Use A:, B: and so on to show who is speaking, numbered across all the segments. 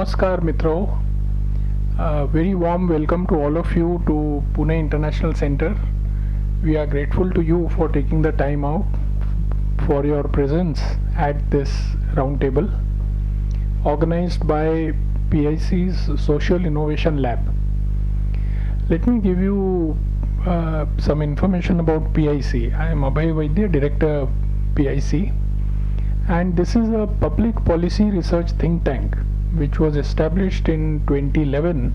A: Namaskar Mitro. Very warm welcome to all of you to Pune International Center. We are grateful to you for taking the time out for your presence at this roundtable organized by PIC's Social Innovation Lab. Let me give you some information about PIC. I am Abhay Vaidya, Director PIC, and this is a public policy research think tank which was established in 2011.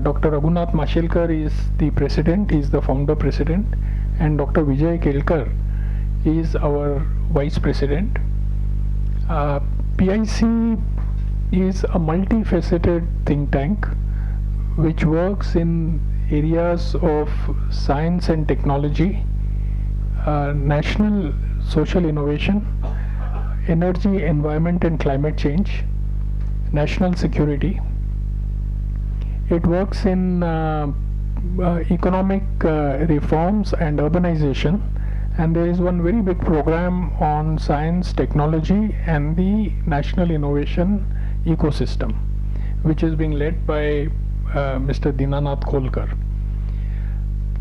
A: Dr. Raghunath Mashelkar is the president, he is the founder president, and Dr. Vijay Kelkar is our vice president. PIC is a multifaceted think tank which works in areas of science and technology, national social innovation, energy, environment and climate change, national security. It works in economic reforms and urbanization, and there is one very big program on science, technology and the national innovation ecosystem, which is being led by Mr. Dinanath Kholkar.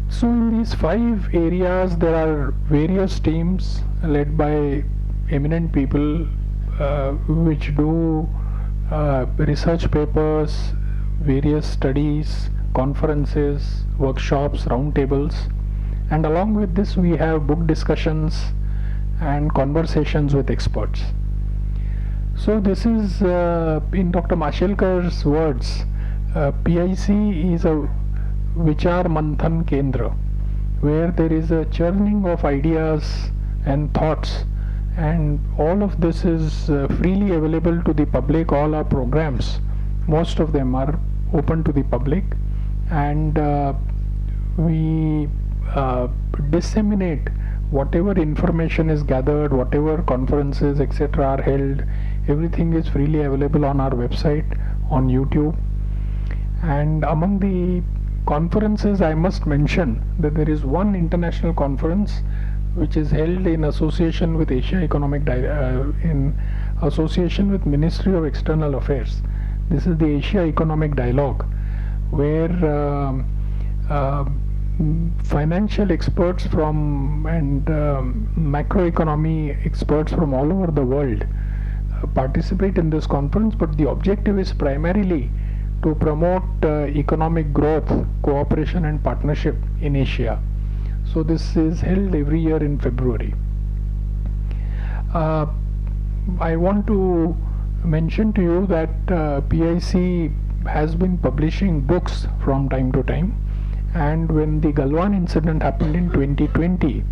A: So in these 5 areas there are various teams led by eminent people which do research papers, various studies, conferences, workshops, roundtables, and along with this we have book discussions and conversations with experts. So this is in Dr. Mashelkar's words, PIC is a Vichar Manthan Kendra, where there is a churning of ideas and thoughts, and all of this is freely available to the public. All our programs, most of them are open to the public, and we disseminate whatever information is gathered, whatever conferences etc. are held. Everything is freely available on our website, on YouTube. And among the conferences, I must mention that there is one international conference which is held in association with Asia Economic in association with Ministry of External Affairs. This is the Asia Economic Dialogue, where financial experts from and macroeconomy experts from all over the world participate in this conference, but the objective is primarily to promote economic growth, cooperation and partnership in Asia. So this is held every year in February. I want to mention to you that PIC has been publishing books from time to time, and when the Galwan incident happened in 2020,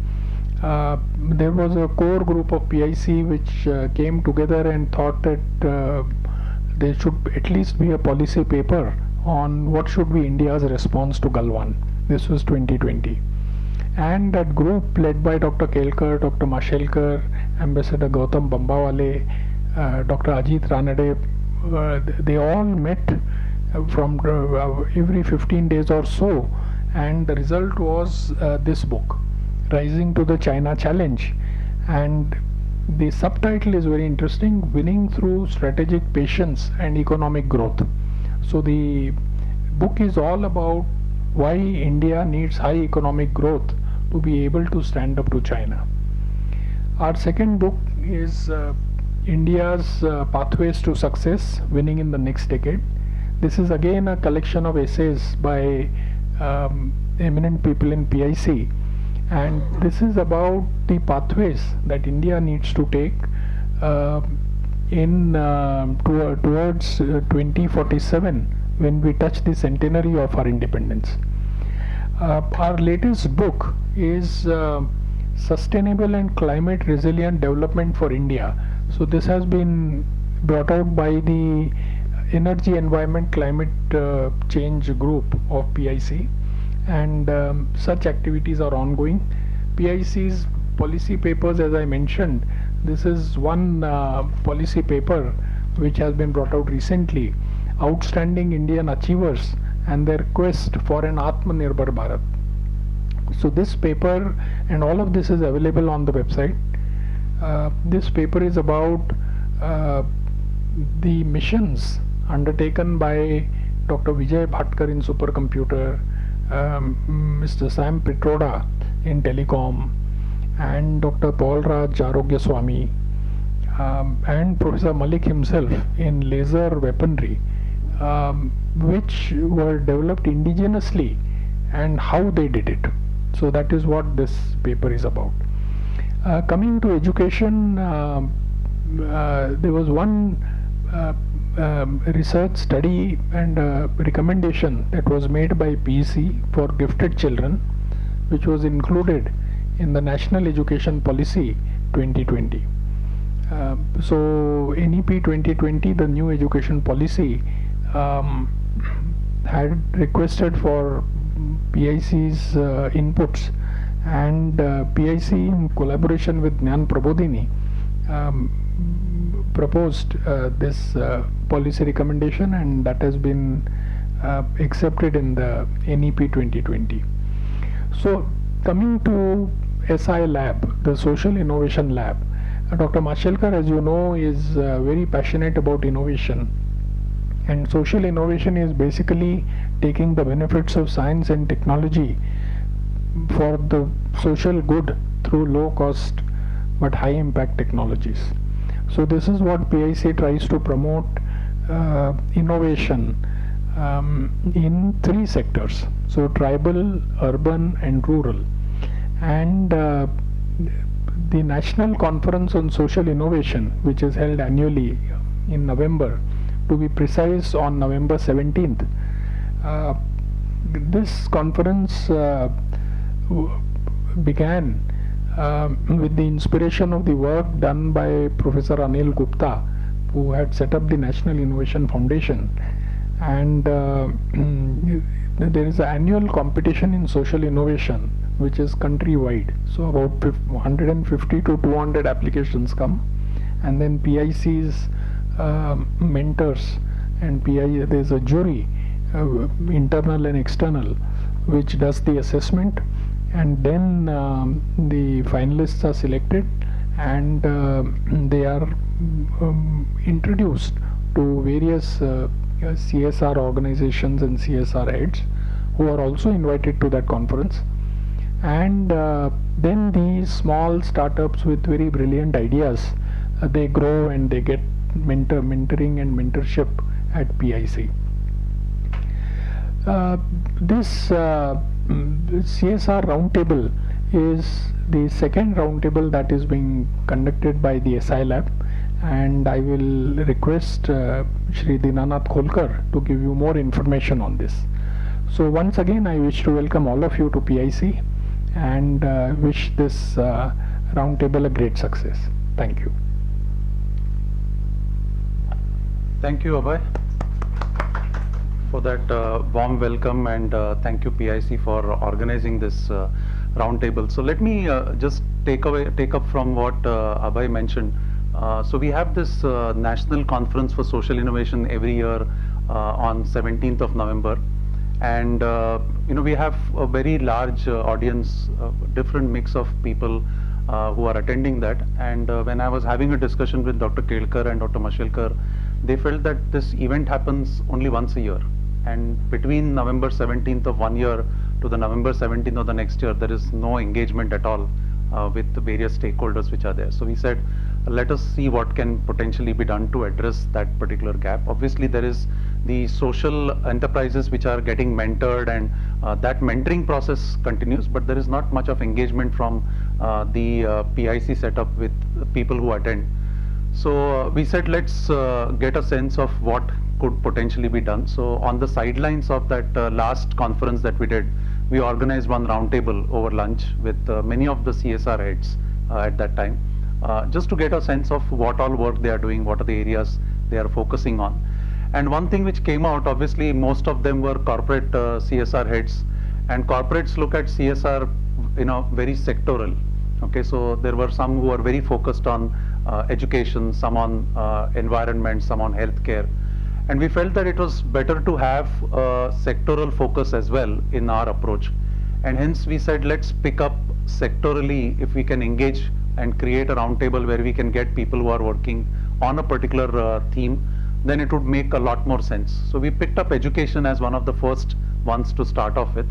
A: there was a core group of PIC which came together and thought that there should at least be a policy paper on what should be India's response to Galwan. This was 2020. And that group led by Dr. Kelkar, Dr. Mashelkar, Ambassador Gautam Bambawale, Dr. Ajit Ranade, they all met from every 15 days or so, and the result was this book, Rising to the China Challenge. And the subtitle is very interesting, Winning Through Strategic Patience and Economic Growth. So the book is all about why India needs high economic growth to be able to stand up to China. Our second book is India's Pathways to Success, Winning in the Next Decade. This is again a collection of essays by eminent people in PIC, and this is about the pathways that India needs to take towards 2047, when we touch the centenary of our independence. Our latest book is Sustainable and Climate Resilient Development for India. So this has been brought out by the Energy, Environment, Climate Change group of PIC, and such activities are ongoing. PIC's policy papers, as I mentioned, this is one policy paper which has been brought out recently, Outstanding Indian Achievers and Their Quest for an Atmanirbhar Bharat. So this paper and all of this is available on the website. This paper is about the missions undertaken by Dr. Vijay Bhatkar in supercomputer, Mr. Sam Pitroda in telecom, and Dr. Paul Raj Arogya Swami, and Professor Malik himself in laser weaponry, which were developed indigenously, and how they did it. So that is what this paper is about. Coming to education, there was one research study and recommendation that was made by PEC for gifted children, which was included in the National Education Policy 2020. So NEP 2020, the new education policy, had requested for PIC's inputs, and PIC in collaboration with Gnan Prabodhini proposed this policy recommendation, and that has been accepted in the NEP 2020. So coming to SI Lab, the Social Innovation Lab, Dr. Mashelkar, as you know, is very passionate about innovation. And social innovation is basically taking the benefits of science and technology for the social good through low cost but high impact technologies. So this is what PIC tries to promote, innovation in 3 sectors. So tribal, urban and rural. And the National Conference on Social Innovation, which is held annually in November, to be precise on November 17th. This conference began with the inspiration of the work done by Professor Anil Gupta, who had set up the National Innovation Foundation. And there is an annual competition in social innovation, which is countrywide. So about 150 to 200 applications come, and then PIC's mentors and there's a jury, internal and external, which does the assessment, and then the finalists are selected, and they are introduced to various CSR organizations and CSR heads who are also invited to that conference. And then these small startups with very brilliant ideas, they grow and they get mentoring and mentorship at PIC. This CSR Roundtable is the second roundtable that is being conducted by the SI Lab, and I will request Shri Dinanath Kholkar to give you more information on this. So once again, I wish to welcome all of you to PIC and wish this roundtable a great success. Thank you.
B: Thank you, Abhay, for that warm welcome, and thank you PIC for organizing this roundtable. So let me just take up from what Abhay mentioned. So we have this National Conference for Social Innovation every year on 17th of November, and we have a very large audience, different mix of people who are attending that. And when I was having a discussion with Dr. Kelkar and Dr. Mashelkar, they felt that this event happens only once a year, and between November 17th of one year to the November 17th of the next year, there is no engagement at all with the various stakeholders which are there. So we said, let us see what can potentially be done to address that particular gap. Obviously, there is the social enterprises which are getting mentored, and that mentoring process continues, but there is not much of engagement from the PIC setup with the people who attend. So we said, let's get a sense of what could potentially be done. So on the sidelines of that last conference that we did, we organized one roundtable over lunch with many of the CSR heads at that time, just to get a sense of what all work they are doing, what are the areas they are focusing on. And one thing which came out, obviously most of them were corporate CSR heads, and corporates look at CSR very sectoral. Okay, so there were some who were very focused on education, some on environment, some on healthcare. And we felt that it was better to have a sectoral focus as well in our approach. And hence we said, let's pick up sectorally if we can engage and create a roundtable where we can get people who are working on a particular theme then it would make a lot more sense. So we picked up education as one of the first ones to start off with.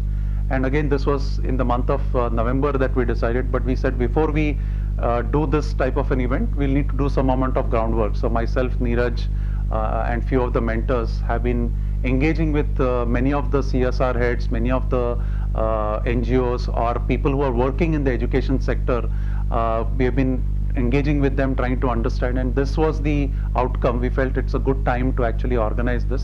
B: And again, this was in the month of November that we decided, but we said before we do this type of an event, we'll need to do some amount of groundwork. So myself, Neeraj, and few of the mentors have been engaging with many of the CSR heads, many of the NGOs or people who are working in the education sector. We have been engaging with them, trying to understand, and this was the outcome. We felt it's a good time to actually organize this.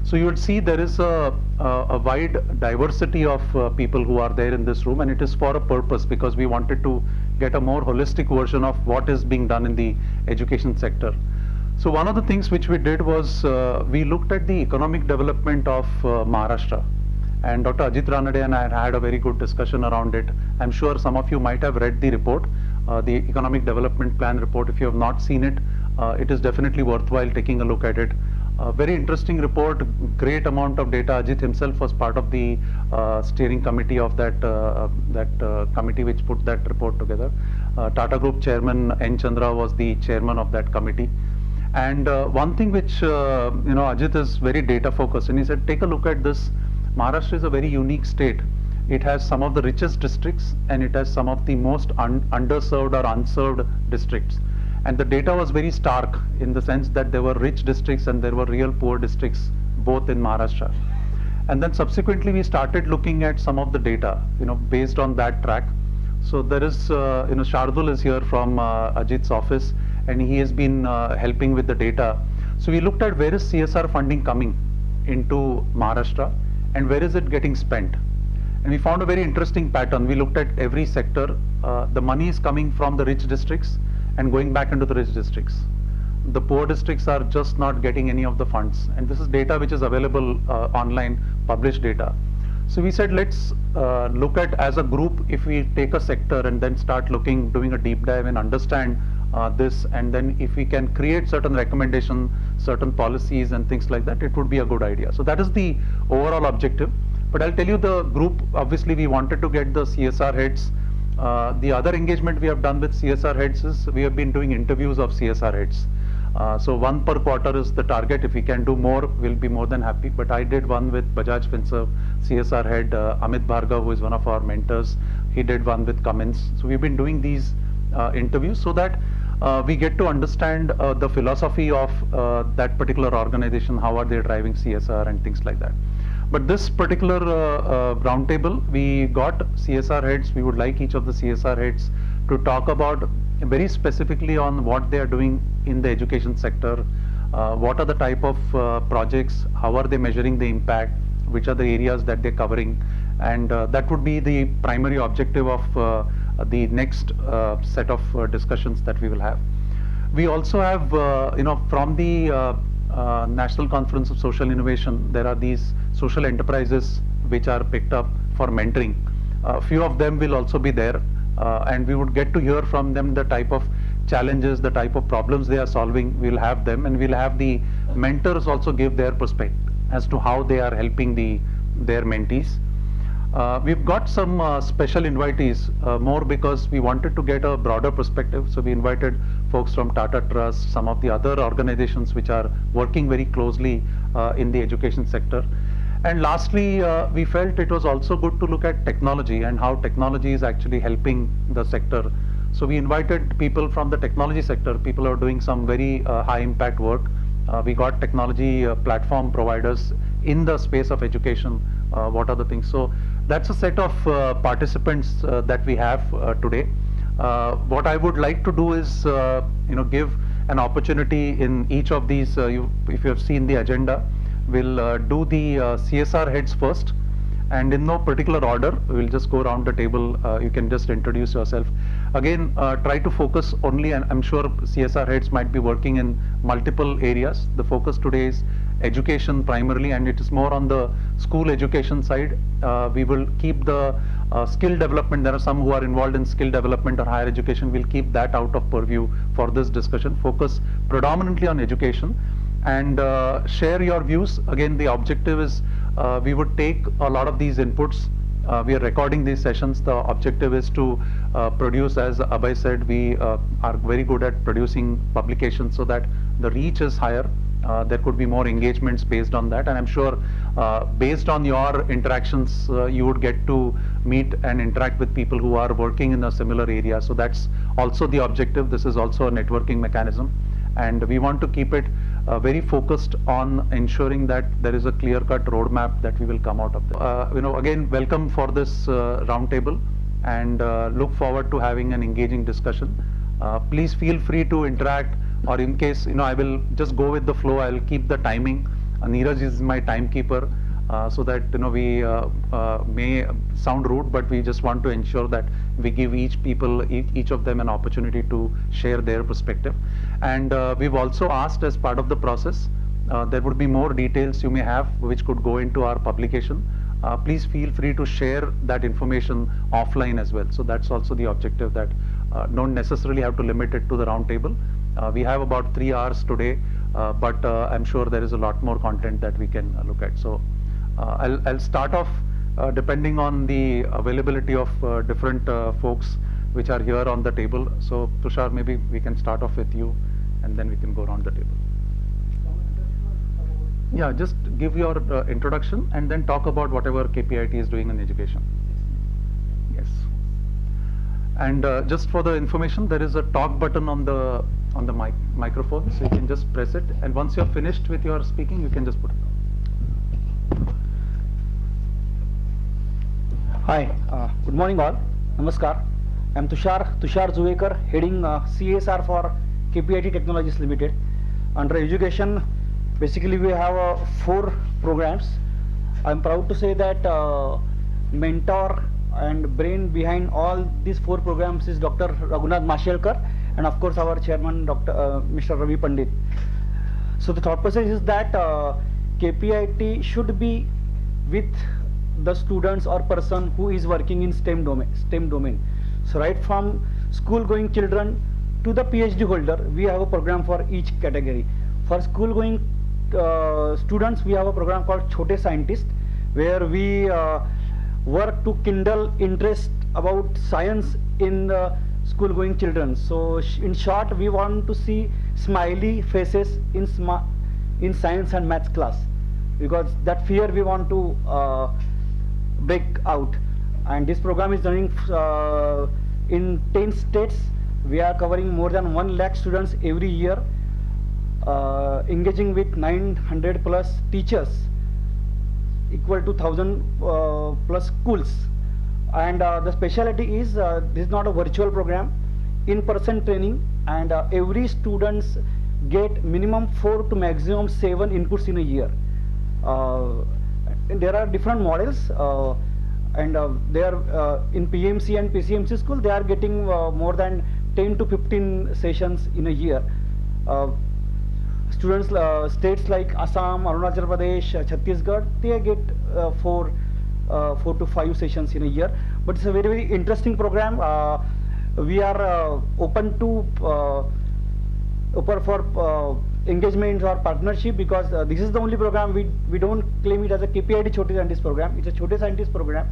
B: So you would see there is a wide diversity of people who are there in this room, and it is for a purpose, because we wanted to get a more holistic version of what is being done in the education sector. So one of the things which we did was we looked at the economic development of Maharashtra. And Dr. Ajit Ranade and I had a very good discussion around it. I'm sure some of you might have read the report, the Economic Development Plan report. If you have not seen it, it is definitely worthwhile taking a look at it. Very interesting report, great amount of data. Ajit himself was part of the steering committee of that committee which put that report together. Tata Group Chairman N. Chandra was the chairman of that committee. And one thing which Ajit is very data focused, and he said, take a look at this. Maharashtra is a very unique state. It has some of the richest districts, and it has some of the most underserved or unserved districts. And the data was very stark in the sense that there were rich districts and there were real poor districts both in Maharashtra. And then subsequently we started looking at some of the data, based on that track. So there is, Shardul is here from Ajit's office, and he has been helping with the data. So we looked at where is CSR funding coming into Maharashtra and where is it getting spent. And we found a very interesting pattern. We looked at every sector. The money is coming from the rich districts and going back into the rich districts. The poor districts are just not getting any of the funds. And this is data which is available online, published data. So we said, let's look at as a group, if we take a sector and then start doing a deep dive and understand this, and then if we can create certain recommendations, certain policies and things like that, it would be a good idea. So that is the overall objective. But I'll tell you, the group, obviously we wanted to get the CSR heads. The other engagement we have done with CSR heads is we have been doing interviews of CSR heads. So one per quarter is the target. If we can do more, we'll be more than happy. But I did one with Bajaj Finserv CSR head, Amit Bhargav, who is one of our mentors. He did one with Cummins. So we've been doing these interviews so that we get to understand the philosophy of that particular organization, how are they driving CSR and things like that. But this particular roundtable, we got CSR heads. We would like each of the CSR heads to talk about very specifically on what they are doing in the education sector, what are the type of projects, how are they measuring the impact, which are the areas that they're covering, and that would be the primary objective of the next set of discussions that we will have. We also have, from the National Conference of Social Innovation, there are these social enterprises which are picked up for mentoring. A few of them will also be there, and we would get to hear from them the type of challenges, the type of problems they are solving. We'll have them, and we'll have the mentors also give their perspective as to how they are helping their mentees. We've got some special invitees, more because we wanted to get a broader perspective. So we invited folks from Tata Trust, some of the other organizations which are working very closely in the education sector. And lastly, we felt it was also good to look at technology and how technology is actually helping the sector. So we invited people from the technology sector, people who are doing some very high impact work. We got technology platform providers in the space of education. What are the things? So that's a set of participants that we have today. What I would like to do is, give an opportunity in each of these. If you have seen the agenda, we'll do the CSR heads first, and in no particular order, we'll just go around the table. You can just introduce yourself. Again, try to focus only, and I'm sure CSR heads might be working in multiple areas. The focus today is education primarily, and it is more on the school education side. We will keep the skill development. There are some who are involved in skill development or higher education. We'll keep that out of purview for this discussion. Focus predominantly on education and share your views. Again, the objective is we would take a lot of these inputs. We are recording these sessions. The objective is to produce, as Abhay said, we are very good at producing publications so that the reach is higher. there could be more engagements based on that, and I'm sure based on your interactions, you would get to meet and interact with people who are working in a similar area. So that's also the objective. This is also a networking mechanism, and we want to keep it very focused on ensuring that there is a clear-cut roadmap that we will come out of that. Again, welcome for this roundtable, and look forward to having an engaging discussion. Please feel free to interact, or in case, I will just go with the flow. I'll keep the timing. Neeraj is my timekeeper, so that, we may sound rude, but we just want to ensure that we give each of them an opportunity to share their perspective. And we've also asked, as part of the process, there would be more details you may have which could go into our publication. Please feel free to share that information offline as well. So that's also the objective, that don't necessarily have to limit it to the roundtable. We have about 3 hours today, but I'm sure there is a lot more content that we can look at. So I'll start off depending on the availability of different folks which are here on the table. So Tushar, maybe we can start off with you, and then we can go around the table. Yeah, just give your introduction and then talk about whatever KPIT is doing in education. Yes. And just for the information, there is a talk button on the microphone, so you can just press it, and once you're finished with your speaking, you can just put it on.
C: Hi, good morning all. Namaskar. I'm Tushar Zuvekar, heading CSR for KPIT Technologies Limited. Under education, basically we have 4 programs. I'm proud to say that mentor and brain behind all these 4 programs is Dr. Raghunath Mashelkar, and of course our chairman, Mr. Ravi Pandit. So the thought process is that KPIT should be with the students or person who is working in STEM domain. So right from school going children to the PhD holder, we have a program for each category. For school going students, we have a program called Chote Scientist, where we work to kindle interest about science in the school going children. So in short, we want to see smiley faces in science and maths class, because that fear we want to break out. And this program is running in 10 states. We are covering more than 1 lakh students every year, engaging with 900 plus teachers, equal to 1000 plus schools. And the specialty is this is not a virtual program, in-person training, and every students get minimum 4 to maximum 7 inputs in a year. And there are different models, and they are in PMC and PCMC school, they are getting more than 10 to 15 sessions in a year. Students, states like Assam, Arunachal Pradesh, Chhattisgarh, they get 4 to 5 sessions in a year. But it's a very, very interesting program. We are open for engagement or partnership, because this is the only program we don't claim it as a KPIT Chote Scientist program. It's a Chote Scientist program.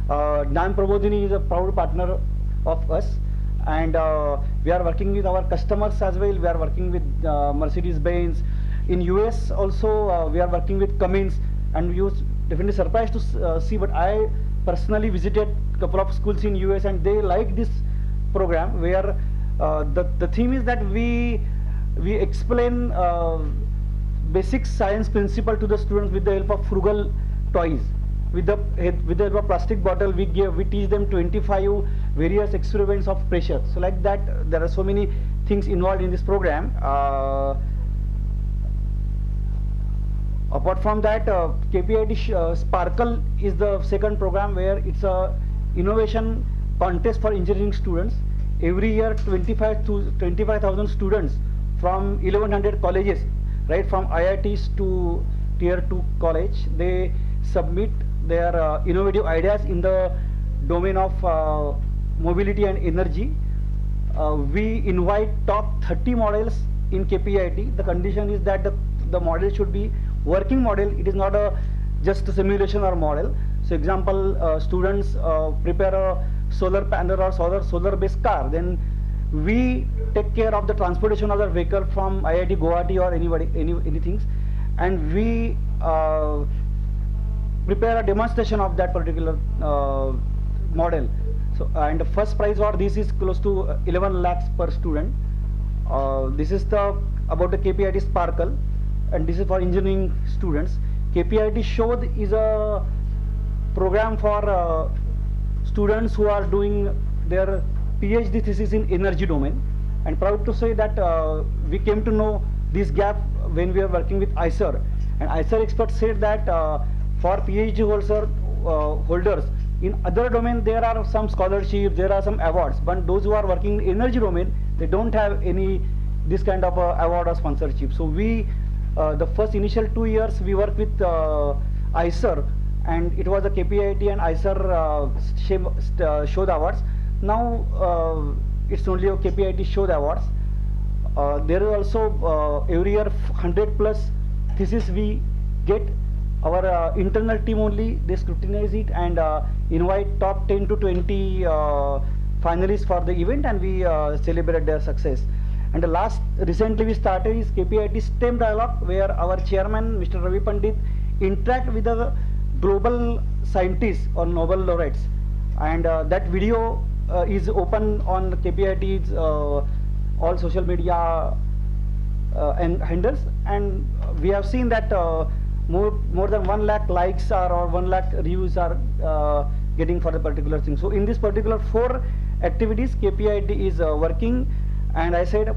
C: Nan Prabodhini is a proud partner of us, and we are working with our customers as well. We are working with Mercedes-Benz. In US also we are working with Cummins, and you definitely surprised to see, but I personally visited a couple of schools in US, and they like this program, where the theme is that we explain basic science principle to the students with the help of frugal toys. With the help of plastic bottle, we teach them 25 various experiments of pressure. So like that, there are so many things involved in this program. Apart from that, KPIT Sparkle is the second program, where it's a innovation contest for engineering students. Every year, 25,000 students from 1100 colleges, right from IITs to Tier 2 college, they submit their innovative ideas in the domain of mobility and energy. We invite top 30 models in KPIT. The condition is that the model should be working model. It is not just a simulation or model. So example, students prepare a solar panel or solar based car, then we take care of the transportation of the vehicle from IIT Guwahati or anything, and we prepare a demonstration of that particular model. So, and the first prize for this is close to 11 lakhs per student. This is the about the KPIT Sparkle, and this is for engineering students. KPIT Shodh is a program for students who are doing their PhD thesis in energy domain. And proud to say that we came to know this gap when we are working with ICER. And ICER experts said that for PhD holders in other domain there are some scholarships, there are some awards, but those who are working in energy domain, they don't have any this kind of award or sponsorship. So we, the first initial 2 years we worked with ICER, and it was the KPIT and ICER Shodh Awards. Now it's only a KPIT Shodh Awards. There is also every year 100 plus thesis we get. Our internal team only, they scrutinize it and invite top 10 to 20 finalists for the event, and we celebrate their success. And the last recently we started is KPIT STEM Dialogue, where our chairman Mr. Ravi Pandit interact with the global scientists or Nobel laureates, and that video is open on KPIT's all social media and handles, and we have seen that more than 1 lakh likes or 1 lakh reviews are getting for the particular thing. So in this particular 4 activities, KPIT is working. And I said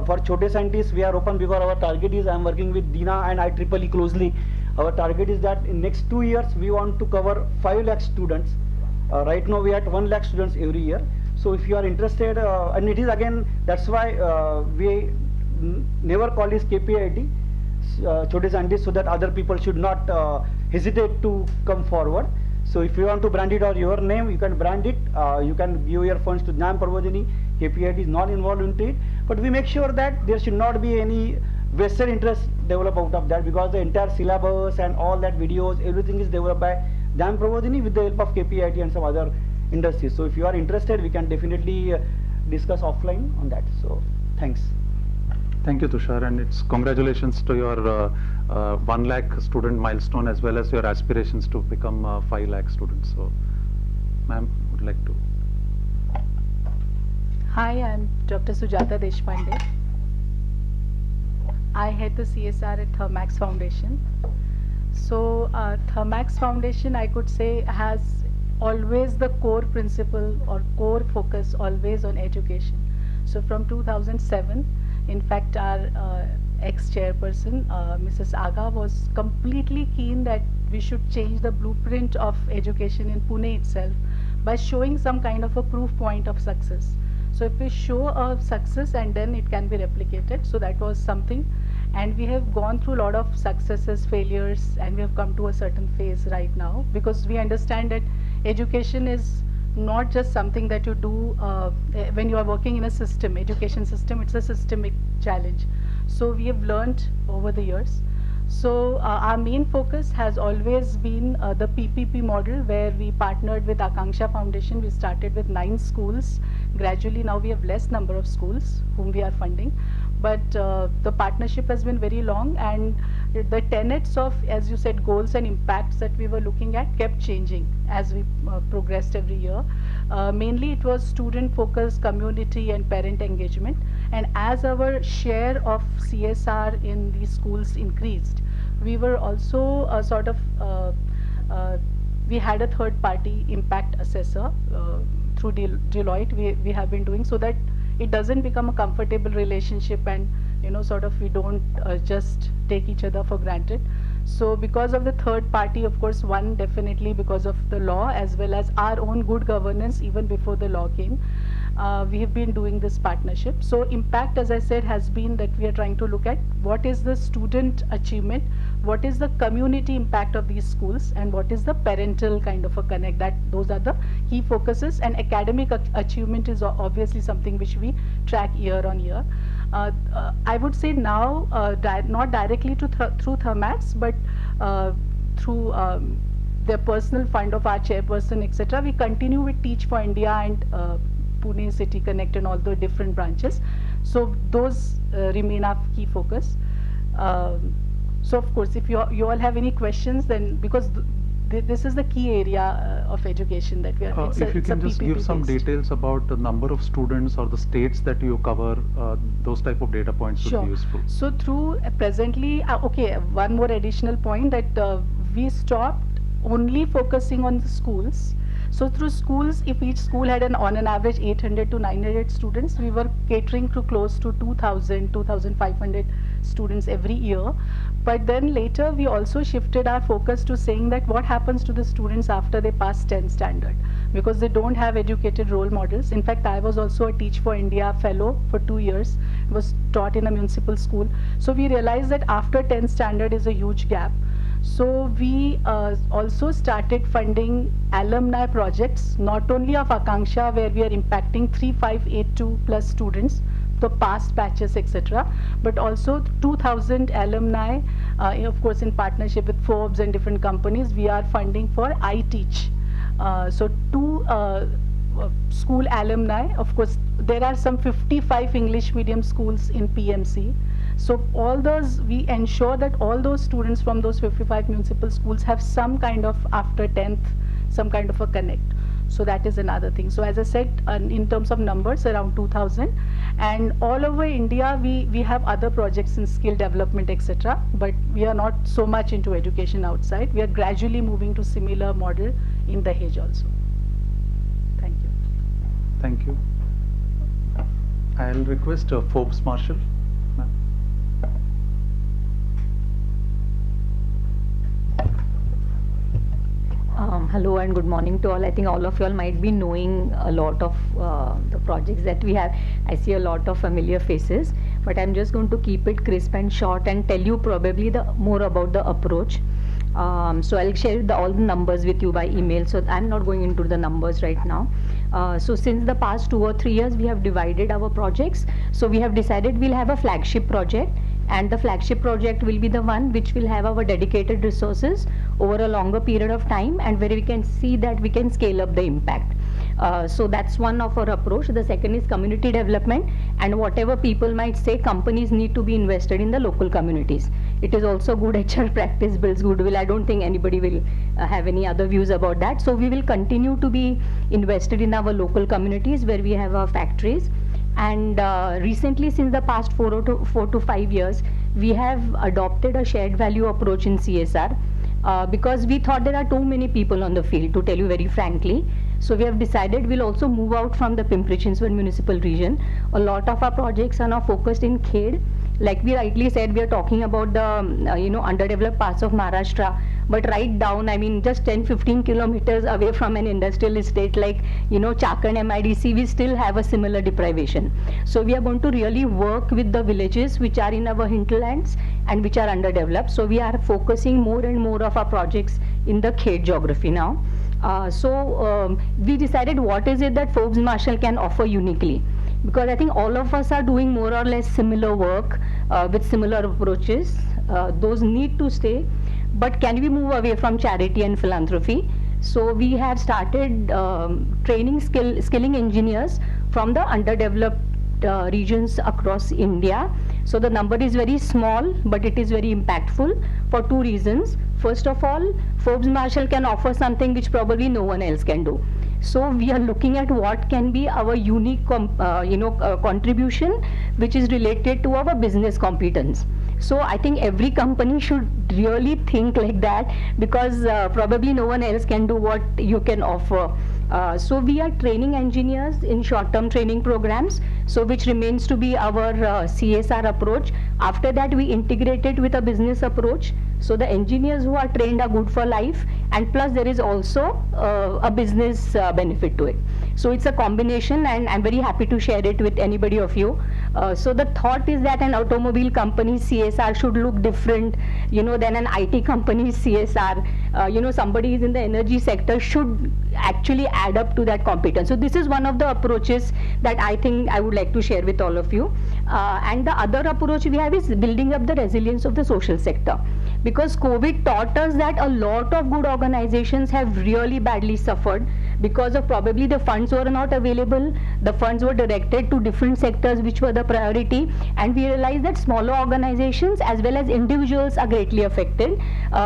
C: for Chote Scientists we are open because our target is, I am working with Dina and IEEE closely. Our target is that in next 2 years we want to cover 5 lakh students. Right now we are at 1 lakh students every year. So if you are interested, and it is again, that's why we never call this KPIT Chote Scientists, so that other people should not hesitate to come forward. So if you want to brand it or your name, you can brand it. You can give your funds to Jnana Prabodhini. KPIT is not involved into it, but we make sure that there should not be any vested interest developed out of that, because the entire syllabus and all that videos, everything is developed by Jnana Prabodhini with the help of KPIT and some other industries. So if you are interested, we can definitely discuss offline on that. So thanks.
B: Thank you, Tushar, and it's congratulations to your 1 lakh student milestone, as well as your aspirations to become 5 lakh students. So, ma'am, would like to.
D: Hi, I'm Dr. Sujata Deshpande. I head the CSR at Thermax Foundation. So Thermax Foundation, I could say, has always the core principle or core focus always on education. So from 2007, in fact, our ex-chairperson, Mrs. Aga, was completely keen that we should change the blueprint of education in Pune itself by showing some kind of a proof point of success. So if we show a success, and then it can be replicated. So that was something, and we have gone through a lot of successes, failures, and we have come to a certain phase right now, because we understand that education is not just something that you do when you are working in a system, education system. It's a systemic challenge. So we have learned over the years. So our main focus has always been the PPP model, where we partnered with Akanksha Foundation. We started with 9 schools. Gradually now we have less number of schools whom we are funding, but the partnership has been very long, and the tenets of, as you said, goals and impacts that we were looking at kept changing as we progressed every year. Mainly it was student focused, community and parent engagement, and as our share of CSR in these schools increased, we were also sort of we had a third party impact assessor through Deloitte. We have been doing, so that it doesn't become a comfortable relationship, and sort of we don't just take each other for granted. So because of the third party, of course, one, definitely because of the law, as well as our own good governance even before the law came, we have been doing this partnership. So impact, as I said, has been that we are trying to look at what is the student achievement, what is the community impact of these schools, and what is the parental kind of a connect. Those are the key focuses, and academic achievement is obviously something which we track year on year. I would say now, not directly through Thermax, but through the personal fund of our chairperson, etc. We continue with Teach for India and Pune City Connect and all the different branches. So those remain our key focus. So of course, if you all have any questions, then because this is the key area of education that we are.
B: If you can just give some details about the number of students or the states that you cover, those type of data points would be useful.
D: So through presently, okay, one more additional point that we stopped only focusing on the schools. So through schools, if each school had on an average 800 to 900 students, we were catering to close to 2,000, 2,500 students every year. But then later we also shifted our focus to saying that what happens to the students after they pass 10th standard, because they don't have educated role models. In fact, I was also a Teach for India fellow for 2 years, was taught in a municipal school. So we realized that after 10th standard is a huge gap. So we also started funding alumni projects, not only of Akanksha, where we are impacting 3582 plus students, the past batches, etc., but also 2,000 alumni, of course in partnership with Forbes and different companies, we are funding for iTeach. So two school alumni, of course there are some 55 English medium schools in PMC. So all those, we ensure that all those students from those 55 municipal schools have some kind of, after 10th, some kind of a connect. So that is another thing. So as I said, in terms of numbers, around 2,000. And all over India, we have other projects in skill development, etc. But we are not so much into education outside. We are gradually moving to similar model in Dahej also. Thank you.
B: Thank you. I'll request Forbes Marshall.
E: Hello and good morning to all. I think all of you all might be knowing a lot of the projects that we have. I see a lot of familiar faces, but I'm just going to keep it crisp and short and tell you probably more about the approach. So I'll share all the numbers with you by email, so I'm not going into the numbers right now. So since the past 2 or 3 years, we have divided our projects. So we have decided we'll have a flagship project, and the flagship project will be the one which will have our dedicated resources over a longer period of time, and where we can see that we can scale up the impact. So that's one of our approach. The second is community development, and whatever people might say, companies need to be invested in the local communities. It is also good HR practice, builds goodwill. I don't think anybody will have any other views about that. So we will continue to be invested in our local communities where we have our factories. And recently, since the past 4 to 5 years, we have adopted a shared value approach in CSR because we thought there are too many people on the field, to tell you very frankly. So we have decided we'll also move out from the Pimpri-Chinchwad municipal region. A lot of our projects are now focused in Khed. Like we rightly said, we are talking about the underdeveloped parts of Maharashtra, but right down, I mean, just 10-15 kilometers away from an industrial estate like Chakan MIDC, we still have a similar deprivation. So we are going to really work with the villages which are in our hinterlands and which are underdeveloped. So we are focusing more and more of our projects in the Khed geography now. We decided what is it that Forbes Marshall can offer uniquely, because I think all of us are doing more or less similar work with similar approaches. Those need to stay, but can we move away from charity and philanthropy? So we have started skilling engineers from the underdeveloped regions across India. So the number is very small, but it is very impactful for 2 reasons. First of all, Forbes Marshall can offer something which probably no one else can do. So we are looking at what can be our unique contribution, which is related to our business competence. So I think every company should really think like that, because probably no one else can do what you can offer. So we are training engineers in short-term training programs, so which remains to be our CSR approach. After that, we integrate it with a business approach. So the engineers who are trained are good for life, and plus there is also a business benefit to it. So it's a combination, and I'm very happy to share it with anybody of you. So the thought is that an automobile company's CSR should look different, than an IT company's CSR. Somebody is in the energy sector should actually add up to that competence. So this is one of the approaches that I think I would like to share with all of you. And the other approach we have is building up the resilience of the social sector, because COVID taught us that a lot of good organizations have really badly suffered because of probably the funds were not available, the funds were directed to different sectors which were the priority, and we realized that smaller organizations as well as individuals are greatly affected.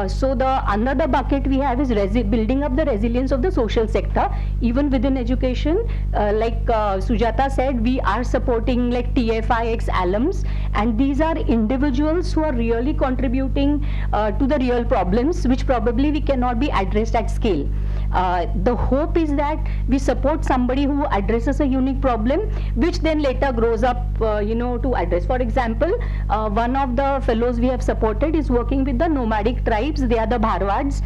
E: So the another bucket we have is building up the resilience of the social sector, even within education. Like Sujata said, we are supporting like TFIX alums, and these are individuals who are really contributing to the real problems which probably we cannot be addressed at scale. The hope is that we support somebody who addresses a unique problem which then later grows up to address. For example, one of the fellows we have supported is working with the nomadic tribes. They are the Bharwads.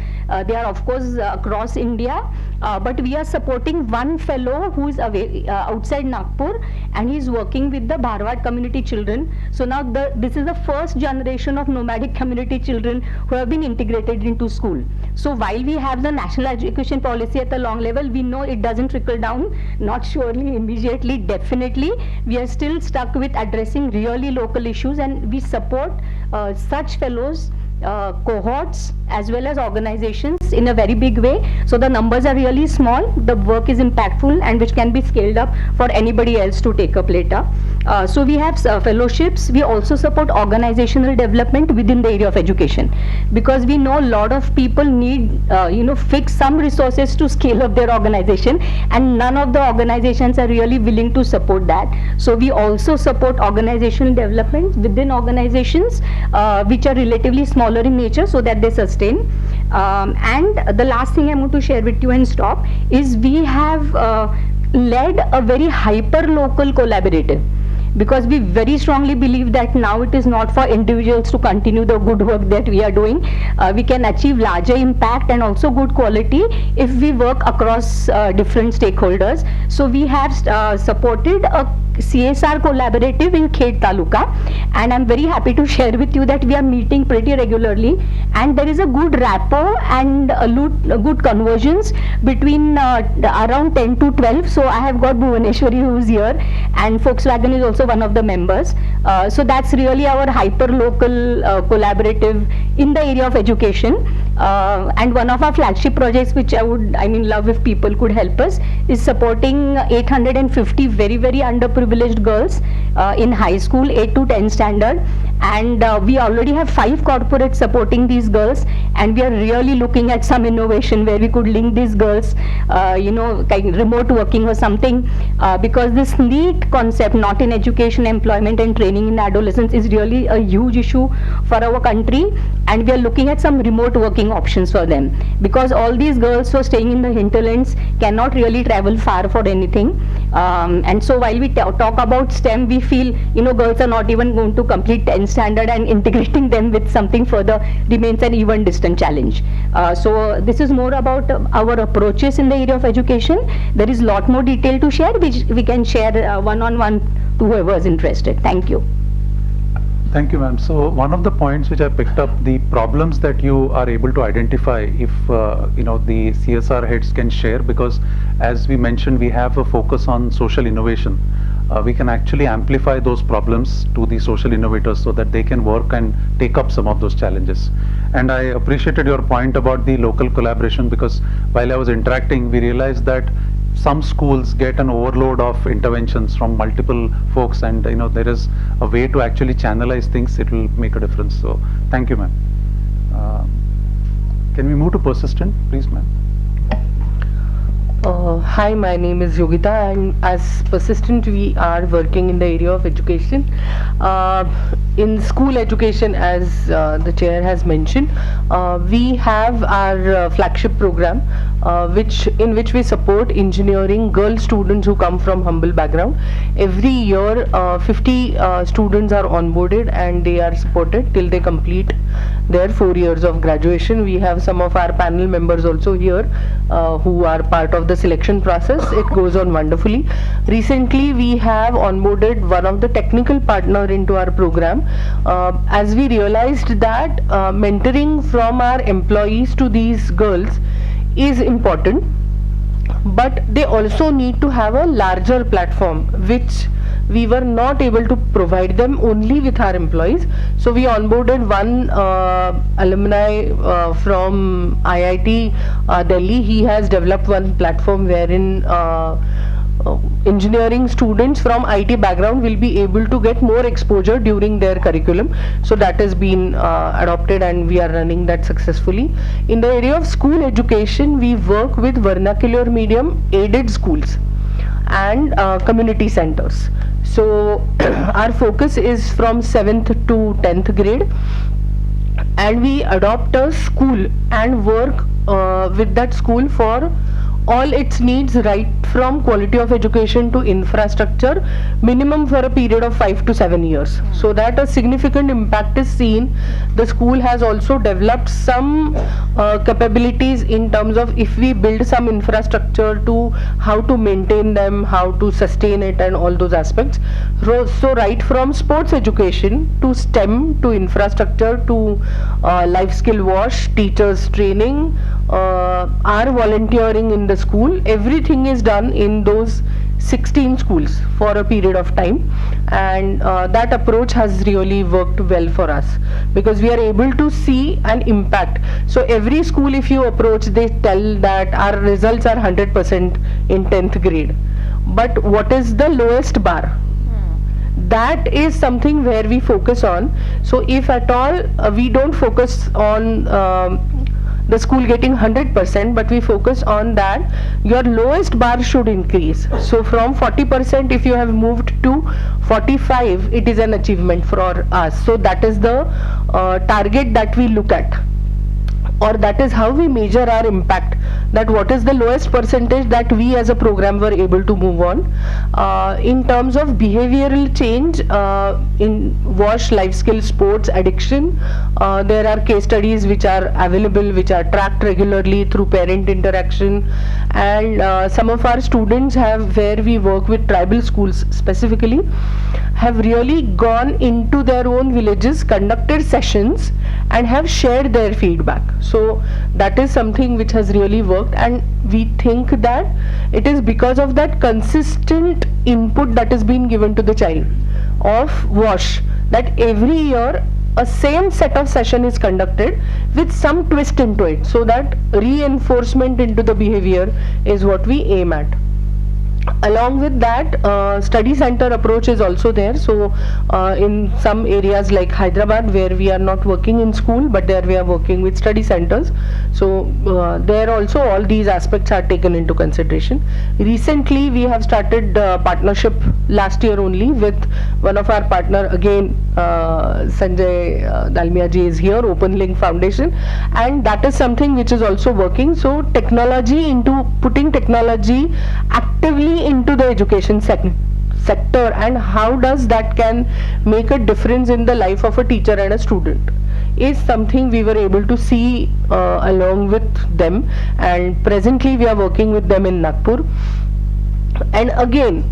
E: They are of course across India, but we are supporting one fellow who is outside Nagpur, and he is working with the Bharwad community children. So now this is the first generation of nomadic community children who have been integrated into school. So while we have the national education policy at the long level, we know it doesn't trickle down, not surely immediately, definitely. We are still stuck with addressing really local issues, and we support such fellows, cohorts as well as organizations in a very big way. So the numbers are really small, the work is impactful, and which can be scaled up for anybody else to take up later. So we have fellowships. We also support organizational development within the area of education, because we know a lot of people need fix some resources to scale up their organization, and none of the organizations are really willing to support that. So we also support organizational development within organizations which are relatively smaller in nature, so that they sustain. And the last thing I'm going to share with you and stop is we have led a very hyper local collaborative, because we very strongly believe that now it is not for individuals to continue the good work that we are doing. We can achieve larger impact and also good quality if we work across different stakeholders. So we have supported a CSR collaborative in Khed Taluka, and I'm very happy to share with you that we are meeting pretty regularly, and there is a good rapport and a good convergence between around 10 to 12. So I have got Bhuvaneshwari who is here, and Volkswagen is also one of the members. So that's really our hyper local collaborative in the area of education. And one of our flagship projects, which I love if people could help us, is supporting 850 very underprivileged girls in high school, 8 to 10 standard, and we already have 5 corporates supporting these girls, and we are really looking at some innovation where we could link these girls, kind remote working or something, because this neat concept, not in education, employment and training in adolescence, is really a huge issue for our country, and we are looking at some remote working options for them, because all these girls who are staying in the hinterlands cannot really travel far for anything. And so while we talk about STEM, we feel girls are not even going to complete 10 standard, and integrating them with something further remains an even distant challenge. So this is more about our approaches in the area of education. There is a lot more detail to share, which we can share one-on-one to whoever is interested. Thank you.
B: Thank you, ma'am. So one of the points which I picked up, the problems that you are able to identify, if the CSR heads can share, because as we mentioned, we have a focus on social innovation. We can actually amplify those problems to the social innovators so that they can work and take up some of those challenges. And I appreciated your point about the local collaboration, because while I was interacting, we realized that some schools get an overload of interventions from multiple folks, and there is a way to actually channelize things. It will make a difference. So thank you, ma'am. Can we move to persistent, please, ma'am?
F: Hi, my name is Yogita, and as Persistent we are working in the area of education. In school education, as the chair has mentioned, we have our flagship program in which we support engineering girl students who come from humble background. Every year 50 students are onboarded and they are supported till they complete their 4 years of graduation. We have some of our panel members also here who are part of the selection process. It goes on wonderfully. Recently we have onboarded one of the technical partner into our program, as we realized that mentoring from our employees to these girls is important, but they also need to have a larger platform which we were not able to provide them only with our employees. So we onboarded one alumni from IIT Delhi. He has developed one platform wherein engineering students from IT background will be able to get more exposure during their curriculum. So that has been adopted and we are running that successfully. In the area of school education, we work with vernacular medium aided schools and community centers. So our focus is from 7th to 10th grade, and we adopt a school and work with that school for all its needs, right from quality of education to infrastructure, minimum for a period of 5 to 7 years, so that a significant impact is seen. The school has also developed some capabilities in terms of if we build some infrastructure to how to maintain them, how to sustain it, and all those aspects. So right from sports education to STEM to infrastructure to life skill wash, teachers training, our volunteering in the school, everything is done in those 16 schools for a period of time, and that approach has really worked well for us because we are able to see an impact. So every school, if you approach, they tell that our results are 100% in 10th grade, but what is the lowest bar? That is something where we focus on. So if at all we don't focus on the school getting 100%, but we focus on that your lowest bar should increase. So from 40%, if you have moved to 45, it is an achievement for us. So that is the target that we look at, or that is how we measure our impact, that what is the lowest percentage that we as a program were able to move on. In terms of behavioral change in WASH, life skill, sports, addiction, there are case studies which are available, which are tracked regularly through parent interaction, and some of our students have, where we work with tribal schools specifically, have really gone into their own villages, conducted sessions, and have shared their feedback. So that is something which has really worked, and we think that it is because of that consistent input that has been given to the child of WASH, that every year a same set of session is conducted with some twist into it, so that reinforcement into the behavior is what we aim at. Along with that, study center approach is also there. So in some areas like Hyderabad, where we are not working in school, but there we are working with study centers. So there also all these aspects are taken into consideration. Recently we have started partnership last year only with one of our partner, again Sanjay Dalmia ji is here, Open Link Foundation, and that is something which is also working. So technology, into putting technology actively into the education sector, and how does that can make a difference in the life of a teacher and a student, is something we were able to see along with them, and presently we are working with them in Nagpur. And again,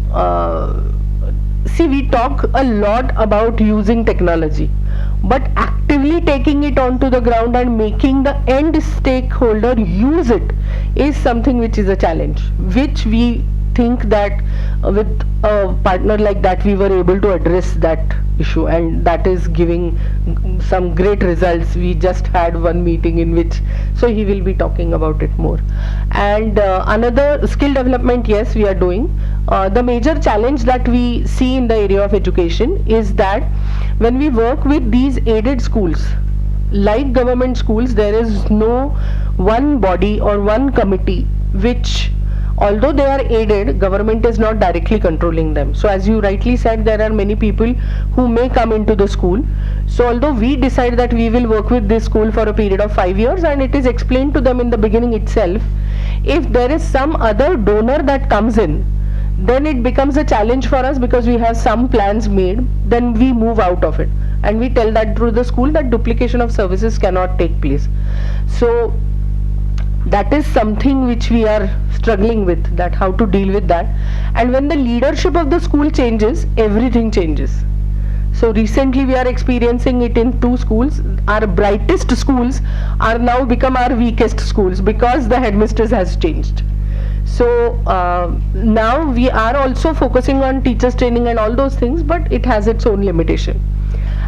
F: see, we talk a lot about using technology, but actively taking it onto the ground and making the end stakeholder use it is something which is a challenge, which we think that with a partner like that we were able to address that issue, and that is giving some great results. We just had one meeting in which, so he will be talking about it more. And another skill development, yes, we are doing. The major challenge that we see in the area of education is that when we work with these aided schools, like government schools, there is no one body or one committee which, although they are aided, government is not directly controlling them. So as you rightly said, there are many people who may come into the school. So although we decide that we will work with this school for a period of 5 years, and it is explained to them in the beginning itself, if there is some other donor that comes in, then it becomes a challenge for us, because we have some plans made, then we move out of it. And we tell that through the school that duplication of services cannot take place. So that is something which we are struggling with, that how to deal with that. And when the leadership of the school changes, everything changes. So recently we are experiencing it in 2 schools. Our brightest schools are now become our weakest schools because the headmistress has changed. So now we are also focusing on teachers training and all those things, but it has its own limitation.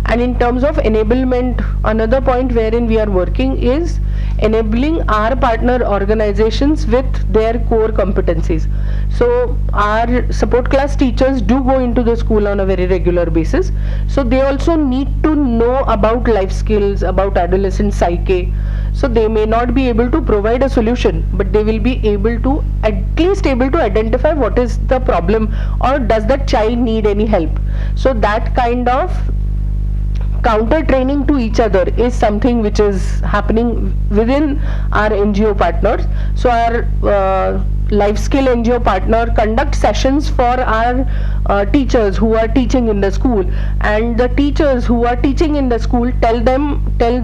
F: And in terms of enablement, another point wherein we are working is enabling our partner organizations with their core competencies. So our support class teachers do go into the school on a very regular basis. So they also need to know about life skills, about adolescent psyche. So they may not be able to provide a solution, but they will be able to at least able to identify what is the problem, or does that child need any help. So that kind of counter training to each other is something which is happening within our NGO partners. So our life skill NGO partner conduct sessions for our teachers who are teaching in the school, and the teachers who are teaching in the school tell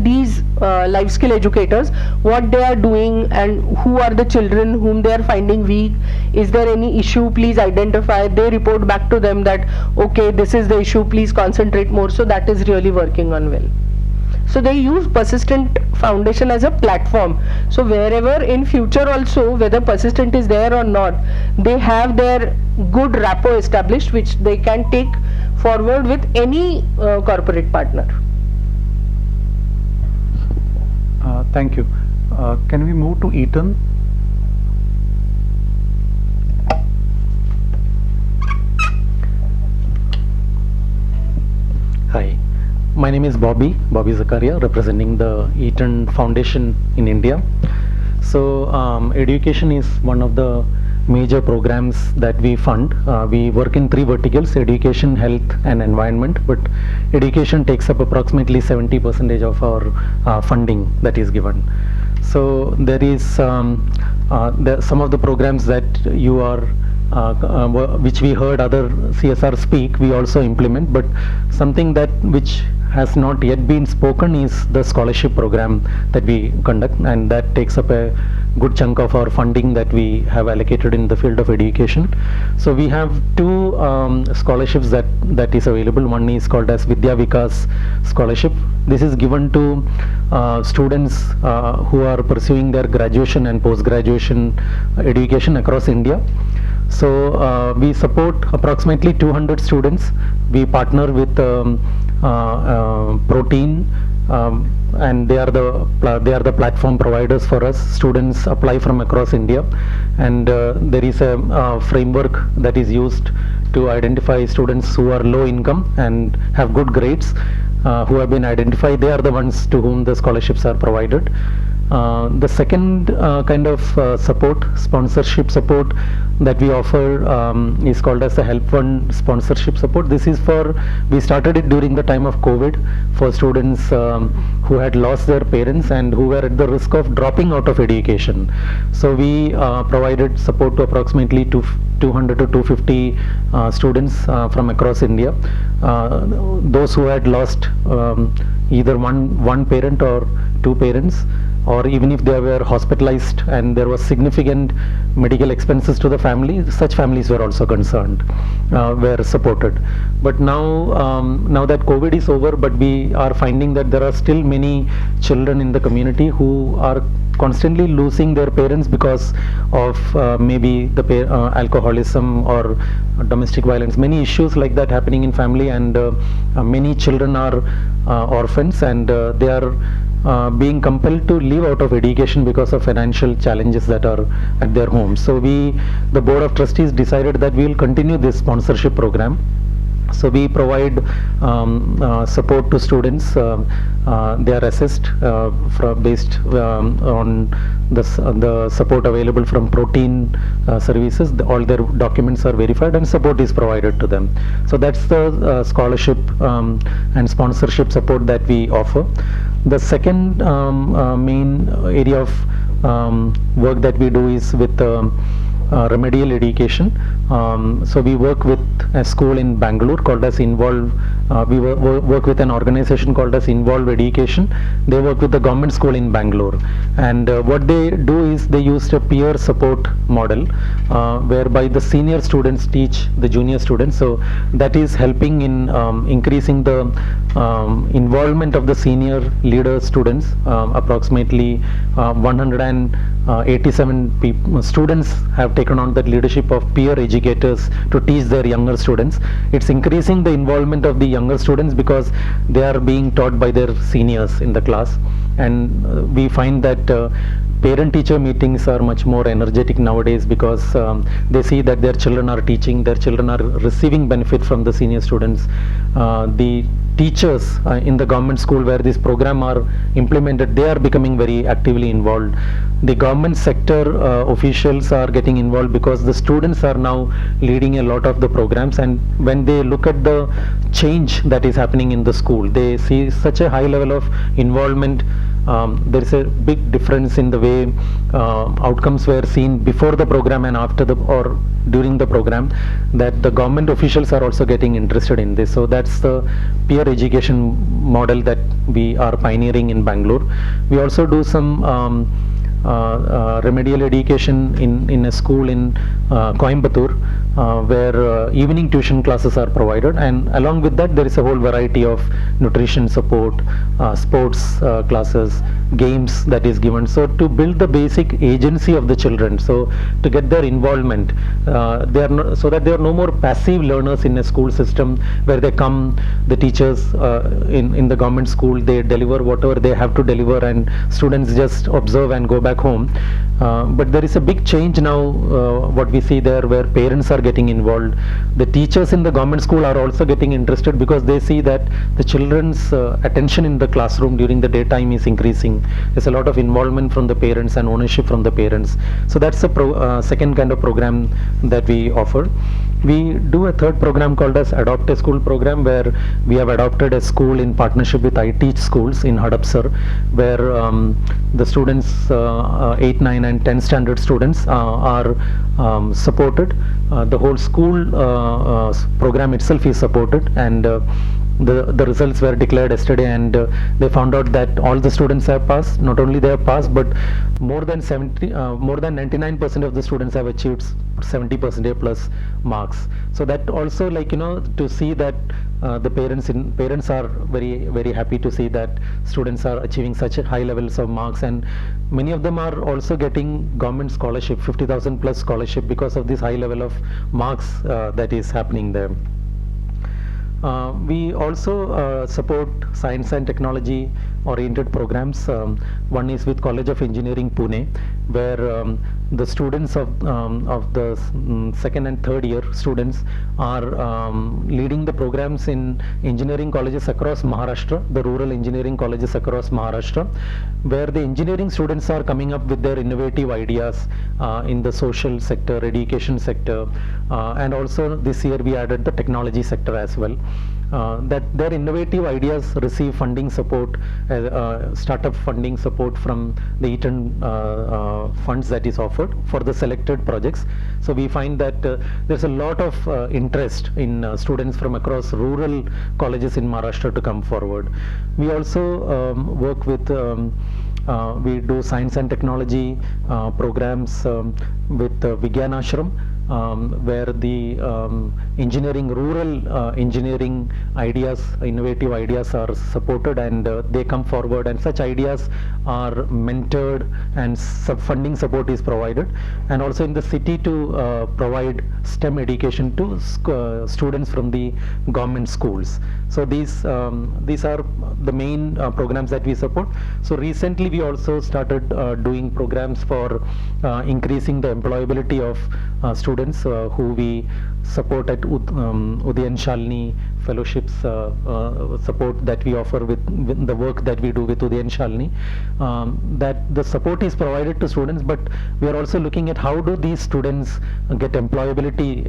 F: these life skill educators what they are doing and who are the children whom they are finding weak. Is there any issue? Please identify. They report back to them that okay, this is the issue, please concentrate more. So that is really working on well. So they use Persistent Foundation as a platform. So wherever in future also, whether Persistent is there or not, they have their good rapport established, which they can take forward with any corporate partner.
B: Thank you. Can we move to Eaton?
G: Hi, my name is Bobby Zakaria, representing the Eaton Foundation in India. So education is one of the major programs that we fund. We work in three verticals: education, health and environment, but education takes up approximately 70% of our funding that is given. So there is some of the programs that you are which we heard other CSR speak, we also implement, but something that which has not yet been spoken is the scholarship program that we conduct, and that takes up a good chunk of our funding that we have allocated in the field of education. So we have two scholarships that is available. One is called as Vidya Vikas scholarship. This is given to students who are pursuing their graduation and post-graduation education across India. So we support approximately 200 students. We partner with Protein, and they are the platform providers for us. Students apply from across India, and there is a framework that is used to identify students who are low income and have good grades, who have been identified. They are the ones to whom the scholarships are provided. The second kind of sponsorship support that we offer is called as the Help Fund sponsorship support. This is we started it during the time of COVID for students who had lost their parents and who were at the risk of dropping out of education. So we provided support to approximately 200 to 250 students from across India. Those who had lost either one parent or two parents, or even if they were hospitalized and there was significant medical expenses to the family, such families were also concerned, were supported. But now that COVID is over, but we are finding that there are still many children in the community who are constantly losing their parents because of maybe the alcoholism or domestic violence, many issues like that happening in family, and many children are orphans, and they are being compelled to leave out of education because of financial challenges that are at their homes. So the Board of Trustees decided that we will continue this sponsorship program. So we provide support to students. They are assessed based on the support available from Protein services. All their documents are verified and support is provided to them. So that's the scholarship and sponsorship support that we offer. The second main area of work that we do is with remedial education. So we work with a school in Bangalore called as Involve we work with an organization called as Involve Education. They work with the government school in Bangalore, and what they do is they use a peer support model, whereby the senior students teach the junior students. So that is helping in increasing the involvement of the senior leader students. Approximately 187 students have taken on that leadership of peer educators to teach their younger students. It's increasing the involvement of the younger students because they are being taught by their seniors in the class, and we find that parent-teacher meetings are much more energetic nowadays because they see that their children are teaching, their children are receiving benefit from the senior students. The teachers in the government school where this program are implemented, they are becoming very actively involved. The government sector officials are getting involved because the students are now leading a lot of the programs, and when they look at the change that is happening in the school, they see such a high level of involvement. There is a big difference in the way outcomes were seen before the program and after the or during the program, that the government officials are also getting interested in this. So that's the peer education model that we are pioneering in Bangalore. We also do some remedial education in a school in Coimbatore, where evening tuition classes are provided, and along with that there is a whole variety of nutrition support, sports classes, games that is given. So to build the basic agency of the children, so to get their involvement, they are no, so that they are no more passive learners in a school system where they come, the teachers in the government school, they deliver whatever they have to deliver and students just observe and go back home. But there is a big change now, what we see there, where parents are getting involved. The teachers in the government school are also getting interested because they see that the children's attention in the classroom during the daytime is increasing. There's a lot of involvement from the parents and ownership from the parents. So that's the second kind of program that we offer. We do a third program called as Adopt a School program, where we have adopted a school in partnership with I Teach Schools in Hadapsar, where the students, 8, 9 and 10 standard students are supported. The whole school program itself is supported, and the results were declared yesterday, and they found out that all the students have passed. Not only they have passed, but more than 99% of the students have achieved 70% plus marks. So that also, like, to see that the parents are very happy to see that students are achieving such high levels of marks, and many of them are also getting government scholarship, 50,000 plus scholarship, because of this high level of marks that is happening there. We also support science and technology oriented programs. One is with College of Engineering Pune, where the students of the second and third year students are leading the programs in engineering colleges across Maharashtra, the rural engineering colleges across Maharashtra, where the engineering students are coming up with their innovative ideas in the social sector, education sector, and also this year we added the technology sector as well. That their innovative ideas receive funding support, startup funding support from the Eaton funds that is offered for the selected projects. So we find that there's a lot of interest in students from across rural colleges in Maharashtra to come forward. We also work with we do science and technology programs with Vigyan Ashram, where the engineering, rural engineering ideas, innovative ideas are supported, and they come forward, and such ideas are mentored and funding support is provided. And also in the city to provide STEM education to students from the government schools. So these are the main programs that we support. So recently we also started doing programs for increasing the employability of students who we support at Udayan Shalini fellowships support that we offer with the work that we do with Udayan Shalini. That the support is provided to students, but we are also looking at how do these students get employability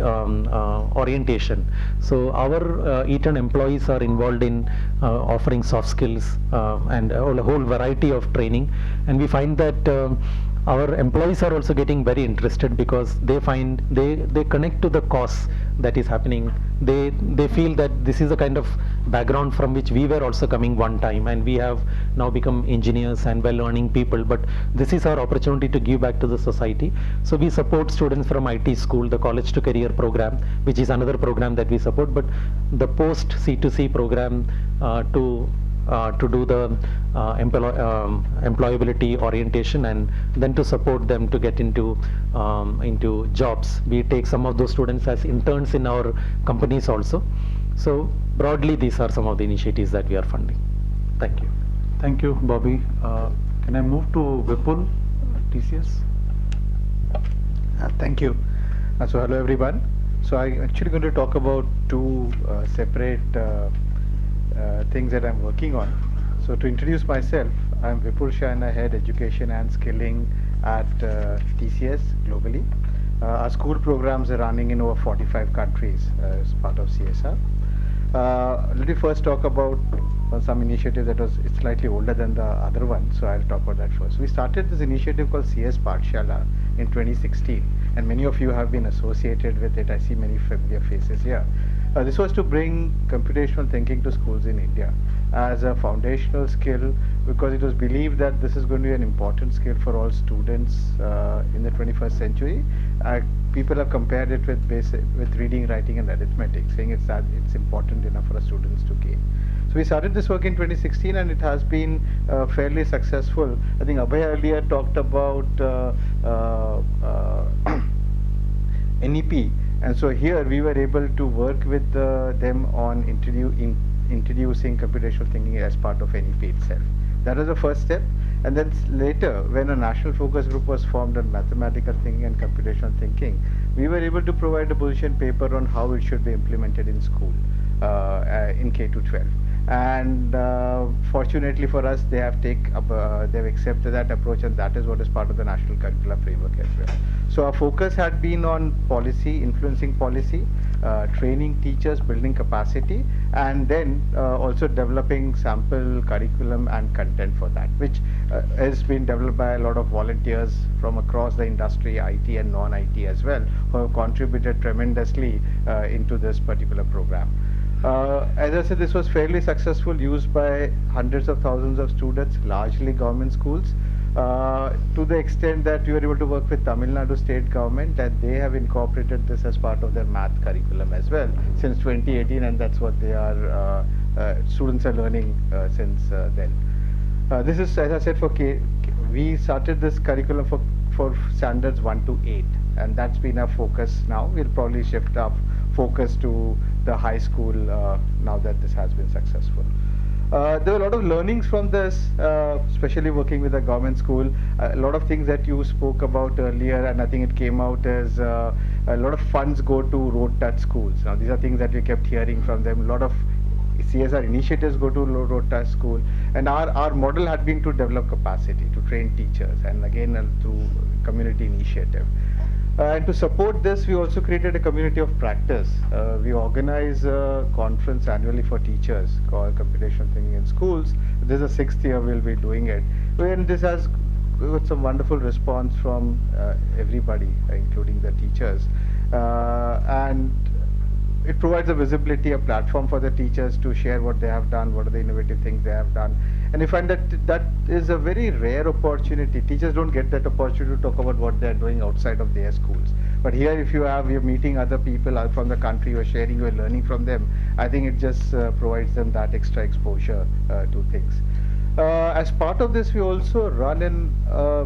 G: orientation. So our Eaton employees are involved in offering soft skills and a whole variety of training, and we find that our employees are also getting very interested because they find they connect to the cause that is happening. They feel that this is a kind of background from which we were also coming one time, and we have now become engineers and well-earning people, but this is our opportunity to give back to the society. So we support students from IT school, the college to career program, which is another program that we support, but the post C2C program to do the employability orientation, and then to support them to get into jobs. We take some of those students as interns in our companies also. So broadly, these are some of the initiatives that we are funding. Thank you.
B: Thank you, Bobby. Can I move to Vipul, TCS?
H: Thank you. So hello everyone. So I'm actually going to talk about two separate things that I'm working on. So to introduce myself, I'm Vipul Shah and I head education and skilling at TCS globally. Our school programs are running in over 45 countries as part of CSR. Let me first talk about some initiative that was slightly older than the other one, so I'll talk about that first. We started this initiative called CS Pathshala in 2016, and many of you have been associated with it. I see many familiar faces here. This was to bring computational thinking to schools in India as a foundational skill, because it was believed that this is going to be an important skill for all students in the 21st century. People have compared it with reading, writing and arithmetic, saying it's important enough for our students to gain. So we started this work in 2016 and it has been fairly successful. I think Abhay earlier talked about NEP, and so here we were able to work with them on introducing computational thinking as part of NEP itself. That was the first step. And then later, when a national focus group was formed on mathematical thinking and computational thinking, we were able to provide a position paper on how it should be implemented in school, in K to 12. And fortunately for us, they have they've accepted that approach, and that is what is part of the national curricular framework as well. So our focus had been on policy, influencing policy, training teachers, building capacity, and then also developing sample curriculum and content for that, which has been developed by a lot of volunteers from across the industry, IT and non-IT as well, who have contributed tremendously into this particular program. As I said, this was fairly successful, used by hundreds of thousands of students, largely government schools, to the extent that we were able to work with Tamil Nadu state government, and they have incorporated this as part of their math curriculum as well since 2018, and that's what they are students are learning since then. This is, as I said, we started this curriculum for standards 1 to 8, and that's been our focus now. We'll probably shift our focus to the high school now that this has been successful. There were a lot of learnings from this, especially working with a government school. A lot of things that you spoke about earlier, and I think it came out as a lot of funds go to road touch schools. Now these are things that we kept hearing from them. A lot of CSR initiatives go to road touch school, and our model had been to develop capacity, to train teachers, and again through community initiative. And to support this, we also created a community of practice. We organize a conference annually for teachers called Computational Thinking in Schools. This is the 6th year we'll be doing it. And this has got some wonderful response from everybody, including the teachers. And it provides a visibility, a platform for the teachers to share what they have done, what are the innovative things they have done. And I find that that is a very rare opportunity. Teachers don't get that opportunity to talk about what they are doing outside of their schools. But here, if you're meeting other people from the country, you're sharing, you're learning from them, I think it just provides them that extra exposure to things. As part of this, we also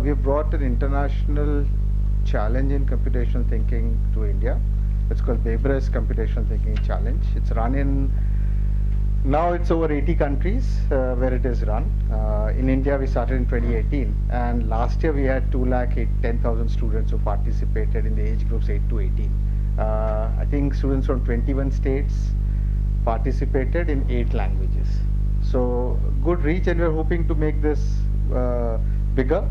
H: we've brought an international challenge in computational thinking to India. It's called Bebrus Computational Thinking Challenge. It's run now it's over 80 countries where it is run. In India, we started in 2018, and last year we had 210,000 students who participated in the age groups 8 to 18. I think students from 21 states participated in 8 languages. So good reach, and we're hoping to make this bigger.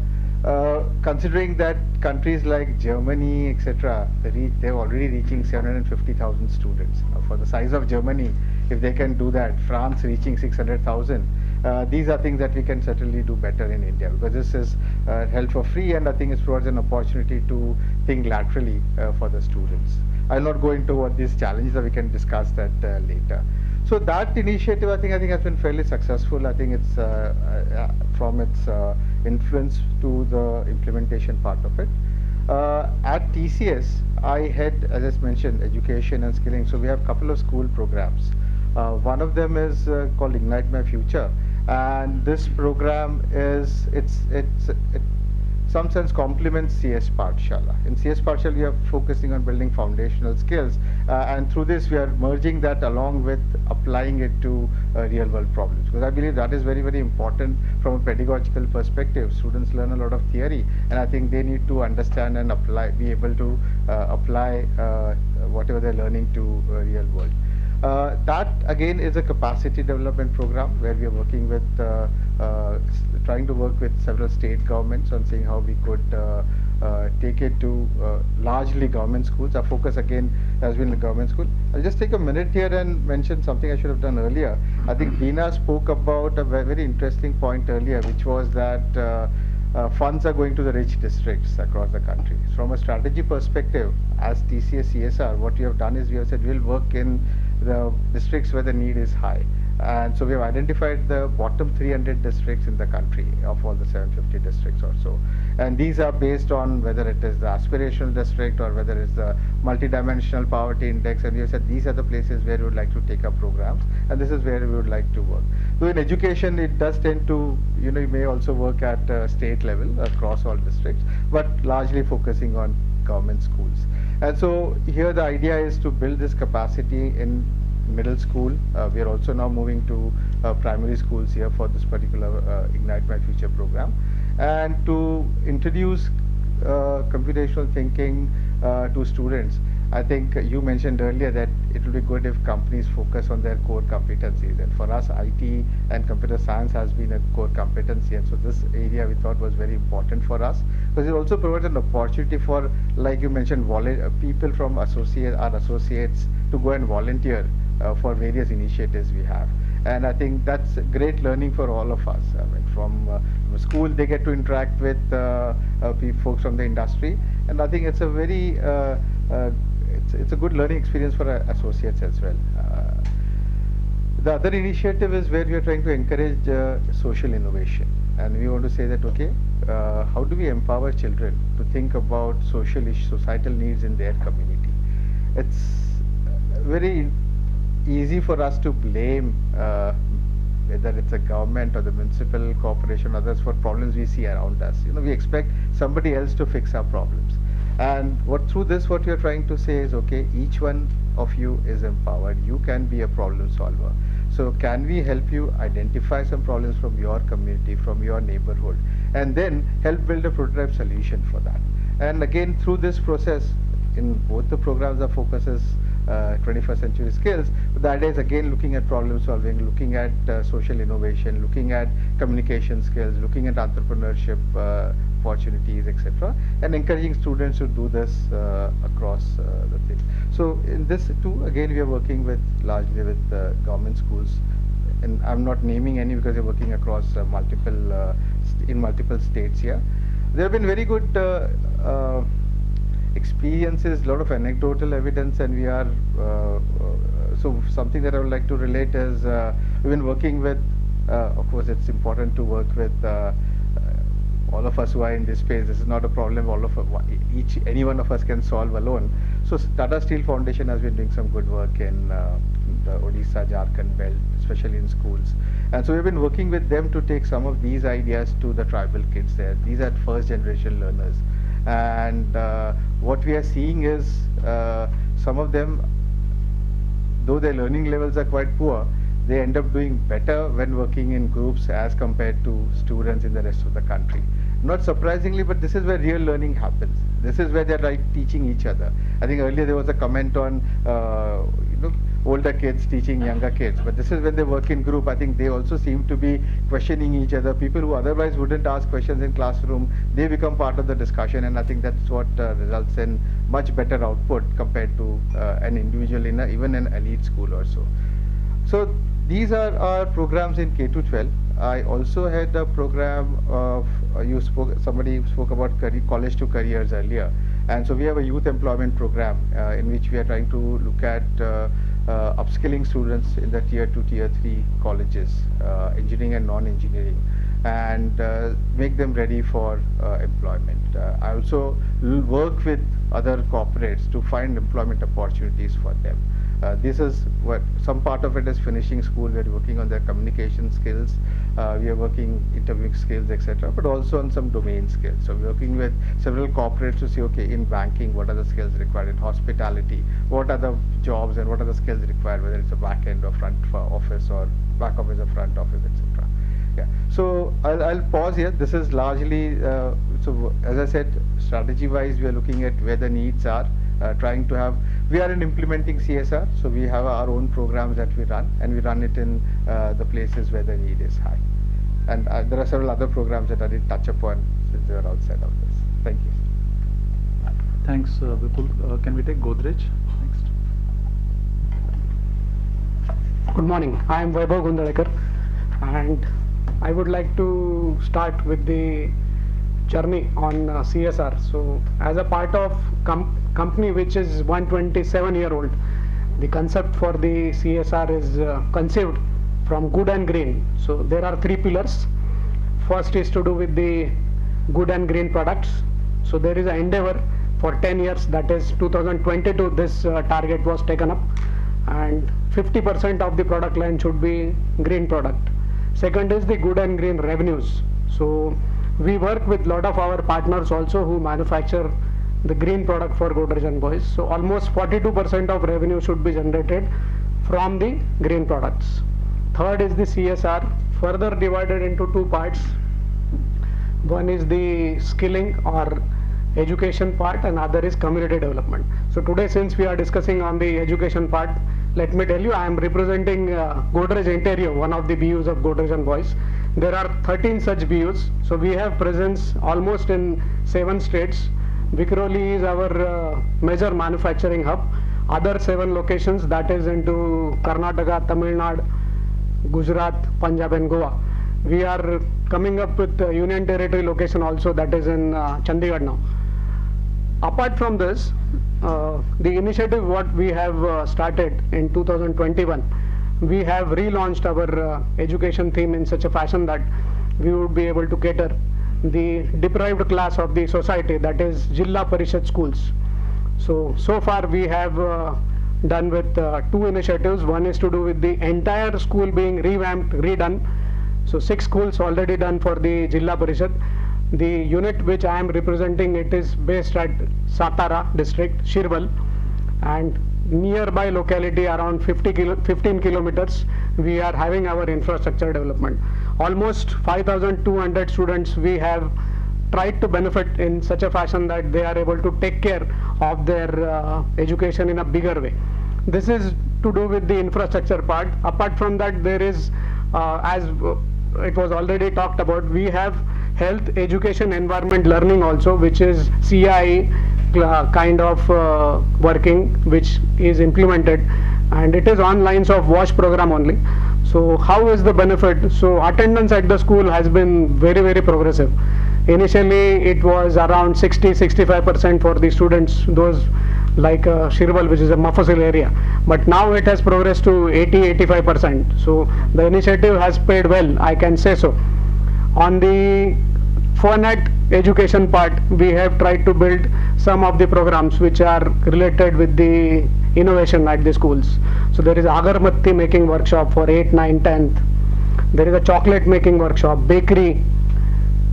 H: Considering that countries like Germany, etc., they're already reaching 750,000 students. For the size of Germany, if they can do that, France reaching 600,000, these are things that we can certainly do better in India, because this is held for free, and I think it provides an opportunity to think laterally for the students. I'll not go into what these challenges are, we can discuss that later. So that initiative, I think has been fairly successful. I think it's from its influence to the implementation part of it. At TCS, I head, as I mentioned, education and skilling. So we have a couple of school programs. One of them is called Ignite My Future, and this program is some sense complements CS Pathshala. In CS Pathshala, we are focusing on building foundational skills, and through this we are merging that along with applying it to real world problems, because I believe that is very, very important from a pedagogical perspective. Students learn a lot of theory, and I think they need to understand and apply, be able to apply whatever they're learning to real world. That again is a capacity development program where we are working with, trying to work with several state governments on seeing how we could take it to largely government schools. Our focus again has been the government school. I'll just take a minute here and mention something I should have done earlier. I think Beena spoke about a very interesting point earlier, which was that funds are going to the rich districts across the country. From a strategy perspective, as TCS CSR, what we have done is we have said we'll work in the districts where the need is high. And so we have identified the bottom 300 districts in the country of all the 750 districts or so. And these are based on whether it is the aspirational district or whether it's the multidimensional poverty index. And we have said these are the places where we would like to take up programs, and this is where we would like to work. So in education, it does tend to, you may also work at state level across all districts, but largely focusing on government schools. And so here the idea is to build this capacity in middle school. We are also now moving to primary schools here for this particular Ignite My Future program, and to introduce computational thinking to students. I think you mentioned earlier that it will be good if companies focus on their core competencies, and for us IT and computer science has been a core competency, and so this area we thought was very important for us, because it also provides an opportunity for, like you mentioned, people from our associates to go and volunteer for various initiatives we have. And I think that's great learning for all of us. I mean, from school they get to interact with folks from the industry, and I think it's a very it's a good learning experience for associates as well. The other initiative is where we are trying to encourage social innovation, and we want to say that, okay, how do we empower children to think about societal needs in their community? It's very easy for us to blame whether it's a government or the municipal corporation or others for problems we see around us. We expect somebody else to fix our problems. And through this, what we are trying to say is, okay, each one of you is empowered. You can be a problem solver. So can we help you identify some problems from your community, from your neighborhood, and then help build a prototype solution for that. And again, through this process, in both the programs, our focus is 21st century skills. But the idea is again looking at problem solving, looking at social innovation, looking at communication skills, looking at entrepreneurship opportunities, etc., and encouraging students to do this across the thing. So in this too, again, we are working largely with government schools, and I'm not naming any because we're working across in multiple states here. There have been very good experiences, a lot of anecdotal evidence, and we are so something that I would like to relate is we've been working with, of course it's important to work with all of us who are in this space. This is not a problem any one of us can solve alone. So Tata Steel Foundation has been doing some good work in the Odisha, Jharkhand belt, especially in schools. And so we've been working with them to take some of these ideas to the tribal kids there. These are first generation learners. And what we are seeing is some of them, though their learning levels are quite poor, they end up doing better when working in groups as compared to students in the rest of the country. Not surprisingly, but this is where real learning happens. This is where they're teaching each other. I think earlier there was a comment on older kids teaching younger kids, but this is when they work in group. I think they also seem to be questioning each other. People who otherwise wouldn't ask questions in classroom, they become part of the discussion, and I think that's what results in much better output compared to an individual in even an elite school or so. So these are our programs in K-12. I also had a program of, somebody spoke about college to careers earlier. And so we have a youth employment program in which we are trying to look at upskilling students in the tier 2, tier 3 colleges, engineering and non-engineering, and make them ready for employment. I also work with other corporates to find employment opportunities for them. This is what some part of it is finishing school. We are working on their communication skills. We are working interviewing skills, etc. But also on some domain skills. So we're working with several corporates to see, okay, in banking, what are the skills required? In hospitality, what are the jobs and what are the skills required? Whether it's a back end or front office or back office or front office, etc. Yeah. So I'll pause here. This is largely so as I said, strategy-wise, we are looking at where the needs are. Trying to have, we are in implementing CSR, so we have our own programs that we run, and we run it in the places where the need is high. And there are several other programs that I didn't touch upon since they are outside of this. Thank you.
B: Thanks, Vipul. Can we take Godrej next?
I: Good morning. I am Vaibhav Gundalekar, and I would like to start with the journey on CSR. So, as a part of company which is 127-year-old, the concept for the CSR is conceived from good and green. So, there are three pillars. First is to do with the good and green products. So, there is an endeavor for 10 years, that is 2022, this target was taken up, and 50% of the product line should be green product. Second is the good and green revenues. So we work with lot of our partners also who manufacture the green product for Godrej and Boys. So almost 42% of revenue should be generated from the green products. Third is the CSR, further divided into two parts. One is the skilling or education part, and other is community development. So today, since we are discussing on the education part, let me tell you, I am representing Godrej Ontario, one of the BUs of Godrej and Boys. There are 13 such BUs, so we have presence almost in 7 states. Vikhroli is our major manufacturing hub. Other 7 locations, that is into Karnataka, Tamil Nadu, Gujarat, Punjab and Goa. We are coming up with Union Territory location also, that is in Chandigarh now. Apart from this, the initiative what we have started in 2021, we have relaunched our education theme in such a fashion that we would be able to cater the deprived class of the society, that is Jilla Parishad schools. So far we have done with 2 initiatives. One is to do with the entire school being revamped, redone. So 6 schools already done for the Jilla Parishad. The unit which I am representing, it is based at Satara district, Shirval, and nearby locality around 15 kilometers, we are having our infrastructure development. Almost 5,200 students we have tried to benefit in such a fashion that they are able to take care of their education in a bigger way. This is to do with the infrastructure part. Apart from that, there is, as it was already talked about, we have health, education, environment, learning also, which is CIE kind of working, which is implemented, and it is on lines of WASH program only. So how is the benefit? So attendance at the school has been very, very progressive. Initially it was around 60-65% for the students, those like Shirval, which is a Mafasil area, but now it has progressed to 80-85%. So the initiative has paid well, I can say so. On the FONET education part, we have tried to build some of the programs which are related with the innovation at the schools. So there is agarbatti making workshop for 8th, 9th, 10th. There is a chocolate making workshop, bakery,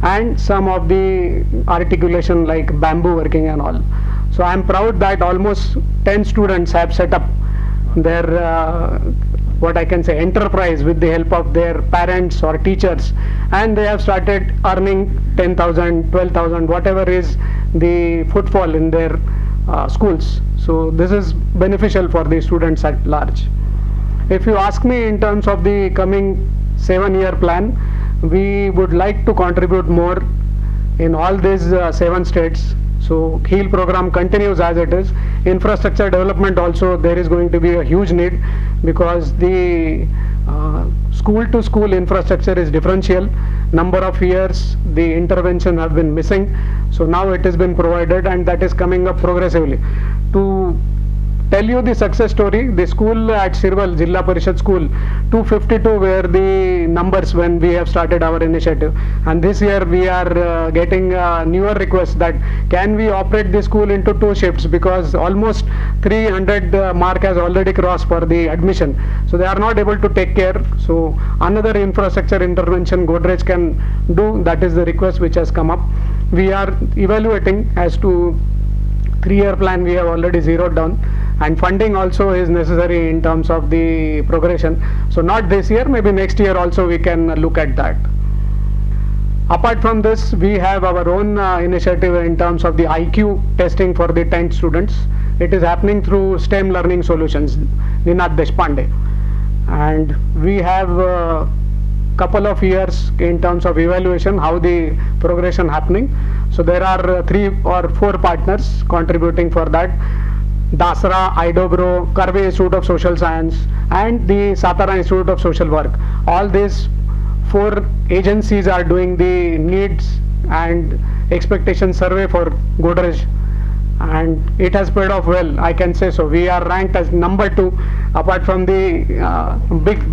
I: and some of the articulation like bamboo working and all. So I am proud that almost 10 students have set up their what I can say enterprise with the help of their parents or teachers, and they have started earning 10,000, 12,000, whatever is the footfall in their schools. So this is beneficial for the students at large. If you ask me in terms of the coming 7-year plan, we would like to contribute more in all these 7 states. So HEAL program continues as it is. Infrastructure development also, there is going to be a huge need, because the school to school infrastructure is differential. Number of years the intervention have been missing. So now it has been provided, and that is coming up progressively. To tell you the success story, the school at Sirval, Jilla Parishad School, 252 were the numbers when we have started our initiative. And this year we are getting newer requests that can we operate the school into 2 shifts, because almost 300 mark has already crossed for the admission. So they are not able to take care. So another infrastructure intervention Godrej can do, that is the request which has come up. We are evaluating as to 3-year plan we have already zeroed down, and funding also is necessary in terms of the progression. So not this year, maybe next year also we can look at that. Apart from this, we have our own initiative in terms of the IQ testing for the 10th students. It is happening through STEM Learning Solutions, Ninad Deshpande. And we have couple of years in terms of evaluation, how the progression happening. So there are 3 or 4 partners contributing for that. Dasra, Idobro, Karve Institute of Social Science, and the Satara Institute of Social Work. All these 4 agencies are doing the needs and expectation survey for Godrej, and it has paid off well, I can say so. We are ranked as number 2, apart from the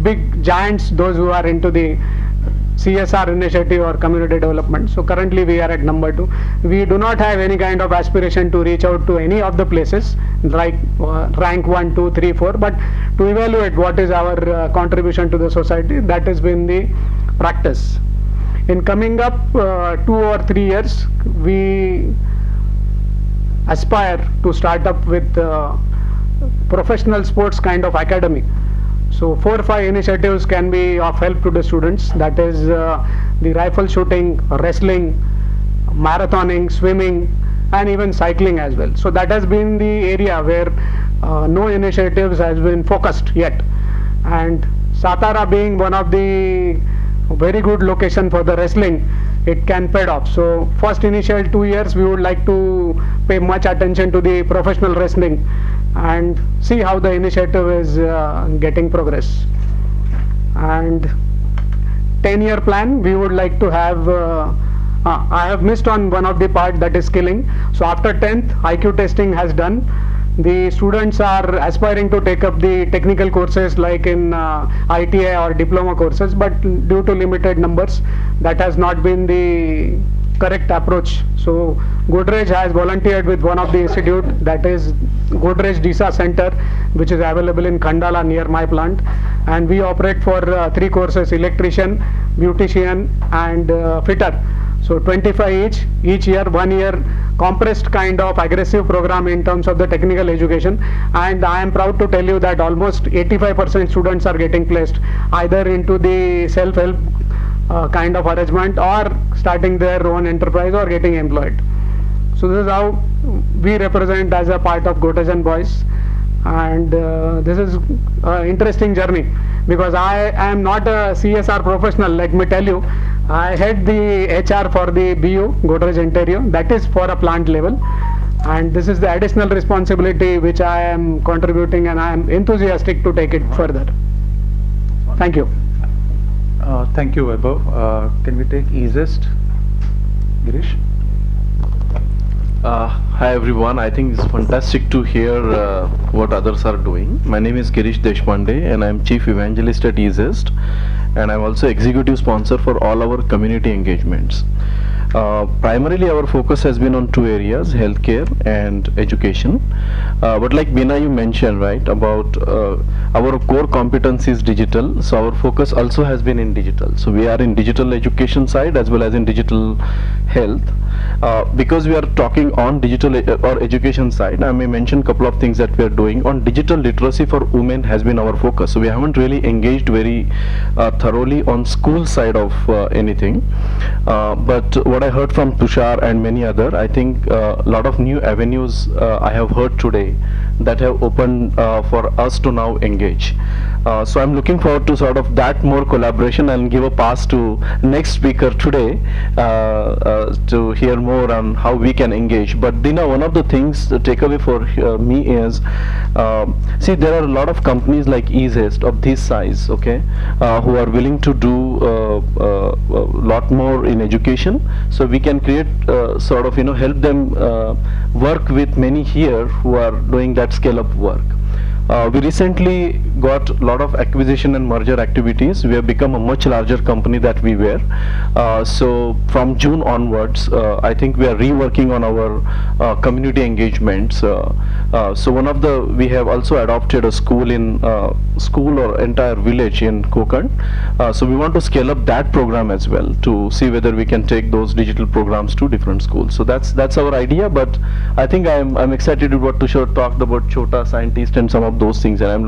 I: big giants, those who are into the CSR initiative or community development. So currently we are at number 2. We do not have any kind of aspiration to reach out to any of the places like rank 1, 2, 3, 4, but to evaluate what is our contribution to the society. That has been the practice. In coming up 2 or 3 years, we aspire to start up with professional sports kind of academy. So 4 or 5 initiatives can be of help to the students. That is the rifle shooting, wrestling, marathoning, swimming, and even cycling as well. So that has been the area where no initiatives has been focused yet. And Satara being one of the very good location for the wrestling, it can pay off. So first initial 2 years we would like to pay much attention to the professional wrestling and see how the initiative is getting progress. And 10-year plan we would like to have, I have missed on one of the part, that is skilling. So after 10th IQ testing has done. The students are aspiring to take up the technical courses like in ITI or diploma courses, but due to limited numbers that has not been the correct approach. So Godrej has volunteered with one of the institute, that is Godrej DISA Center, which is available in Khandala near my plant, and we operate for 3 courses: electrician, beautician, and fitter. So 25 each year, 1 year compressed kind of aggressive program in terms of the technical education. And I am proud to tell you that almost 85% students are getting placed either into the self-help kind of arrangement or starting their own enterprise or getting employed. So this is how we represent as a part of Godrej Boys. And this is an interesting journey, because I am not a CSR professional, let me tell you. I head the HR for the BU, Godrej Ontario, that is for a plant level. And this is the additional responsibility which I am contributing, and I am enthusiastic to take it further. Thank you.
B: Thank you, Vaibhav. Can we take easiest? Girish?
J: Hi everyone, I think it's fantastic to hear what others are doing. My name is Girish Deshpande and I'm Chief Evangelist at Easest, and I'm also Executive Sponsor for all our community engagements. Primarily our focus has been on 2 areas, healthcare and education. But like Bina, you mentioned, right, about our core competence is digital, so our focus also has been in digital. So we are in digital education side as well as in digital health. Because we are talking on digital or education side, I may mention a couple of things that we are doing. On digital literacy for women has been our focus. So we haven't really engaged very thoroughly on school side of anything. But what I heard from Tushar and many other, I think a lot of new avenues I have heard today that have opened for us to now engage. So I'm looking forward to sort of that more collaboration and give a pass to next speaker today to hear more on how we can engage. But Dina, one of the things, the takeaway for me is, see, there are a lot of companies like EaseEst of this size, okay, who are willing to do a lot more in education. So we can create sort of, help them work with many here who are doing that scale up work. We recently got a lot of acquisition and merger activities. We have become a much larger company that we were. So from June onwards, I think we are reworking on our community engagements. So we have also adopted a school or entire village in Konkan. So we want to scale up that program as well to see whether we can take those digital programs to different schools. So that's our idea. But I think I'm excited with what Tushar talked about, Chota Scientist and some of those things, and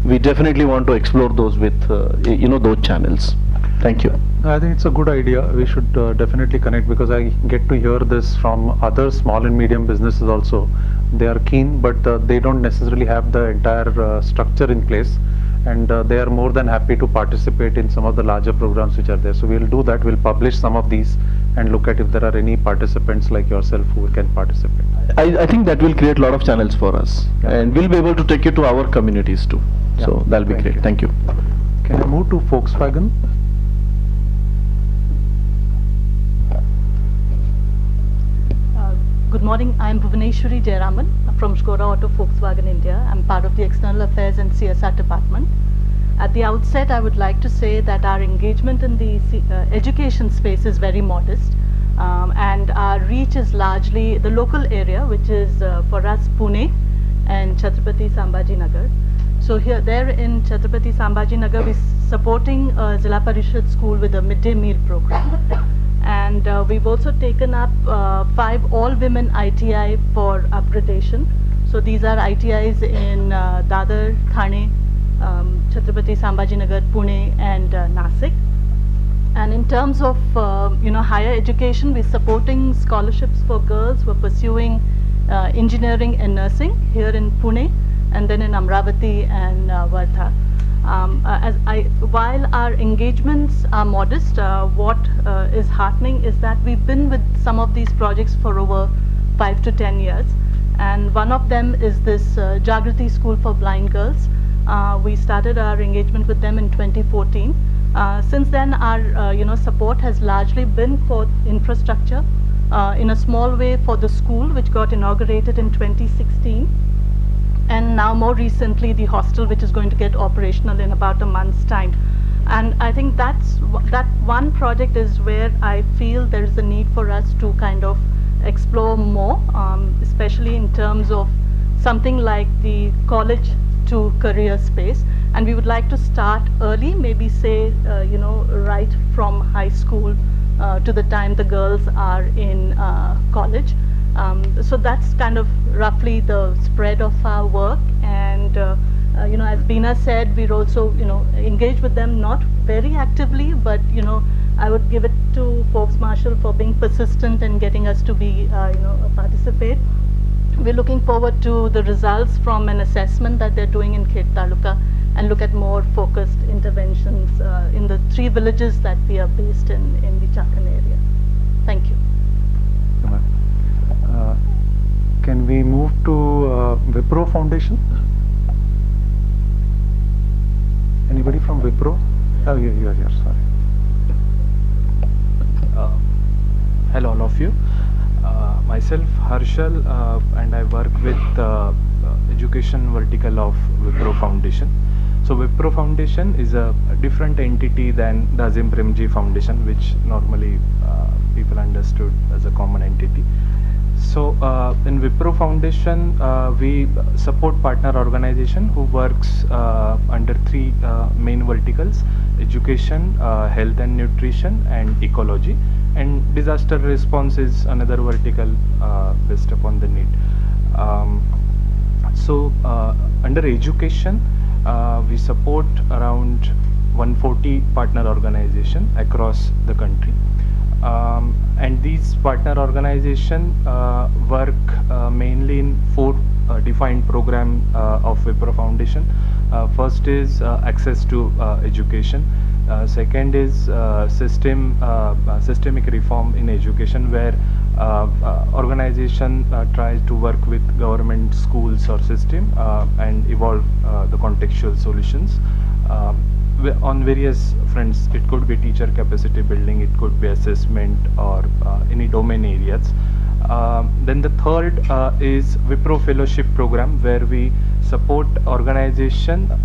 J: we definitely want to explore those with those channels. Thank you.
B: I think it's a good idea. We should definitely connect, because I get to hear this from other small and medium businesses also. They are keen, but they don't necessarily have the entire structure in place, and they are more than happy to participate in some of the larger programs which are there. So we'll do that. We'll publish some of these and look at if there are any participants like yourself who can participate.
J: I think that will create a lot of channels for us, and we'll be able to take it to our communities too. So that'll be great. Thank you.
B: Can I move to Volkswagen?
K: Good morning, I am Bhuvaneshwari Jayaraman from Skoda Auto Volkswagen India. I'm part of the External Affairs and CSR department. At the outset, I would like to say that our engagement in the education space is very modest, and our reach is largely the local area, which is for us Pune and Chhatrapati Sambhaji Nagar. So there in Chhatrapati Sambhaji Nagar, we're supporting Zilla Parishad school with a midday meal program. And we've also taken up 5 all-women ITI for upgradation. So these are ITIs in Dadar, Thane, Chhatrapati Sambhajinagar, Pune and Nasik. And in terms of higher education, we're supporting scholarships for girls who are pursuing engineering and nursing here in Pune and then in Amravati and Wardha. While our engagements are modest, what is heartening is that we've been with some of these projects for over 5 to 10 years, and one of them is this Jagrati School for Blind Girls. We started our engagement with them in 2014. Since then, our support has largely been for infrastructure, in a small way for the school, which got inaugurated in 2016. And now more recently the hostel, which is going to get operational in about a month's time. And I think that one project is where I feel there is a need for us to kind of explore more, especially in terms of something like the college to career space. And we would like to start early, maybe say right from high school to the time the girls are in college. So that's kind of roughly the spread of our work, and as Beena said, we're also engaged with them, not very actively, but I would give it to Forbes Marshall for being persistent and getting us to be participate. We're looking forward to the results from an assessment that they're doing in Khet Taluka and look at more focused interventions in the 3 villages that we are based in the Chakan area. Thank you.
B: Can we move to Wipro Foundation? Anybody from Wipro? Oh, you are here, sorry.
L: Hello all of you. Myself Harshal, and I work with education vertical of Wipro Foundation. So Wipro Foundation is a different entity than the Azim Premji Foundation, which normally people understood as a common entity. So in Wipro Foundation, we support partner organization who works under 3 main verticals: education, health and nutrition, and ecology. And disaster response is another vertical based upon the need. So under education, we support around 140 partner organization across the country. And these partner organization work mainly in 4 defined program of Wipro Foundation. First is access to education. Second is systemic reform in education, where organization tries to work with government schools or system and evolve the contextual solutions on various fronts. It could be teacher capacity building, it could be assessment, or any domain areas. Then the third is Wipro Fellowship Program, where we support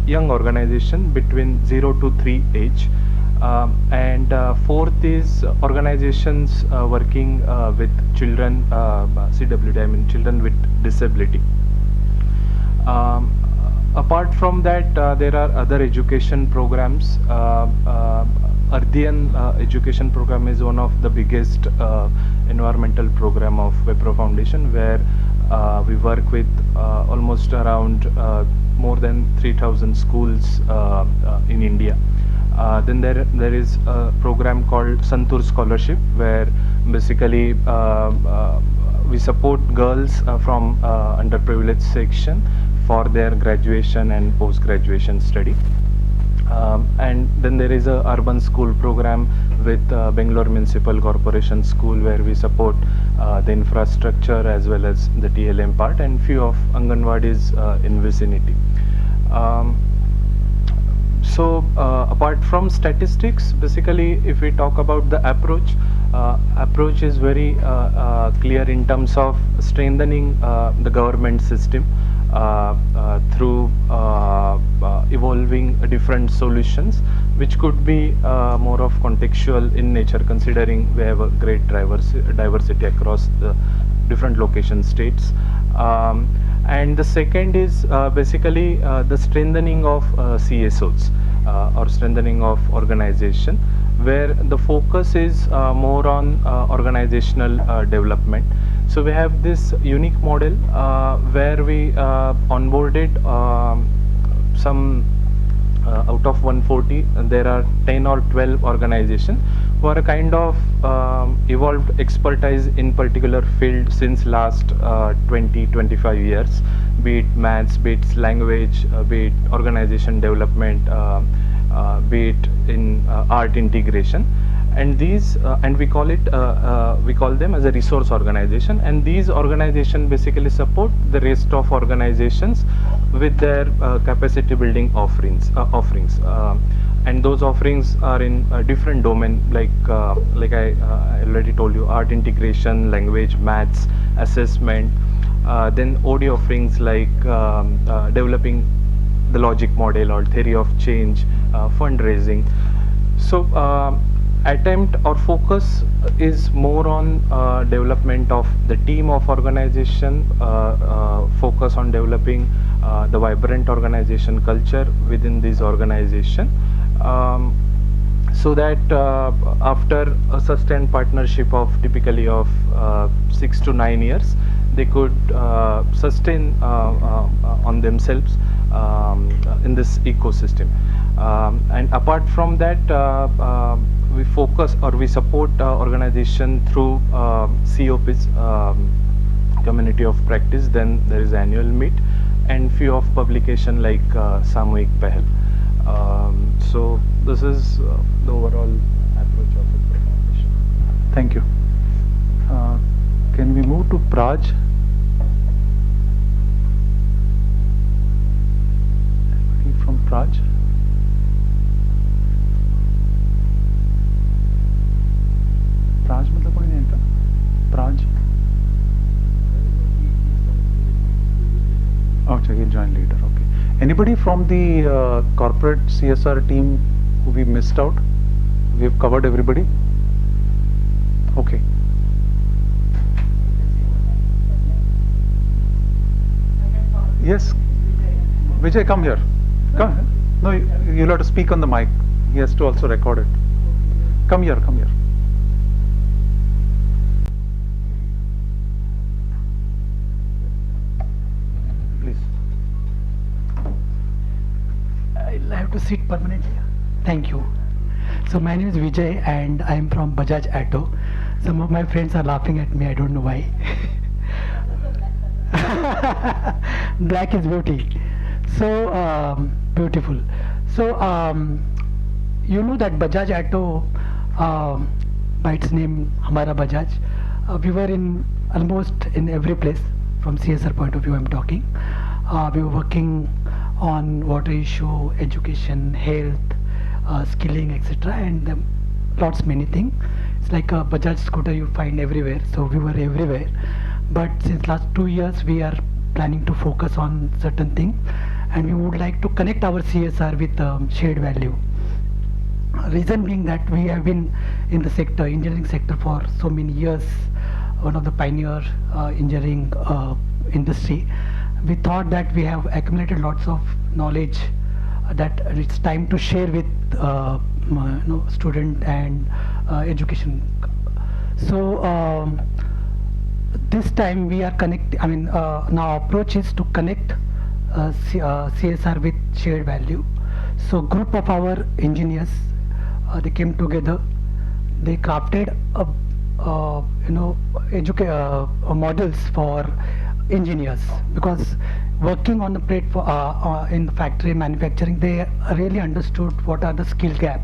L: young organization between 0 to 3 age. And fourth is organizations working with children, CWD, I mean children with disability. Apart from that, there are other education programs. Ardhiyan education program is one of the biggest environmental program of Wipro Foundation, where we work with almost around more than 3,000 schools in India. Then there is a program called Santur Scholarship, where basically we support girls from underprivileged section for their graduation and post-graduation study. And then there is a urban school program with Bangalore Municipal Corporation School, where we support the infrastructure as well as the TLM part, and few of Anganwadis in vicinity. So apart from statistics, basically if we talk about the approach is very clear in terms of strengthening the government system through evolving different solutions, which could be more of contextual in nature, considering we have a great diversity across the different location states. And the second is basically the strengthening of CSOs or strengthening of organization, where the focus is more on organizational development. So we have this unique model where we onboarded some out of 140, there are 10 or 12 organizations who are a kind of evolved expertise in particular field since last 20-25 years, be it maths, be it language, be it organization development, be it in art integration. And these and we call them as a resource organization, and these organizations basically support the rest of organizations with their capacity building offerings, and those offerings are in a different domain, like I already told you, art integration, language, maths, assessment, then OD offerings like developing the logic model or theory of change, fundraising. So attempt or focus is more on development of the team of organization, focus on developing the vibrant organization culture within this organization, so that after a sustained partnership of typically of 6 to 9 years, they could sustain on themselves in this ecosystem. And apart from that, we focus or we support organization through COPs, community of practice. Then there is annual meet and few of publication like Samuik Pehal. So this is the overall approach of the foundation.
B: Thank you. Can we move to Praj? Anybody from Praj? Praj मतलब कोई नहीं था प्राज अच्छा he joined later. Okay, anybody from the corporate CSR team who we missed out? We've covered everybody. Okay, yes, Vijay, come here. Come. No, you'll have to speak on the mic. He has to also record it. Come here, come here.
M: I'll have to sit permanently. Thank you. So my name is Vijay and I am from Bajaj Auto. Some of my friends are laughing at me, I don't know why. Black is beauty. So beautiful. So you know that Bajaj Auto, by its name, Hamara Bajaj, we were in almost in every place. From CSR point of view, I'm talking. We were working on water issue, education, health, skilling, etc., and lots many things. It's like a Bajaj scooter you find everywhere. So we were everywhere. But since last 2 years, we are planning to focus on certain things, and we would like to connect our CSR with shared value. Reason being that we have been in the sector, engineering sector, for so many years, one of the pioneer engineering industry. We thought that we have accumulated lots of knowledge that it's time to share with student and education. So this time we are now approach is to connect CSR with shared value. So group of our engineers, they came together, they crafted models for engineers, because working on the platform in factory manufacturing, they really understood what are the skill gap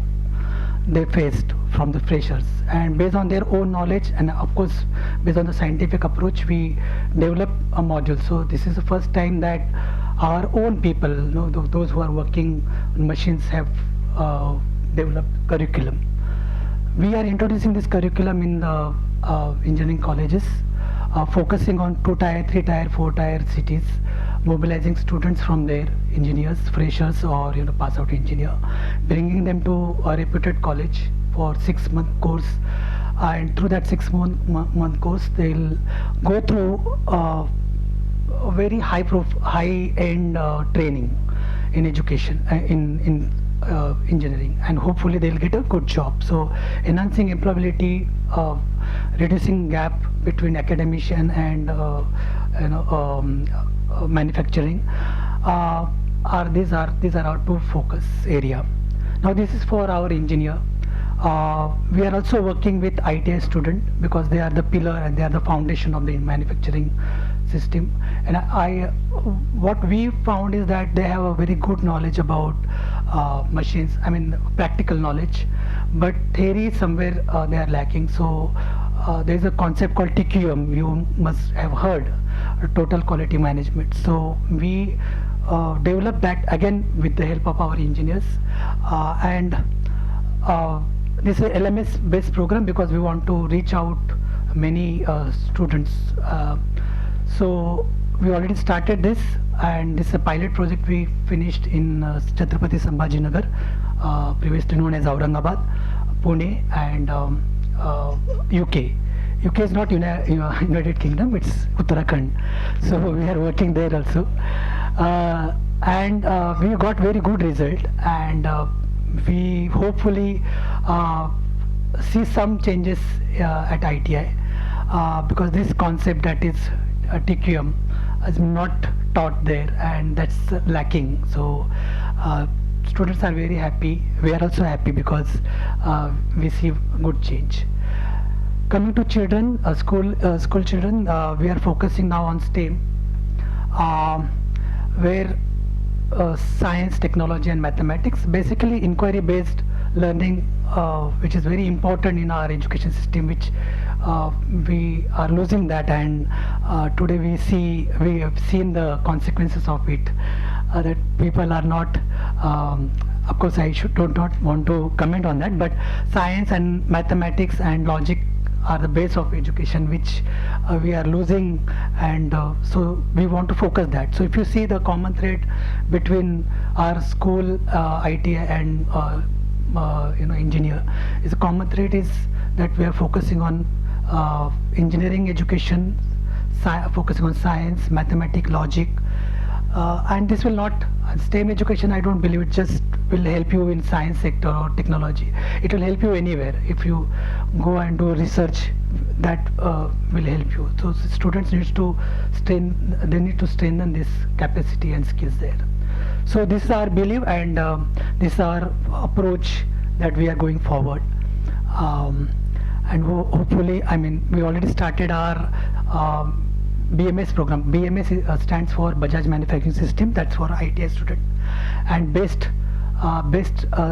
M: they faced from the freshers, and based on their own knowledge and of course based on the scientific approach, we developed a module. So this is the first time that our own people, those who are working on machines, have developed curriculum. We are introducing this curriculum in the engineering colleges, focusing on 2-tier, 3-tier, 4-tier cities, mobilizing students from there, engineers, freshers, or pass out engineer, bringing them to a reputed college for 6-month course, and through that 6-month course they'll go through a very high-end training in education, in engineering, and hopefully they'll get a good job. So enhancing employability, reducing gap between academician and manufacturing, these are our two focus area. Now this is for our engineer. We are also working with ITI student, because they are the pillar and they are the foundation of the manufacturing system. And what we found is that they have a very good knowledge about machines, practical knowledge, but theory somewhere they are lacking. So there is a concept called TQM, you must have heard, total quality management. So we developed that again with the help of our engineers, and this is LMS based program because we want to reach out many students. So we already started this, and this is a pilot project we finished in Chhatrapati Sambhajinagar, previously known as Aurangabad, Pune, and UK. UK is not United Kingdom, it's Uttarakhand. So we are working there also, and we got very good result, and we hopefully see some changes at ITI, because this concept, that is TQM, is not taught there, and that's lacking. So students are very happy. We are also happy because we see good change. Coming to children, school children, we are focusing now on STEM, where science, technology, and mathematics, basically inquiry-based learning, which is very important in our education system, which we are losing that, and today we have seen the consequences of it, that people are not, of course I do not want to comment on that, but science and mathematics and logic are the base of education, which we are losing, and so we want to focus that. So if you see the common thread between our school, ITI, and engineer, is a common thread is that we are focusing on engineering education, focusing on science, mathematics, logic, and this will not, STEM education, I don't believe it just will help you in science sector or technology. It will help you anywhere. If you go and do research, that will help you. So students need to strengthen this capacity and skills there. So this is our belief, and this is our approach that we are going forward. And hopefully, we already started our BMS program. BMS stands for Bajaj Manufacturing System. That's for ITI student. And BEST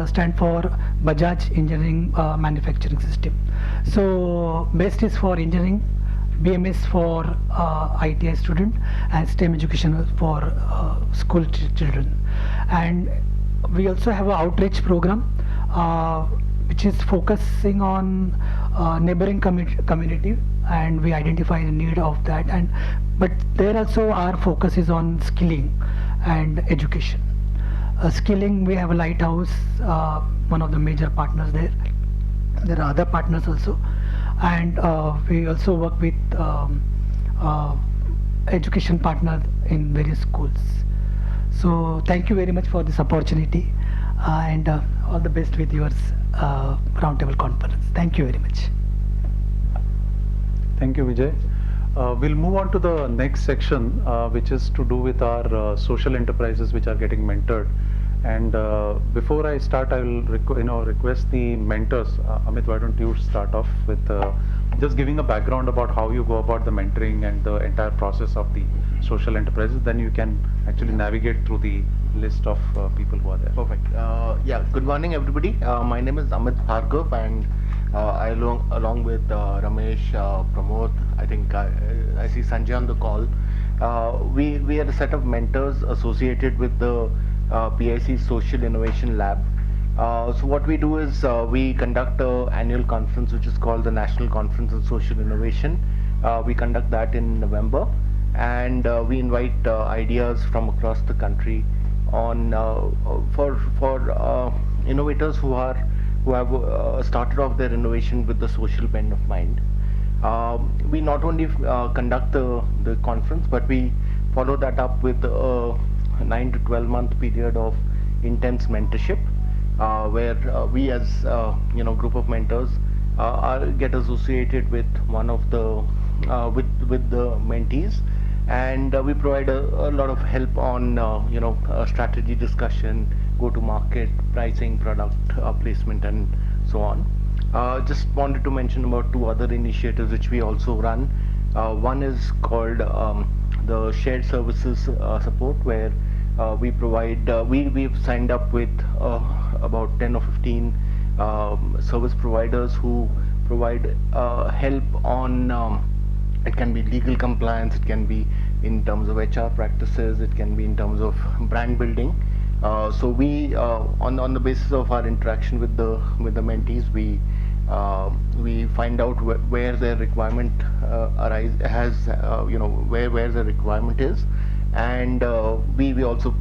M: stand for Bajaj Engineering Manufacturing System. So BEST is for engineering, BMS for ITI student, and STEM education for school children. And we also have an outreach program which is focusing on neighboring community, and we identify the need of that. And but there also our focus is on skilling and education. Skilling, we have a Lighthouse, one of the major partners there. There are other partners also, and we also work with education partners in various schools. So thank you very much for this opportunity, and all the best with your roundtable conference. Thank you very much.
B: Thank you, Vijay. We'll move on to the next section, which is to do with our social enterprises which are getting mentored. And before I start, I will request the mentors. Amit, why don't you start off with just giving a background about how you go about the mentoring and the entire process of the social enterprises. Then you can actually navigate through the list of people who are there.
N: Perfect. Yeah, good morning everybody. My name is Amit Bhargav, and I along with Ramesh, Pramod, I think I see Sanjay on the call. We are a set of mentors associated with the PIC Social Innovation Lab. So what we do is we conduct an annual conference which is called the National Conference on Social Innovation. We conduct that in November, and we invite ideas from across the country on for innovators who have started off their innovation with the social bent of mind. We not only conduct the conference, but we follow that up with a 9 to 12 month period of intense mentorship, where we as group of mentors get associated with one of the with the mentees, and we provide a lot of help on strategy discussion, go to market, pricing, product placement, and so on. Just wanted to mention about two other initiatives which we also run. One is called the shared services support, where we provide we've signed up with about 10 or 15 service providers who provide help on it can be legal compliance, it can be in terms of HR practices, it can be in terms of brand building. So we on the basis of our interaction with the mentees, we find out where their requirement where the requirement is, and we also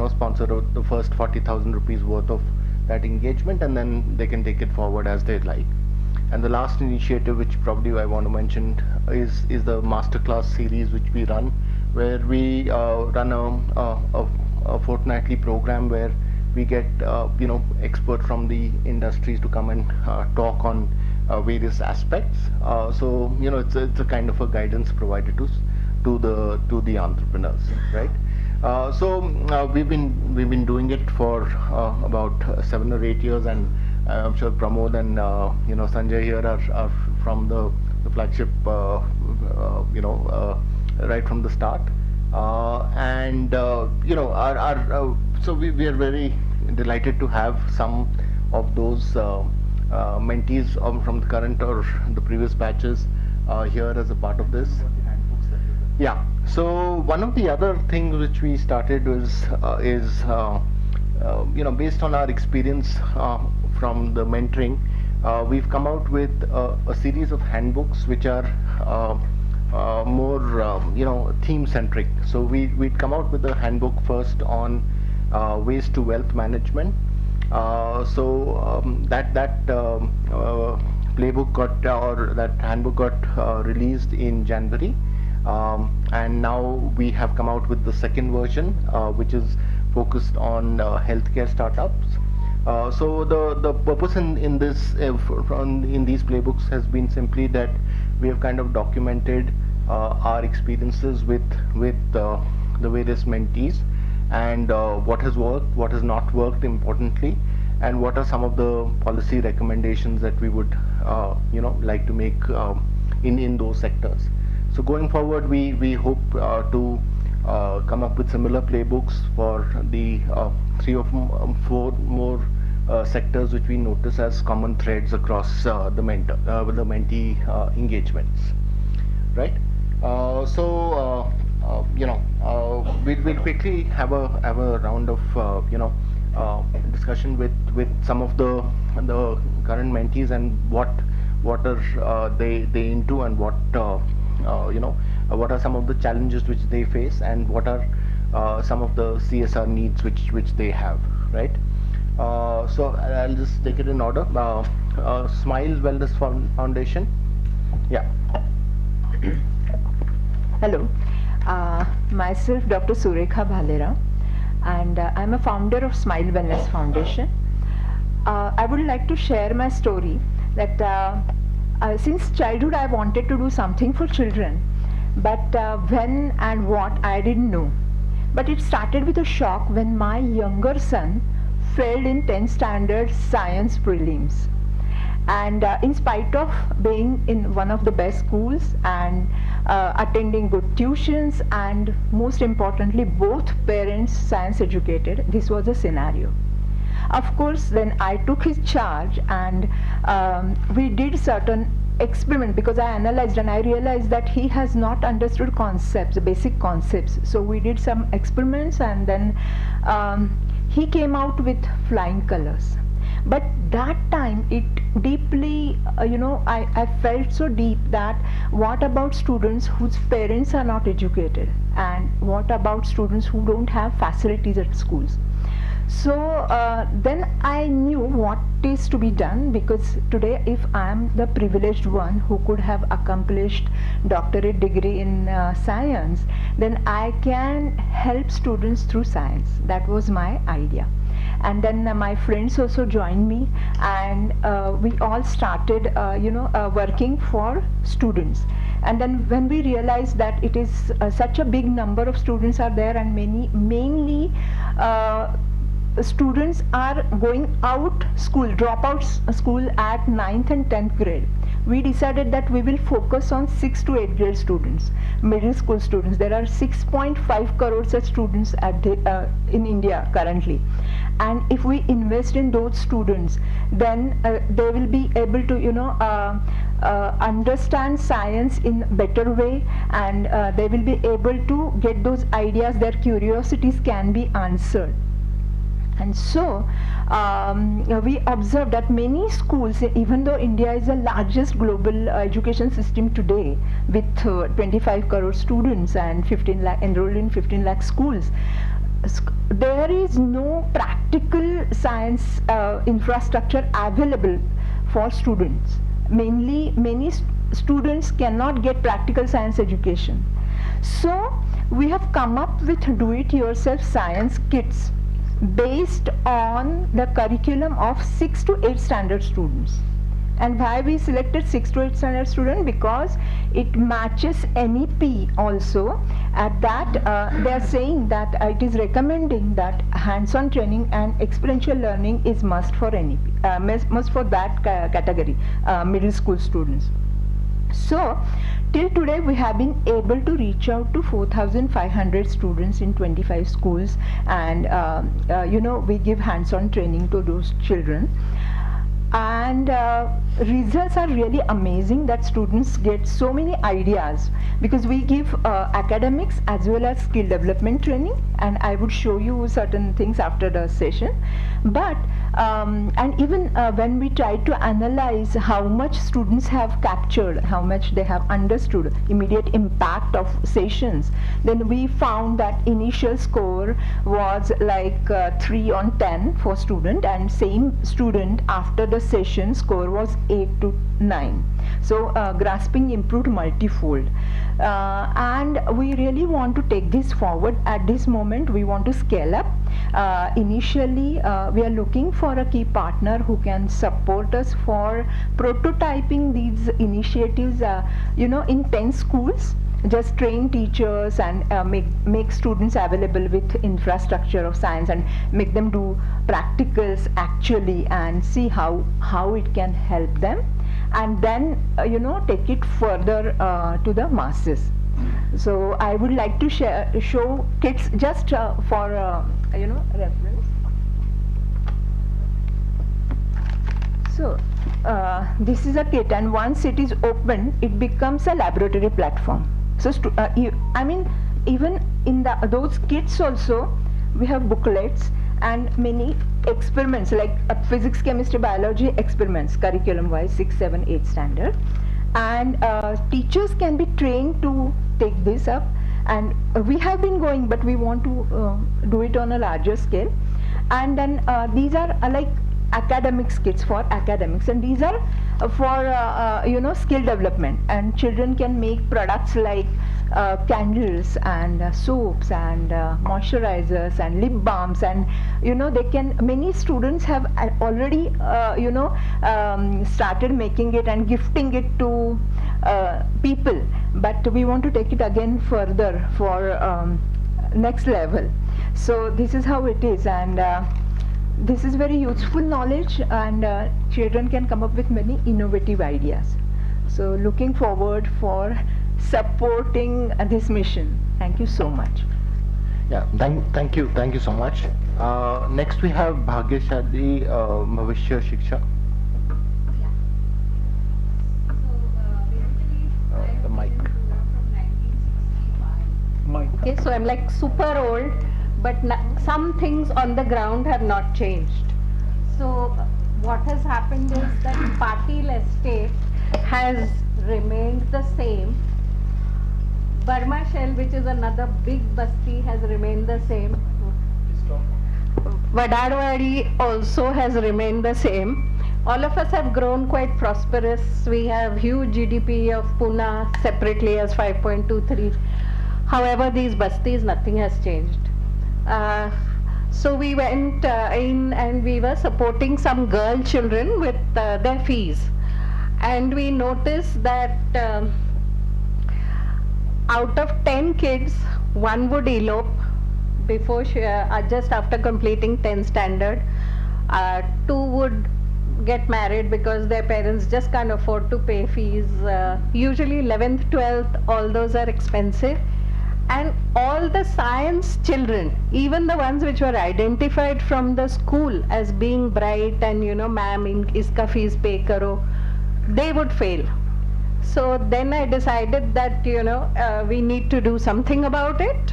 N: sponsor the first 40,000 rupees worth of that engagement, and then they can take it forward as they like. And the last initiative, which probably I want to mention, is the masterclass series which we run, where we run a fortnightly program where we get expert from the industries to come and talk on various aspects. So it's a kind of a guidance provided to the entrepreneurs, right? So we've been doing it for about 7 or 8 years, and I'm sure Pramod and Sanjay here are from the flagship right from the start, and so we are very delighted to have some of those mentees from the current or the previous batches here as a part of this. Yeah. So one of the other things which we started is based on our experience from the mentoring, we've come out with a series of handbooks which are more theme centric. So we'd come out with a handbook first on ways to wealth management. That playbook got or that handbook got released in January, and now we have come out with the second version, which is focused on healthcare startups. So the purpose in this in these playbooks has been simply that we have kind of documented our experiences with the various mentees, and what has worked, what has not worked, importantly, and what are some of the policy recommendations that we would like to make in those sectors. So going forward, we hope to come up with similar playbooks for the 4 more sectors which we notice as common threads across the mentee engagements, right? We'll quickly have a round of discussion with some of the current mentees and what are they into, and what are some of the challenges which they face, and what are some of the CSR needs which they have, right? So I'll just take it in order. Smile Wellness Foundation. Yeah.
O: Hello, myself Dr. Surekha Bhalera, and I'm a founder of Smile Wellness Foundation. I would like to share my story that since childhood I wanted to do something for children, but when and what I didn't know. But it started with a shock when my younger son failed in 10th standard science prelims. And in spite of being in one of the best schools and attending good tuitions, and most importantly both parents science educated, this was a scenario. Of course, then I took his charge, and we did certain experiment, because I analyzed and I realized that he has not understood concepts, basic concepts. So we did some experiments, and then he came out with flying colors. But that time it deeply, I felt so deep that what about students whose parents are not educated, and what about students who don't have facilities at schools? So then I knew what is to be done, because today if I am the privileged one who could have accomplished doctorate degree in science, then I can help students through science. That was my idea. And then my friends also joined me, and we all started working for students. And then when we realized that it is such a big number of students are there, and mainly students are going out school, drop out school at 9th and 10th grade, we decided that we will focus on 6th to 8th grade students, middle school students. There are 6.5 crore such students in India currently. And if we invest in those students, then they will be able to understand science in better way, and they will be able to get those ideas, their curiosities can be answered. And so we observed that many schools, even though India is the largest global education system today with 25 crore students and 15 lakh enrolled in 15 lakh schools, there is no practical science infrastructure available for students. Mainly, many students cannot get practical science education. So we have come up with do-it-yourself science kits based on the curriculum of 6th to 8th standard students. And why we selected 6th to 8th standard student? Because it matches NEP also. At that, they are saying that it is recommending that hands-on training and experiential learning is must for NEP, must for that category, middle school students. So till today we have been able to reach out to 4,500 students in 25 schools, and we give hands-on training to those children. And results are really amazing, that students get so many ideas, because we give academics as well as skill development training, and I would show you certain things after the session. But and even when we try to analyze how much students have captured, how much they have understood, immediate impact of sessions, then we found that initial score was like 3 on 10 for student, and same student after the session score was 8 to 9. So grasping improved multifold, and we really want to take this forward. At this moment we want to scale up. Initially we are looking for a key partner who can support us for prototyping these initiatives in 10 schools. Just train teachers and make students available with infrastructure of science, and make them do practicals actually, and see how it can help them. and then take it further to the masses. So I would like to show kids just for reference. So this is a kit, and once it is opened, it becomes a laboratory platform. So even in those kits also, we have booklets and many experiments like physics, chemistry, biology experiments, curriculum wise, 6, 7, 8 standard. And teachers can be trained to take this up, and we have been going, but we want to do it on a larger scale. And then these are like academics kits for academics, and these are for skill development, and children can make products like candles and soaps and moisturizers and lip balms, and they can, many students have already started making it and gifting it to people, but we want to take it again further for next level. So this is how it is, and this is very useful knowledge, and children can come up with many innovative ideas. So looking forward for supporting this mission. Thank you so much.
N: Yeah, thank you so much. Next we have Bhagyashali Bhavishya Shiksha. The mic.
P: Okay, so I'm like super old, but some things on the ground have not changed. So what has happened is that Patil estate has remained the same. Burma Shell, which is another big basti, has remained the same. Vadadwadi also has remained the same. All of us have grown quite prosperous. We have huge GDP of Pune separately as 5.23. However, these bastis, nothing has changed. So we went in and we were supporting some girl children with their fees. And we noticed that out of 10 kids, one would elope before just after completing 10th standard. 2 would get married because their parents just can't afford to pay fees. Usually 11th, 12th, all those are expensive. And all the science children, even the ones which were identified from the school as being bright and ma'am iska fees pay karo, they would fail. So then I decided that we need to do something about it.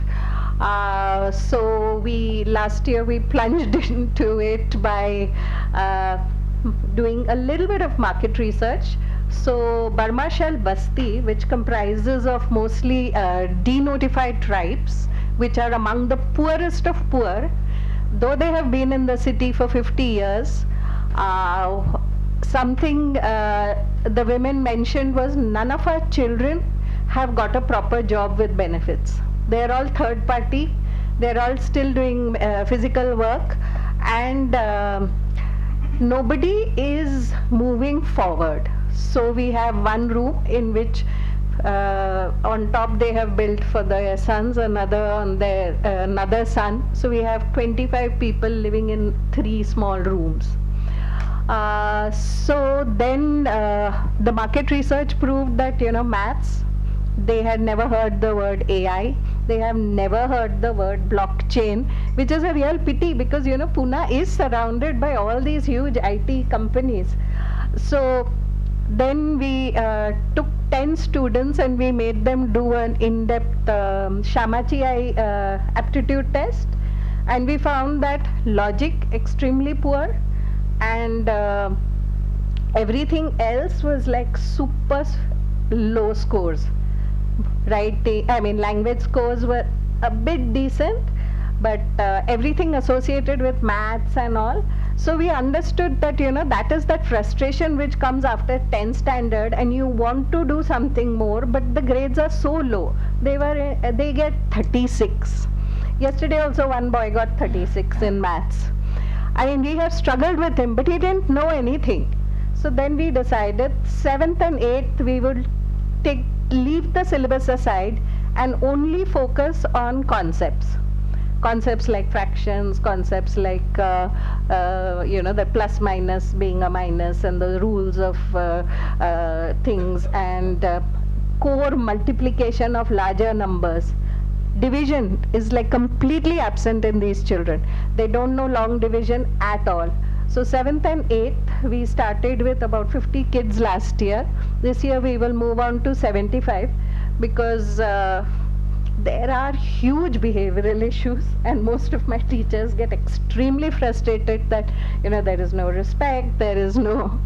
P: So last year we plunged into it by doing a little bit of market research. So Burma Shell Basti, which comprises of mostly denotified tribes, which are among the poorest of poor, though they have been in the city for 50 years, something the women mentioned was none of our children have got a proper job with benefits. They're all third party, they're all still doing physical work, and nobody is moving forward. So we have one room in which on top they have built for their sons, another on their another son. So we have 25 people living in 3 small rooms. So then the market research proved that maths, they had never heard the word AI, they have never heard the word blockchain, which is a real pity because Pune is surrounded by all these huge IT companies. So then we took 10 students and we made them do an in-depth Shamachi aptitude test, and we found that logic extremely poor, and everything else was like super low scores. Language scores were a bit decent, but everything associated with maths and all. So we understood that that is that frustration which comes after 10th standard, and you want to do something more, but the grades are so low. They get 36. Yesterday also one boy got 36 in maths. We have struggled with him, but he didn't know anything. So then we decided 7th and 8th we would leave the syllabus aside and only focus on concepts. concepts like fractions, concepts like the plus minus being a minus and the rules of things, and core multiplication of larger numbers. Division is like completely absent in these children. They don't know long division at all. So 7th and 8th, we started with about 50 kids last year. This year we will move on to 75 because there are huge behavioral issues, and most of my teachers get extremely frustrated that there is no respect, there is no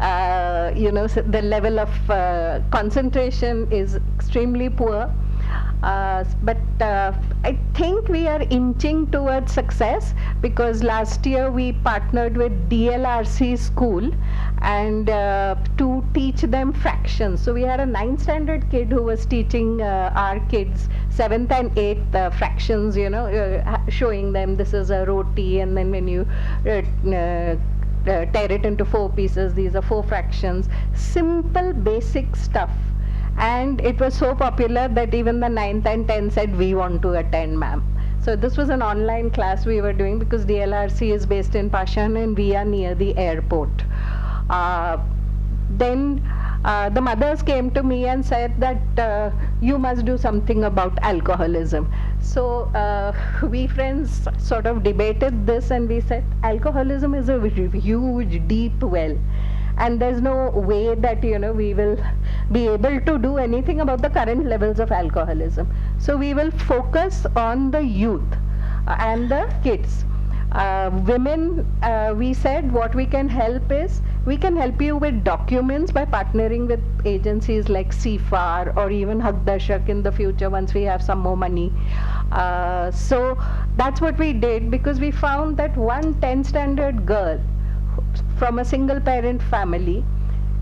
P: the level of concentration is extremely poor. But I think we are inching towards success because last year we partnered with DLRC school and to teach them fractions. So we had a 9th standard kid who was teaching our kids 7th and 8th fractions, showing them this is a roti, and then when you tear it into 4 pieces, these are 4 fractions. Simple basic stuff. And it was so popular that even the 9th and 10th said, we want to attend, ma'am. So this was an online class we were doing because DLRC is based in Pashan and we are near the airport. Then the mothers came to me and said that you must do something about alcoholism. So we friends sort of debated this and we said alcoholism is a huge deep well. And there's no way that we will be able to do anything about the current levels of alcoholism. So we will focus on the youth and the kids. Women, we said what we can help is, we can help you with documents by partnering with agencies like CFAR or even Haq Darshak in the future once we have some more money. So that's what we did because we found that one 10th standard girl from a single parent family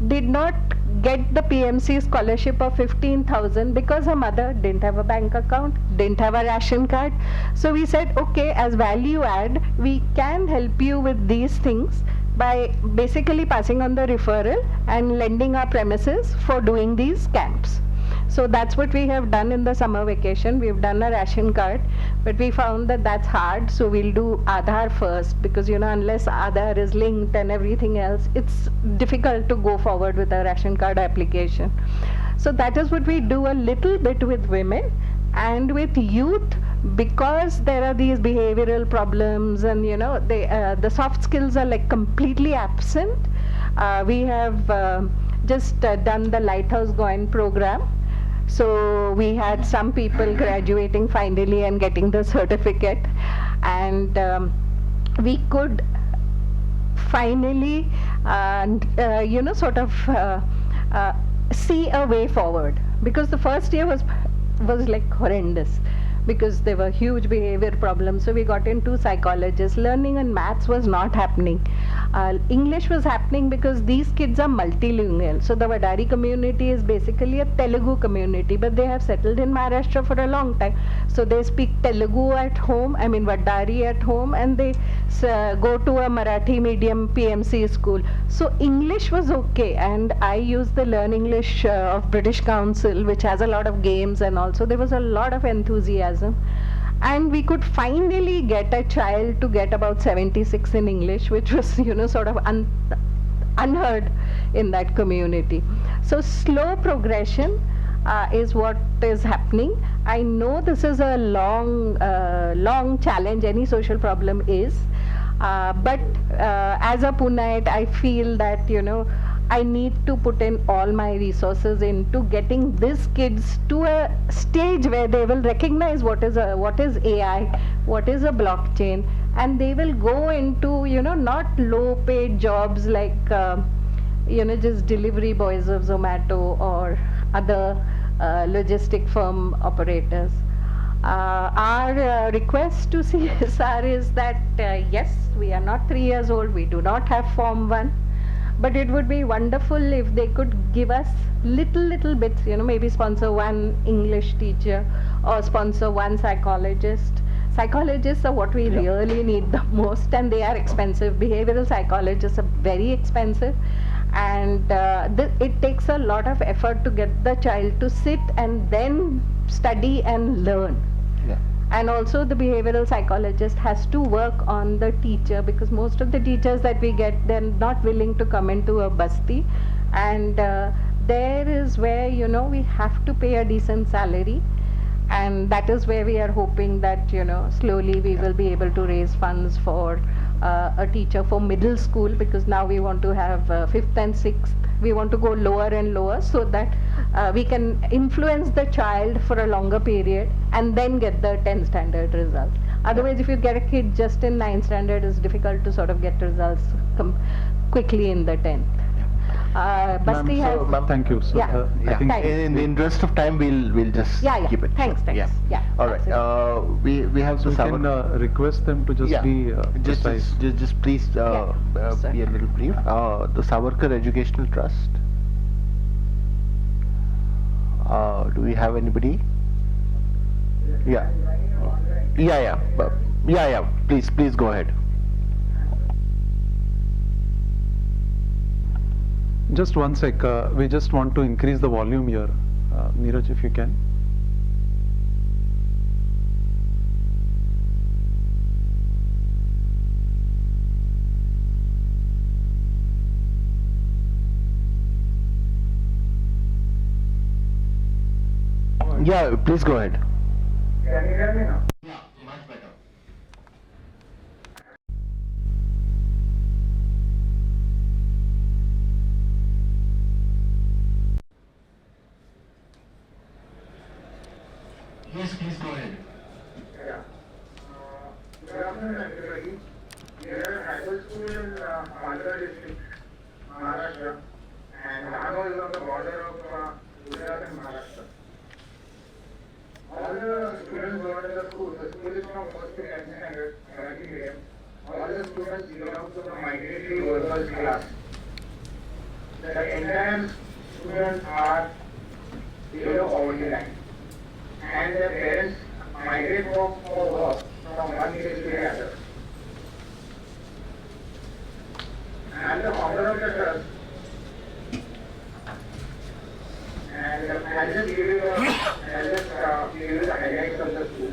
P: did not get the PMC scholarship of 15,000 because her mother didn't have a bank account, didn't have a ration card. So we said, okay, as value add, we can help you with these things by basically passing on the referral and lending our premises for doing these camps. So that's what we have done in the summer vacation. We've done a ration card, but we found that that's hard, so we'll do Aadhaar first because unless Aadhaar is linked and everything else, it's difficult to go forward with a ration card application. So that is what we do a little bit with women. And with youth, because there are these behavioral problems and the soft skills are like completely absent, we have just done the Lighthouse Goan program. So we had some people graduating finally and getting the certificate, and we could finally sort of see a way forward, because the first year was like horrendous because there were huge behavior problems. So we got into psychologists. Learning and maths was not happening. English was happening because these kids are multilingual. So the Vadari community is basically a Telugu community, but they have settled in Maharashtra for a long time. So they speak Telugu at home, Vadari at home, and they go to a Marathi medium PMC school. So English was okay, and I used the Learn English of British Council, which has a lot of games, and also there was a lot of enthusiasm. And we could finally get a child to get about 76 in English, which was sort of unheard in that community. So slow progression is what is happening. I know this is a long challenge, any social problem is, but as a Punaite, I feel that I need to put in all my resources into getting these kids to a stage where they will recognize what is AI, what is a blockchain, and they will go into not low paid jobs like just delivery boys of Zomato or other logistic firm operators. Our request to CSR is that yes, we are not 3 years old, we do not have Form 1, but it would be wonderful if they could give us little bits, maybe sponsor one English teacher or sponsor one psychologist. Psychologists are what we really need the most, and they are expensive. Behavioral psychologists are very expensive, and it takes a lot of effort to get the child to sit and then study and learn. And also the behavioral psychologist has to work on the teacher, because most of the teachers that we get, they're not willing to come into a basti, and there is where we have to pay a decent salary, and that is where we are hoping that slowly we will be able to raise funds for a teacher for middle school, because now we want to have 5th and 6th, we want to go lower and lower, so that we can influence the child for a longer period and then get the 10th standard results. Otherwise, if you get a kid just in 9th standard, it's difficult to sort of get results quickly in the 10th. Basti has.
B: Thank you. So, I think
N: In the interest of time, we'll just keep it.
P: Thanks. Yeah.
N: All right. We have
B: so
N: the
B: we can request them to just be precise.
N: just please be a little brief. The Savarkar Educational Trust. Do we have anybody? Yeah. Please go ahead.
B: Just one sec. We just want to increase the volume here. Neeraj, if you can.
N: Yeah, please go ahead.
Q: Can you hear me now?
N: Yeah, much better. Yes, please go ahead.
Q: Yeah. Good afternoon, everybody. We are at high school in Andhra district, Maharashtra, and Nano is on the border of Gujarat and Maharashtra. All the students who are in the school is from 1st to 10th standard, Marathi medium. All the students belong to the migratory workers class. The entire students are below poverty line, and their parents migrate for work from one village to the other. I'm the founder of the trust, and I'll just give you the highlights of the school.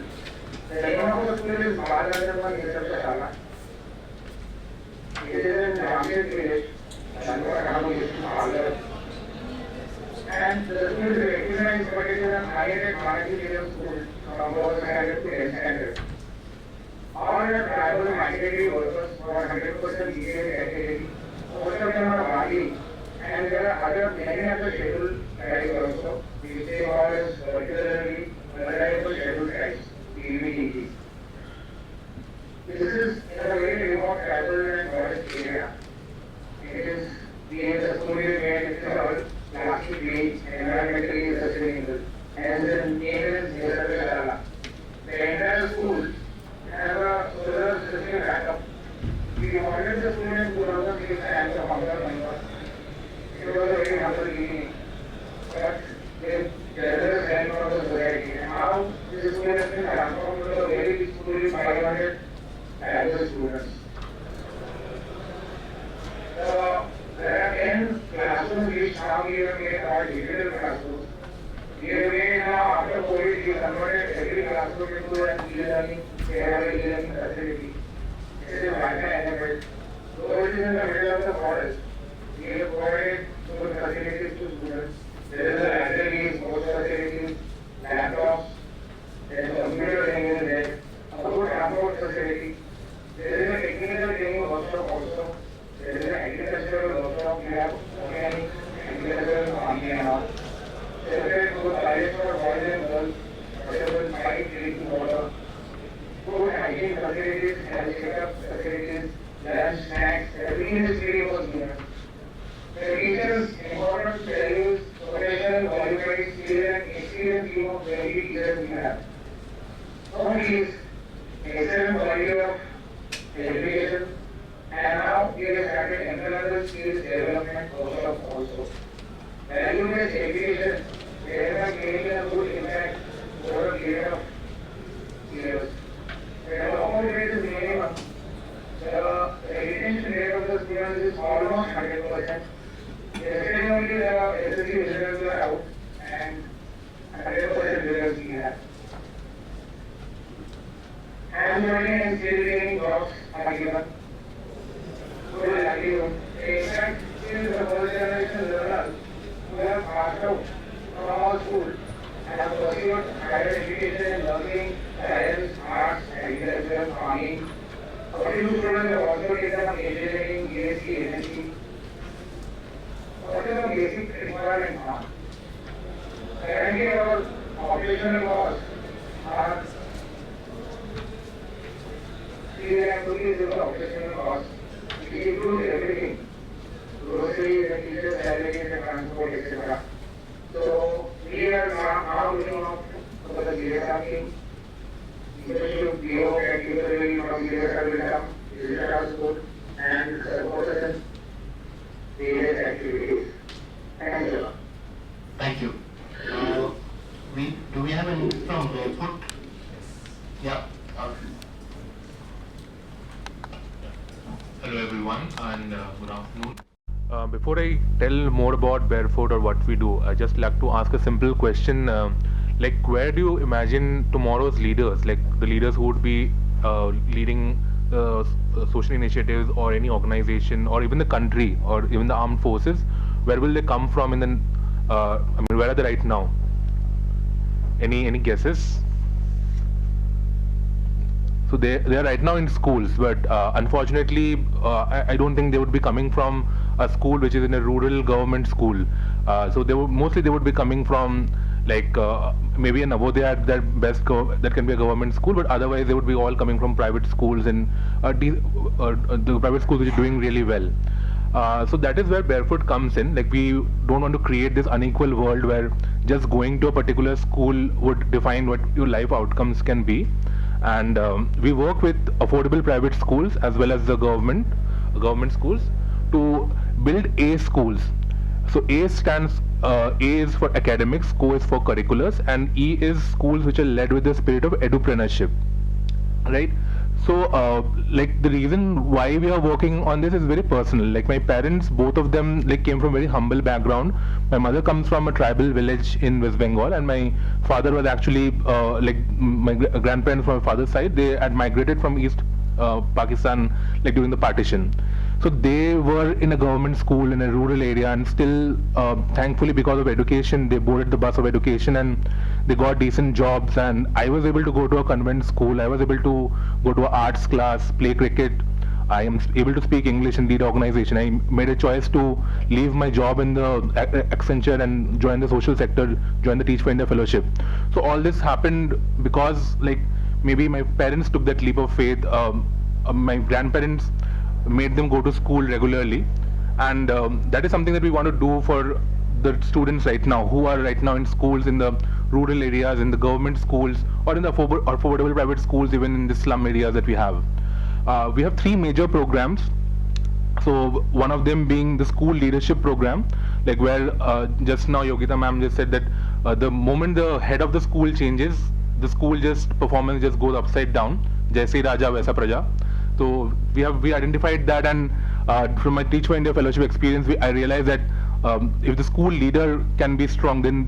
Q: The name of the school is Balagandaman Nisarga Shala. It is in Ramshed village, and the school is recognized, but it is an high-rated Marathi medium school from 1st standard to 10th standard. All are tribal migratory workers who are 100% BPL category. Most of them are Bali, and there are many other scheduled tribes also, which they call as particularly vulnerable scheduled tribes, VVTTs. This is in a very remote tribal and forest area. It is the school is made, it is all plastic waste, environmentally sustainable, and the name is Nisarga Shala. The entire school has a solar system backup. We wanted the school in 2006 and the founder member. It was a very humble beginning, but with generous help from the society. And now this school has been transformed to a very big school with 500 adult students. There are 10 classrooms which now we have made our digital classrooms. We have made now, after COVID, we converted every classroom into an e-learning. They have an e-learning facility. It is Wi-Fi enabled. Though it is in the middle of the forest, we have provided good facilities to students. There is a library, sports facilities, laptops, there is a computer training there, a good transport facility. There is a technical training workshop also. There is an agricultural workshop. We have organic, agricultural farming and all. Separate good toilets for boys and girls, portable pipe drinking water, good hygiene facilities, health checkup facilities, lunch, snacks, everything is free for students. The teachers' important values, professional, qualified, skilled and experienced team of very teachers we have. Home is excellent quality of education, and now we have started employable skills development workshops also. Value-based education, thereby creating a good impact over a period of years. The development rate is minimum. The retention rate of the students is almost 100%. Yesterday only the SSC results were out, and 100% results we have. learning and skill training jobs are given. Good livelihood. In fact, since the first generation learners who have passed out from our school and have pursued higher education in nursing, science, arts, agriculture, farming. A few students have also taken up engineering, BSc, MSc. What is the basic requirement now? Currently, our operational costs are 3 lakh rupees is the operational cost. It includes everything, groceries and teachers' salaries and transport, etc. So we are now looking out for the CSR team. Leadership, PO, and usually from CSR will come, visit our school and support us in various activities. Thank you.
N: Thank you. Do we have any from Barefoot? Yeah. Hello everyone and good afternoon.
R: Before I tell more about Barefoot or what we do, I just like to ask a simple question. Like, where do you imagine tomorrow's leaders, like the leaders who would be leading social initiatives or any organization or even the country or even the armed forces, where will they come from in the, where are they right now? Any guesses? So they are right now in schools, but unfortunately, I don't think they would be coming from a school which is in a rural government school. So they would be coming from like maybe a Navodaya that can be a government school, but otherwise they would be all coming from private schools and the private schools which are doing really well. So that is where Barefoot comes in. Like, we don't want to create this unequal world where just going to a particular school would define what your life outcomes can be. And we work with affordable private schools as well as the government schools to build A schools. So A stands, A is for academics, Co is for curriculars, and E is schools which are led with the spirit of edupreneurship, right? So like, the reason why we are working on this is very personal. Like, my parents, both of them, like, came from very humble background. My mother comes from a tribal village in West Bengal, and my father was actually like, my grandparents from my father's side, they had migrated from East Pakistan, like, during the partition. So they were in a government school in a rural area, and still thankfully, because of education, they boarded the bus of education and they got decent jobs. And I was able to go to a convent school, I was able to go to an arts class, play cricket, I am able to speak English and lead organization. I made a choice to leave my job in the Accenture and join the social sector, join the Teach for India fellowship. So all this happened because, like, maybe my parents took that leap of faith. My grandparents made them go to school regularly, and that is something that we want to do for the students right now who are right now in schools in the rural areas, in the government schools, or in the affordable private schools, even in the slum areas that we have. We have 3 major programs. So one of them being the school leadership program, like, where just now Yogita ma'am just said that the moment the head of the school changes, the school performance just goes upside down. Jaise Raja Vaisa Praja. So we identified that, and from my Teach for India fellowship experience, I realized that if the school leader can be strong, then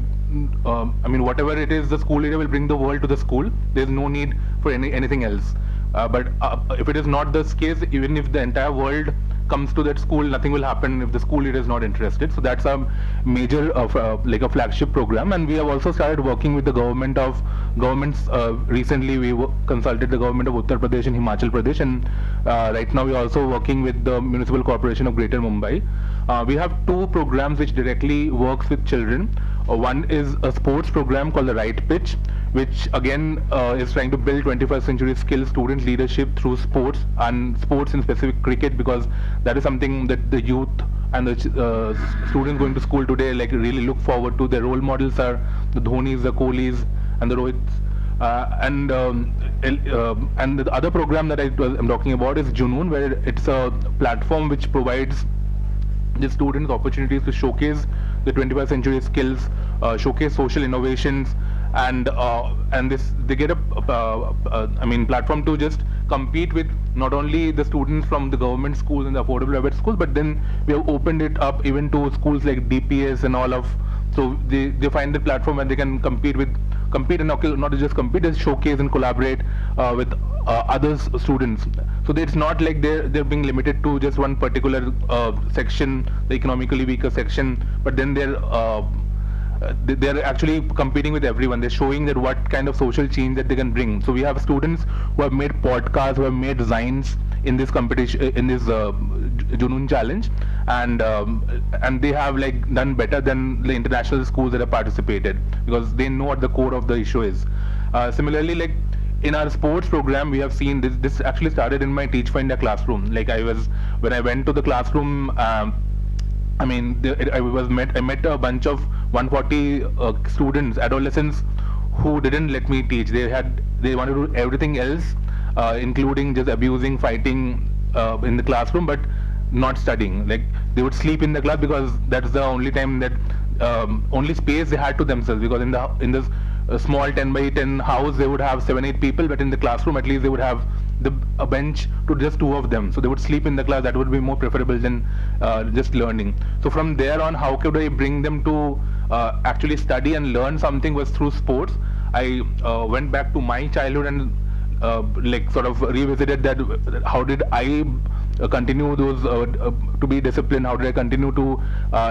R: whatever it is, the school leader will bring the world to the school. There's no need for anything else. But if it is not this case, even if the entire world comes to that school, nothing will happen if the school leader is not interested. So that's a major like a flagship program. And we have also started working with the governments. Recently we consulted the government of Uttar Pradesh and Himachal Pradesh, and right now we are also working with the Municipal Corporation of Greater Mumbai. We have 2 programs which directly works with children. One is a sports program called the Right Pitch, which again is trying to build 21st century skills, student leadership through sports, and sports in specific cricket, because that is something that the youth and the students going to school today, like, really look forward to. Their role models are the Dhonis, the Kohlis, and the Rohits. And the other program that I'm talking about is Junoon, where it's a platform which provides the students opportunities to showcase the 21st century skills, showcase social innovations, and they get a platform to just compete with not only the students from the government schools and the affordable private schools, but then we have opened it up even to schools like DPS and all of. So they find the platform where they can compete with compete, and not to just compete, just showcase and collaborate with other students. So it's not like they're being limited to just one particular section, the economically weaker section, but then they're actually competing with everyone. They're showing that what kind of social change that they can bring. So we have students who have made podcasts, who have made designs in this competition, in this Junoon challenge, and they have like done better than the international schools that have participated, because they know what the core of the issue is. Similarly, like in our sports program, we have seen this actually started in my Teach for India classroom. Like when I went to the classroom, I mean, I met a bunch of 140 students, adolescents, who didn't let me teach. They wanted to do everything else, including just abusing, fighting in the classroom, but not studying. Like they would sleep in the class because that's the only time that only space they had to themselves. Because in this small 10 by 10 house, they would have 7-8 people, but in the classroom at least they would have a bench to just 2 of them. So they would sleep in the class. That would be more preferable than just learning. So from there on, how could I bring them to actually study and learn something was through sports. I went back to my childhood and like sort of revisited that. How did I continue those to be disciplined? How did I continue to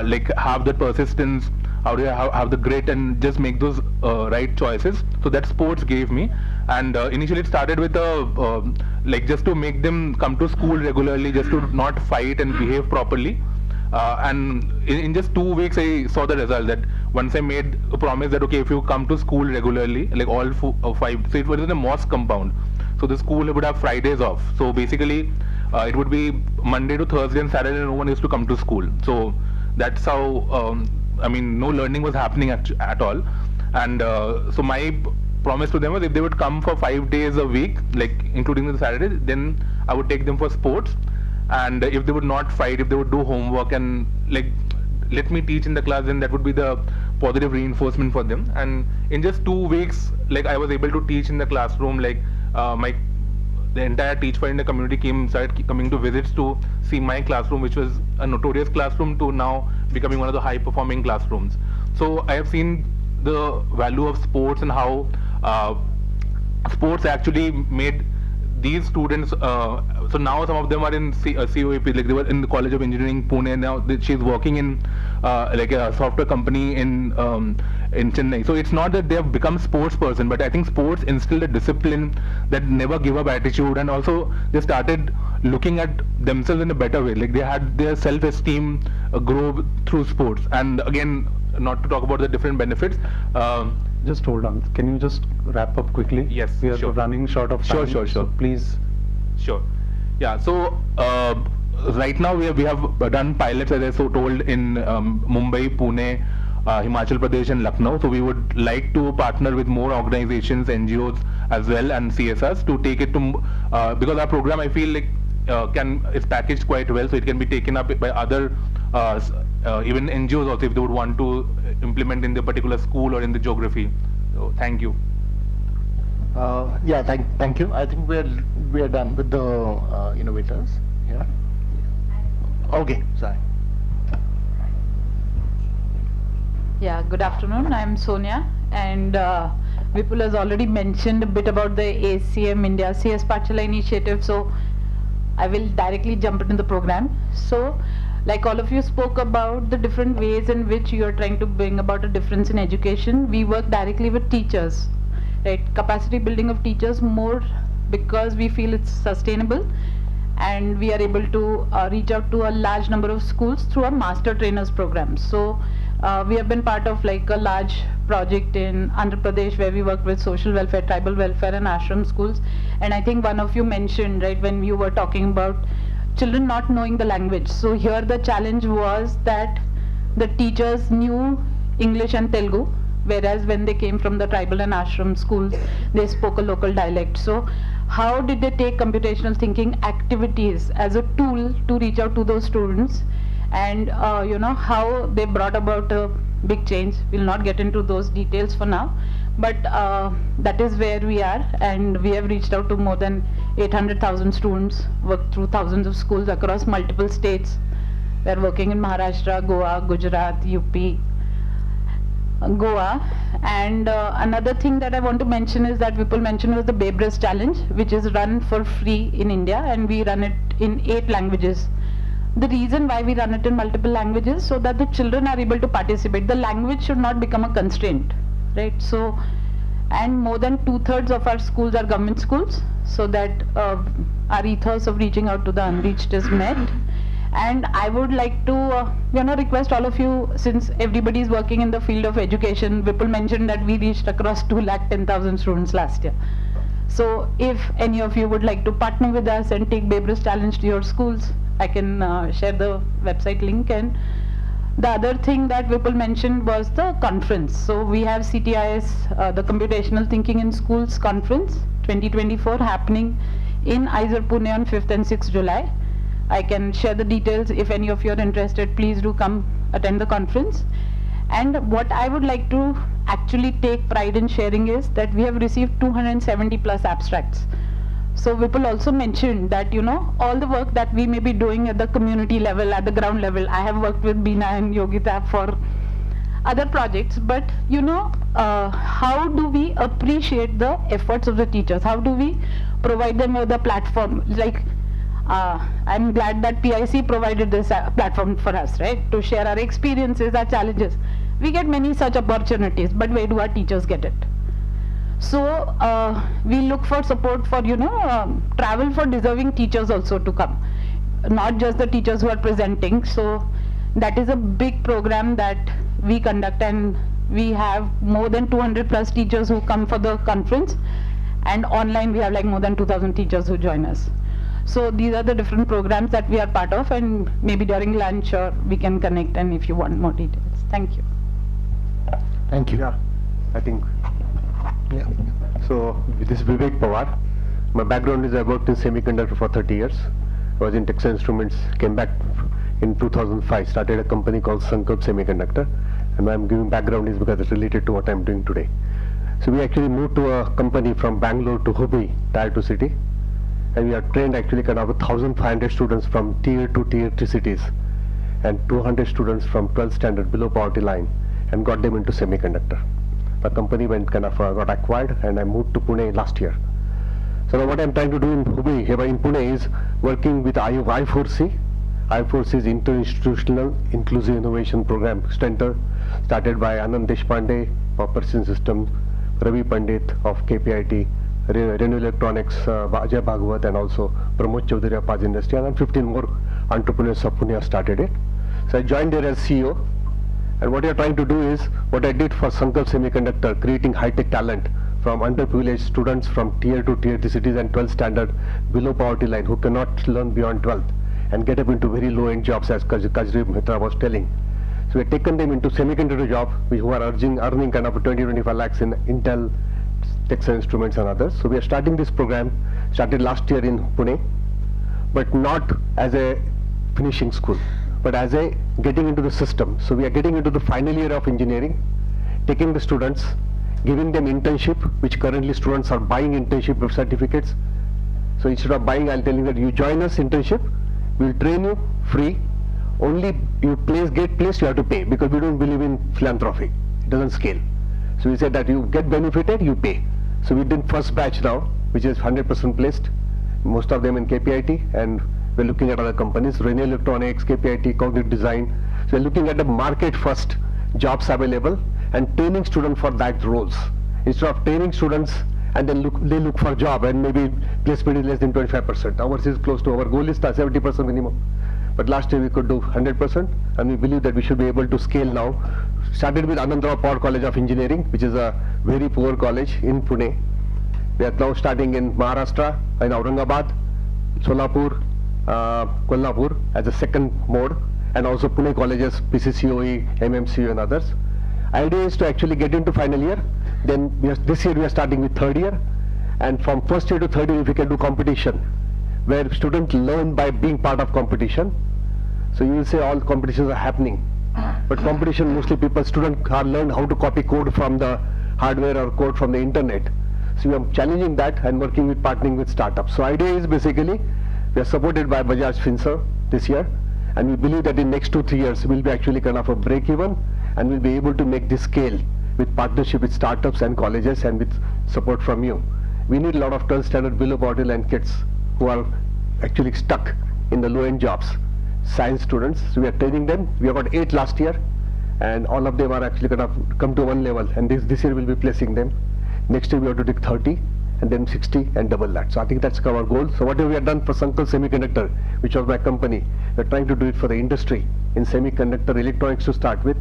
R: like have the persistence? How do I have the grit and just make those right choices? So that sports gave me. And initially it started with like just to make them come to school regularly, just to not fight and behave properly. And in just 2 weeks I saw the result, that once I made a promise that okay, if you come to school regularly, like all 5, so it was in a mosque compound, so the school would have Fridays off. So basically it would be Monday to Thursday and Saturday no one used to come to school. So that's how I mean, no learning was happening at all. And so my promise to them was if they would come for 5 days a week, like including the Saturdays, then I would take them for sports. And if they would not fight, if they would do homework and like let me teach in the class, then that would be the positive reinforcement for them. And in just 2 weeks, like I was able to teach in the classroom. Like the entire Teach for India community started coming to visits to see my classroom, which was a notorious classroom, to now becoming one of the high performing classrooms. So I have seen the value of sports and how sports actually made these students, so now some of them are in COEP, like they were in the College of Engineering Pune. Now she's working in like a software company in Chennai. So it's not that they have become sports person, but I think sports instilled a discipline, that never give up attitude, and also they started looking at themselves in a better way. Like they had their self-esteem grow through sports. And again, not to talk about the different benefits.
B: Just hold on. Can you just wrap up quickly?
R: Yes,
B: we are
R: sure.
B: running short of time.
R: Sure.
B: So please.
R: Sure. Yeah. So right now we have done pilots, as I told, in Mumbai, Pune, Himachal Pradesh, and Lucknow. So we would like to partner with more organizations, NGOs as well, and CSRs to take it to because our program, I feel like is packaged quite well, so it can be taken up by other even NGOs also, if they would want to implement in the particular school or in the geography. So thank you.
N: Yeah, thank you. I think we are done with the innovators. Yeah. Okay, sorry.
S: Yeah, good afternoon. I'm Sonia, and Vipul has already mentioned a bit about the ACM India CS Pachala initiative, so I will directly jump into the program. So, like all of you spoke about the different ways in which you are trying to bring about a difference in education, we work directly with teachers, right? Capacity building of teachers more because we feel it's sustainable, and we are able to reach out to a large number of schools through our master trainers program. So we have been part of like a large project in Andhra Pradesh where we work with social welfare, tribal welfare, and ashram schools. And I think one of you mentioned, right, when you were talking about children not knowing the language. So here the challenge was that the teachers knew English and Telugu, whereas when they came from the tribal and ashram schools, they spoke a local dialect. So how did they take computational thinking activities as a tool to reach out to those students, and how they brought about a big change? We'll not get into those details for now, but that is where we are, and we have reached out to more than 800,000 students, worked through thousands of schools across multiple states. We are working in Maharashtra, Goa, Gujarat, UP. Goa. And another thing that I want to mention is that Vipul mentioned was the Babe Race Challenge, which is run for free in India, and we run it in 8 languages. The reason why we run it in multiple languages, so that the children are able to participate. The language should not become a constraint, right? So, and more than 2/3 of our schools are government schools, so that our ethos of reaching out to the unreached is met. And I would like to request all of you, since everybody is working in the field of education. Vipul mentioned that we reached across 210,000 students last year. So if any of you would like to partner with us and take Babe Race Challenge to your schools, I can share the website link. And the other thing that Vipul mentioned was the conference. So we have CTIS, the Computational Thinking in Schools Conference 2024, happening in ISER Pune on 5th and 6th July. I can share the details. If any of you are interested, please do come attend the conference. And what I would like to actually take pride in sharing is that we have received 270 plus abstracts. So Vipul also mentioned that, all the work that we may be doing at the community level, at the ground level, I have worked with Beena and Yogita for other projects, but how do we appreciate the efforts of the teachers? How do we provide them with a platform? Like, I'm glad that PIC provided this platform for us, right? To share our experiences, our challenges. We get many such opportunities, but where do our teachers get it? So we look for support for, travel for deserving teachers also to come, not just the teachers who are presenting. So that is a big program that we conduct, and we have more than 200 plus teachers who come for the conference, and online we have like more than 2,000 teachers who join us. So these are the different programs that we are part of, and maybe during lunch or we can connect, and if you want more details. Thank you.
T: Thank you.
U: Yeah, I think. Yeah. So this is Vivek Pawar. My background is I worked in semiconductor for 30 years. I was in Texas Instruments, came back in 2005, started a company called Sankalp Semiconductor, and why I'm giving background is because it's related to what I'm doing today. So we actually moved to a company from Bangalore to Hubei, Tier 2 city, and we are trained actually kind of 1,500 students from Tier 2, Tier 3 cities, and 200 students from 12th standard below poverty line, and got them into semiconductor. The company went got acquired, and I moved to Pune last year. So now what I'm trying to do in Hubei, here in Pune, is working with I4C. I4C is Interinstitutional Inclusive Innovation Program Center, started by Anand Deshpande of Persistent System, Ravi Pandit of KPIT, Renew Electronics, Ajay Bhagwat, and also Pramod Chaudhary of Paz Industry, and 15 more entrepreneurs of Pune have started it. So I joined there as CEO, and what we are trying to do is what I did for Sankalp Semiconductor, creating high-tech talent from underprivileged students from Tier 2, Tier 3 cities and 12th standard below poverty line who cannot learn beyond 12th and get up into very low-end jobs, as Kajri Mitra was telling. So we have taken them into semiconductor job, who are earning kind of 20-25 lakhs in Intel, Texas Instruments and others. So we are starting this program, started last year in Pune, but not as a finishing school, but as a getting into the system. So we are getting into the final year of engineering, taking the students, giving them internship, which currently students are buying internship certificates. So instead of buying, I'll tell you that you join us internship, we'll train you free. Only you get placed, you have to pay, because we don't believe in philanthropy. It doesn't scale. So we said that you get benefited, you pay. So we did first batch now, which is 100% placed, most of them in KPIT, and we're looking at other companies, Renew Electronics, KPIT, Cognitive Design. So we're looking at the market first, jobs available, and training students for that roles. Instead of training students and then they look for job and maybe placement is less than 25%. Ours is close to, our goal is 70% minimum. But last year we could do 100%, and we believe that we should be able to scale now. Started with Anandrao Power College of Engineering, which is a very poor college in Pune. We are now starting in Maharashtra, in Aurangabad, Solapur, Kolhapur as a second mode, and also Pune colleges, PCCOE, MMCU and others. Idea is to actually get into final year. Then this year we are starting with third year, and from first year to third year if we can do competition, where students learn by being part of competition. So you will say all competitions are happening, but competition mostly students are learn how to copy code from the hardware or code from the internet. So we are challenging that and working with partnering with startups. So idea is basically we are supported by Bajaj Finserv this year, and we believe that in next 2-3 years we'll be actually kind of a break even, and we'll be able to make this scale with partnership with startups and colleges and with support from you. We need a lot of 12th standard below borderline kids who are actually stuck in the low-end jobs. Science students, so we are training them. We have got 8 last year, and all of them are actually going to come to one level, and this year we'll be placing them. Next year we have to take 30, and then 60, and double that. So I think that's our goal. So whatever we have done for Sankalp Semiconductor, which was my company, we're trying to do it for the industry in semiconductor electronics to start with.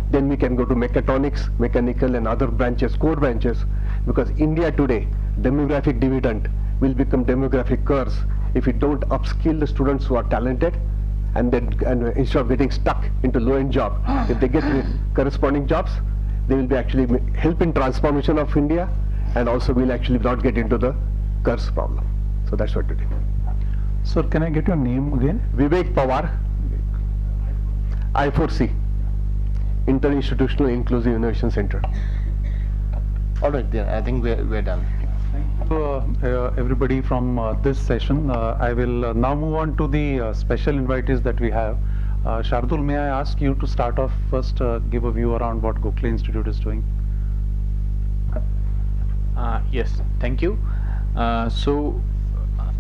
U: Then we can go to mechatronics, mechanical, and other branches, core branches, because India today, demographic dividend will become demographic curse if we don't upskill the students who are talented, and instead of getting stuck into low-end job, if they get corresponding jobs, they will be actually help in transformation of India, and also will actually not get into the curse problem. So that's what we do.
B: Sir, can I get your name again?
U: Vivek Pawar, I4C, Interinstitutional Inclusive Innovation Center.
N: All right, then I think we're done.
B: Everybody from this session. I will now move on to the special invitees that we have. Shardul, may I ask you to start off first, give a view around what Gokhale Institute is doing?
A: Yes, thank you. So,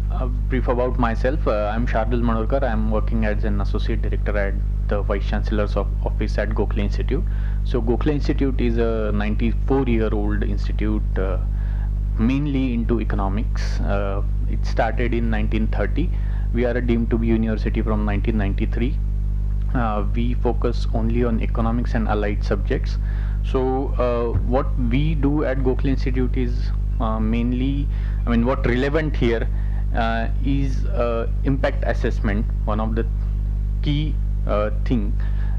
A: a brief about myself. I'm Shardul Manurkar. I'm working as an associate director at the Vice Chancellor's office at Gokhale Institute. So, Gokhale Institute is a 94-year-old institute mainly into economics. It started in 1930. We are deemed to be university from 1993. We focus only on economics and allied subjects. So what we do at Gokhale Institute is mainly, what relevant here is impact assessment, one of the key thing.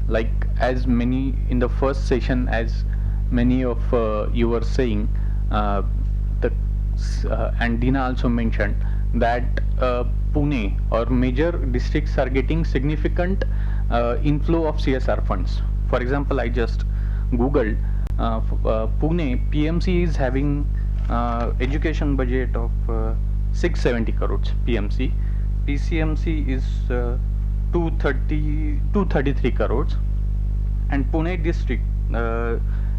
A: Like as many in the first session, as many of you were saying, and Dina also mentioned that Pune or major districts are getting significant inflow of CSR funds. For example, I just googled Pune PMC is having education budget of 670 crores PMC. PCMC is 233 crores, and Pune district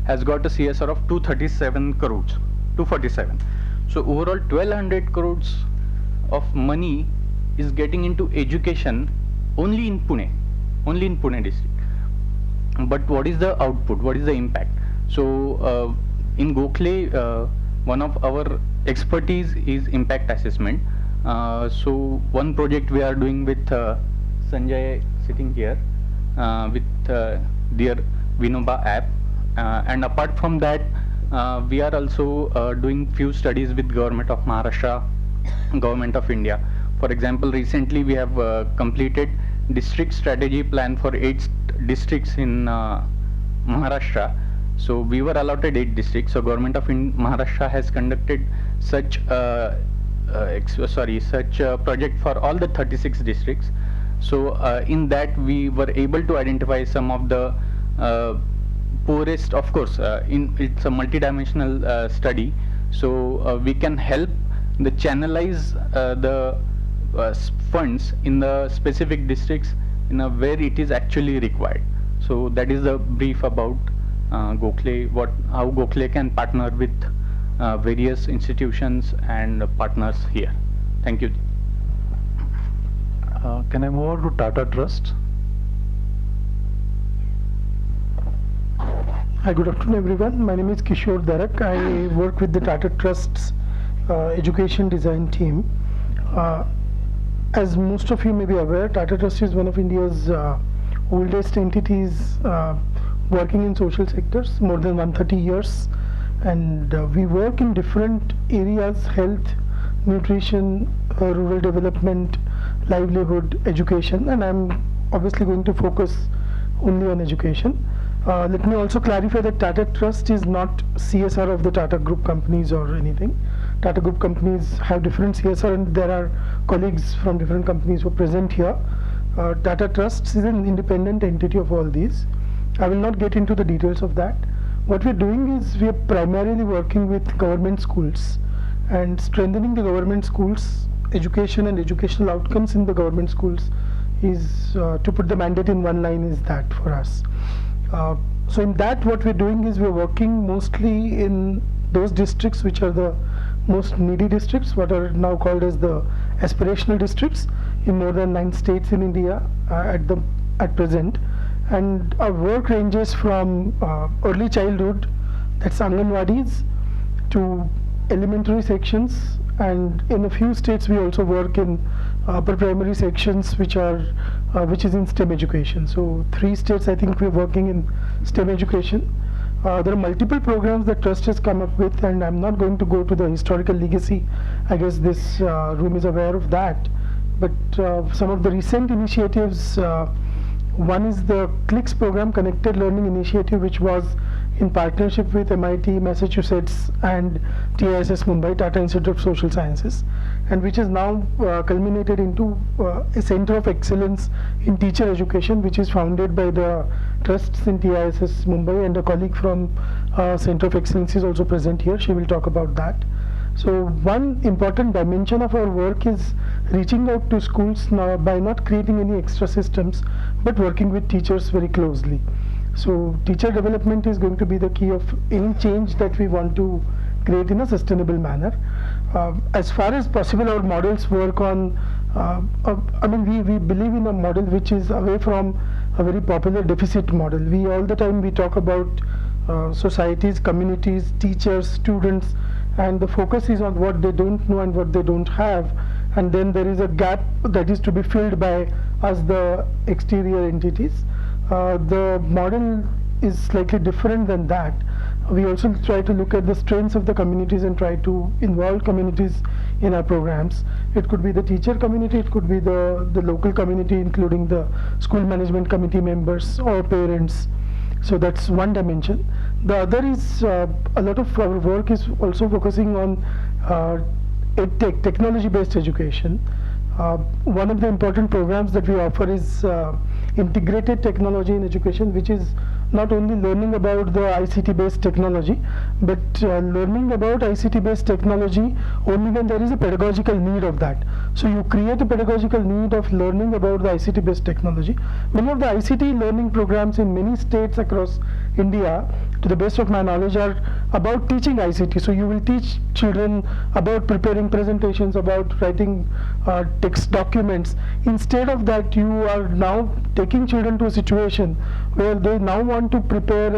A: has got a CSR of 237 crores, 247. So overall 1200 crores of money is getting into education only in Pune district. But what is the output? What is the impact? So in Gokhale, one of our expertise is impact assessment. So one project we are doing with Sanjay sitting here with their Vinoba app, and apart from that, we are also doing few studies with Government of Maharashtra, Government of India. For example, recently we have completed district strategy plan for 8 districts in Maharashtra. So we were allotted 8 districts. So Government of Maharashtra has conducted such project for all the 36 districts. So in that we were able to identify some of the poorest. Of course, it's a multidimensional study. So we can help the channelize the funds in the specific districts in a where it is actually required. So that is the brief about Gokhale, how Gokhale can partner with various institutions and partners here. Thank you.
B: Can I move on to Tata Trust?
V: Hi, good afternoon everyone. My name is Kishore Darak. I work with the Tata Trust's education design team. As most of you may be aware, Tata Trust is one of India's oldest entities working in social sectors, more than 130 years. And we work in different areas: health, nutrition, rural development, livelihood, education, and I'm obviously going to focus only on education. Let me also clarify that Tata Trust is not CSR of the Tata Group companies or anything. Tata Group companies have different CSR, and there are colleagues from different companies who are present here. Tata Trust is an independent entity of all these. I will not get into the details of that. What we are doing is we are primarily working with government schools and strengthening the government schools, education and educational outcomes in the government schools is, to put the mandate in one line, is that for us. So in that, what we're doing is we're working mostly in those districts which are the most needy districts, what are now called as the aspirational districts, in more than 9 states in India at present. And our work ranges from early childhood, that's Anganwadis, to elementary sections, and in a few states we also work in upper primary sections, which is in STEM education. So 3 states I think we're working in STEM education. There are multiple programs that Trust has come up with, and I'm not going to go to the historical legacy. I guess this room is aware of that. But some of the recent initiatives, one is the CLICS program, Connected Learning Initiative, which was in partnership with MIT, Massachusetts, and TISS Mumbai, Tata Institute of Social Sciences, and which is now culminated into a Center of Excellence in Teacher Education, which is founded by the trusts in TISS Mumbai, and a colleague from Center of Excellence is also present here. She will talk about that. So one important dimension of our work is reaching out to schools now by not creating any extra systems, but working with teachers very closely. So teacher development is going to be the key of any change that we want to create in a sustainable manner. As far as possible, our models work on, we believe in a model which is away from a very popular deficit model. All the time we talk about societies, communities, teachers, students, and the focus is on what they don't know and what they don't have, and then there is a gap that is to be filled by us, the exterior entities. The model is slightly different than that. We also try to look at the strengths of the communities and try to involve communities in our programs. It could be the teacher community, it could be the local community, including the school management committee members or parents. So that's one dimension. The other is a lot of our work is also focusing on technology-based education. One of the important programs that we offer is integrated technology in education, which is not only learning about the ICT-based technology, but learning about ICT-based technology only when there is a pedagogical need of that. So you create a pedagogical need of learning about the ICT-based technology. Many of the ICT learning programs in many states across India, to the best of my knowledge, are about teaching ICT. So you will teach children about preparing presentations, about writing text documents. Instead of that, you are now taking children to a situation where they now want to prepare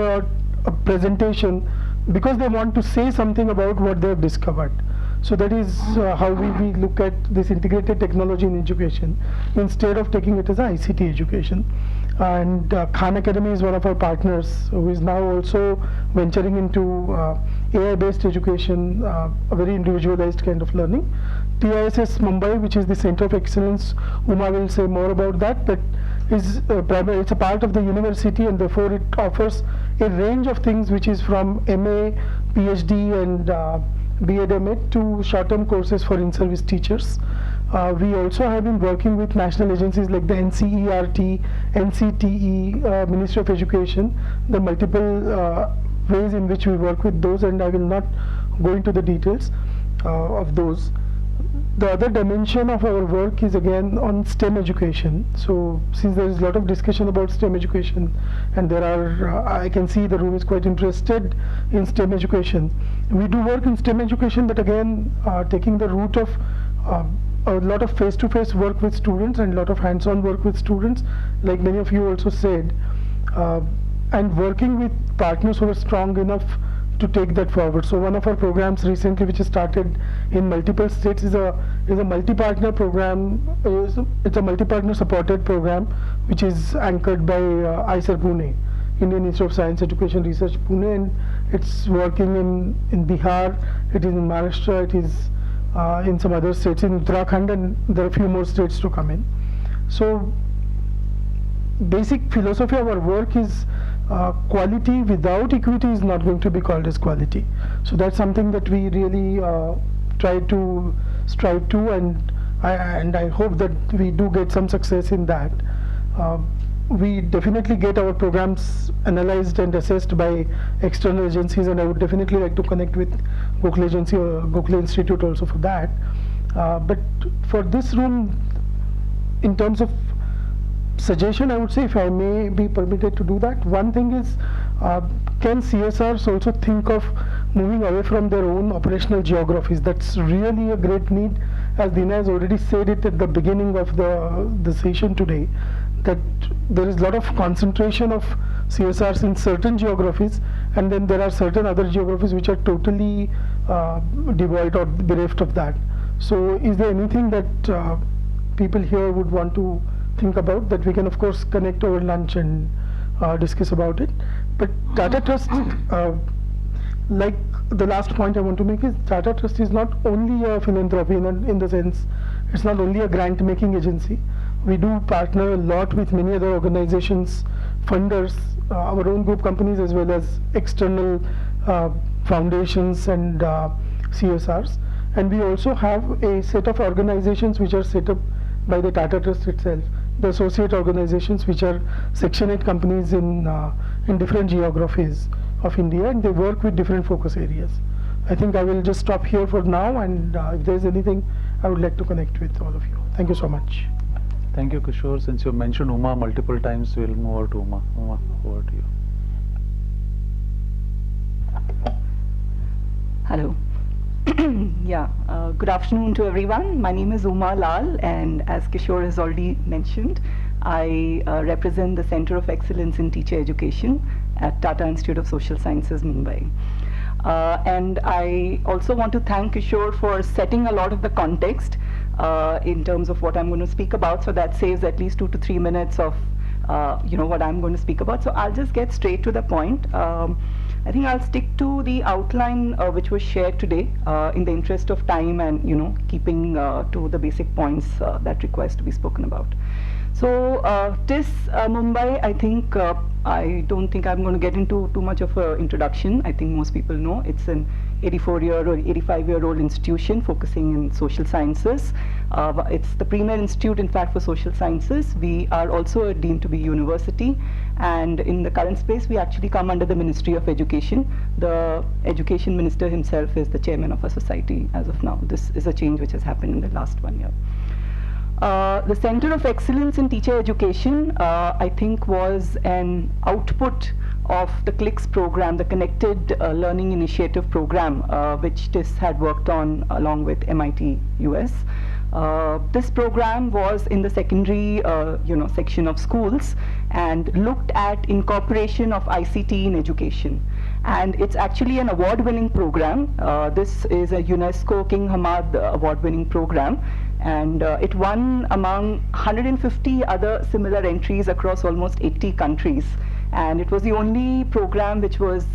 V: a presentation because they want to say something about what they have discovered. So that is how we look at this integrated technology in education instead of taking it as an ICT education. And Khan Academy is one of our partners who is now also venturing into AI-based education, a very individualized kind of learning. TISS Mumbai, which is the Center of Excellence, Uma will say more about that, but it's a part of the university, and therefore it offers a range of things which is from MA, PhD, and B.Ed. M.Ed to short-term courses for in-service teachers. We also have been working with national agencies like the NCERT, NCTE, Ministry of Education, the multiple ways in which we work with those, and I will not go into the details of those. The other dimension of our work is again on STEM education. So since there is a lot of discussion about STEM education, and there are, I can see the room is quite interested in STEM education. We do work in STEM education, but again, taking the route of a lot of face-to-face work with students and a lot of hands-on work with students, like many of you also said, and working with partners who are strong enough to take that forward. So one of our programs recently, which has started in multiple states, is a multi-partner program. It's a multi-partner supported program, which is anchored by ISER Pune, Indian Institute of Science Education Research Pune, and it's working in Bihar, it is in Maharashtra, it is in some other states, in Uttarakhand, and there are a few more states to come in. So basic philosophy of our work is quality without equity is not going to be called as quality. So that's something that we really try to strive to, and I hope that we do get some success in that. We definitely get our programs analyzed and assessed by external agencies, and I would definitely like to connect with Gokhale Agency or Gokhale Institute also for that. But for this room, in terms of suggestion, I would say, if I may be permitted to do that, one thing is Can CSRs also think of moving away from their own operational geographies? That's really a great need, as Dina has already said it at the beginning of the session today, that there is a lot of concentration of CSRs in certain geographies, and then there are certain other geographies which are totally devoid or bereft of that. So is there anything that people here would want to think about, that we can of course connect over lunch and discuss about it? But Tata Trust, like the last point I want to make is, Tata Trust is not only a philanthropy in the sense, it's not only a grant making agency. We do partner a lot with many other organizations, funders, our own group companies, as well as external foundations and CSRs. And we also have a set of organizations which are set up by the Tata Trust itself, the associate organizations, which are Section 8 companies in different geographies of India, and they work with different focus areas. I think I will just stop here for now, and if there is anything, I would like to connect with all of you. Thank you so much.
B: Thank you, Kishore. Since you mentioned Uma multiple times, we'll move over to Uma. Uma, over to you.
C: Hello. Yeah, good afternoon to everyone. My name is Uma Lal, and as Kishore has already mentioned, I represent the Center of Excellence in Teacher Education at Tata Institute of Social Sciences, Mumbai. And I also want to thank Kishore for setting a lot of the context in terms of what I'm going to speak about, so that saves at least 2 to 3 minutes of what I'm going to speak about. So I'll just get straight to the point. I think I'll stick to the outline which was shared today in the interest of time, and keeping to the basic points that requires to be spoken about. So TIS Mumbai, I think I don't think I'm going to get into too much of an introduction. I think most people know it's an 84-year or 85-year-old institution focusing in social sciences. It's the premier institute, in fact, for social sciences. We are also deemed to be university, and in the current space, we actually come under the Ministry of Education. The Education Minister himself is the chairman of our society as of now. This is a change which has happened in the last 1 year. The Center of Excellence in Teacher Education, I think, was an output of the CLICS program, the Connected Learning Initiative program, which TIS had worked on along with MIT US. This program was in the secondary section of schools, and looked at incorporation of ICT in education. And it's actually an award-winning program. This is a UNESCO King Hamad award-winning program, and it won among 150 other similar entries across almost 80 countries. And it was the only program which was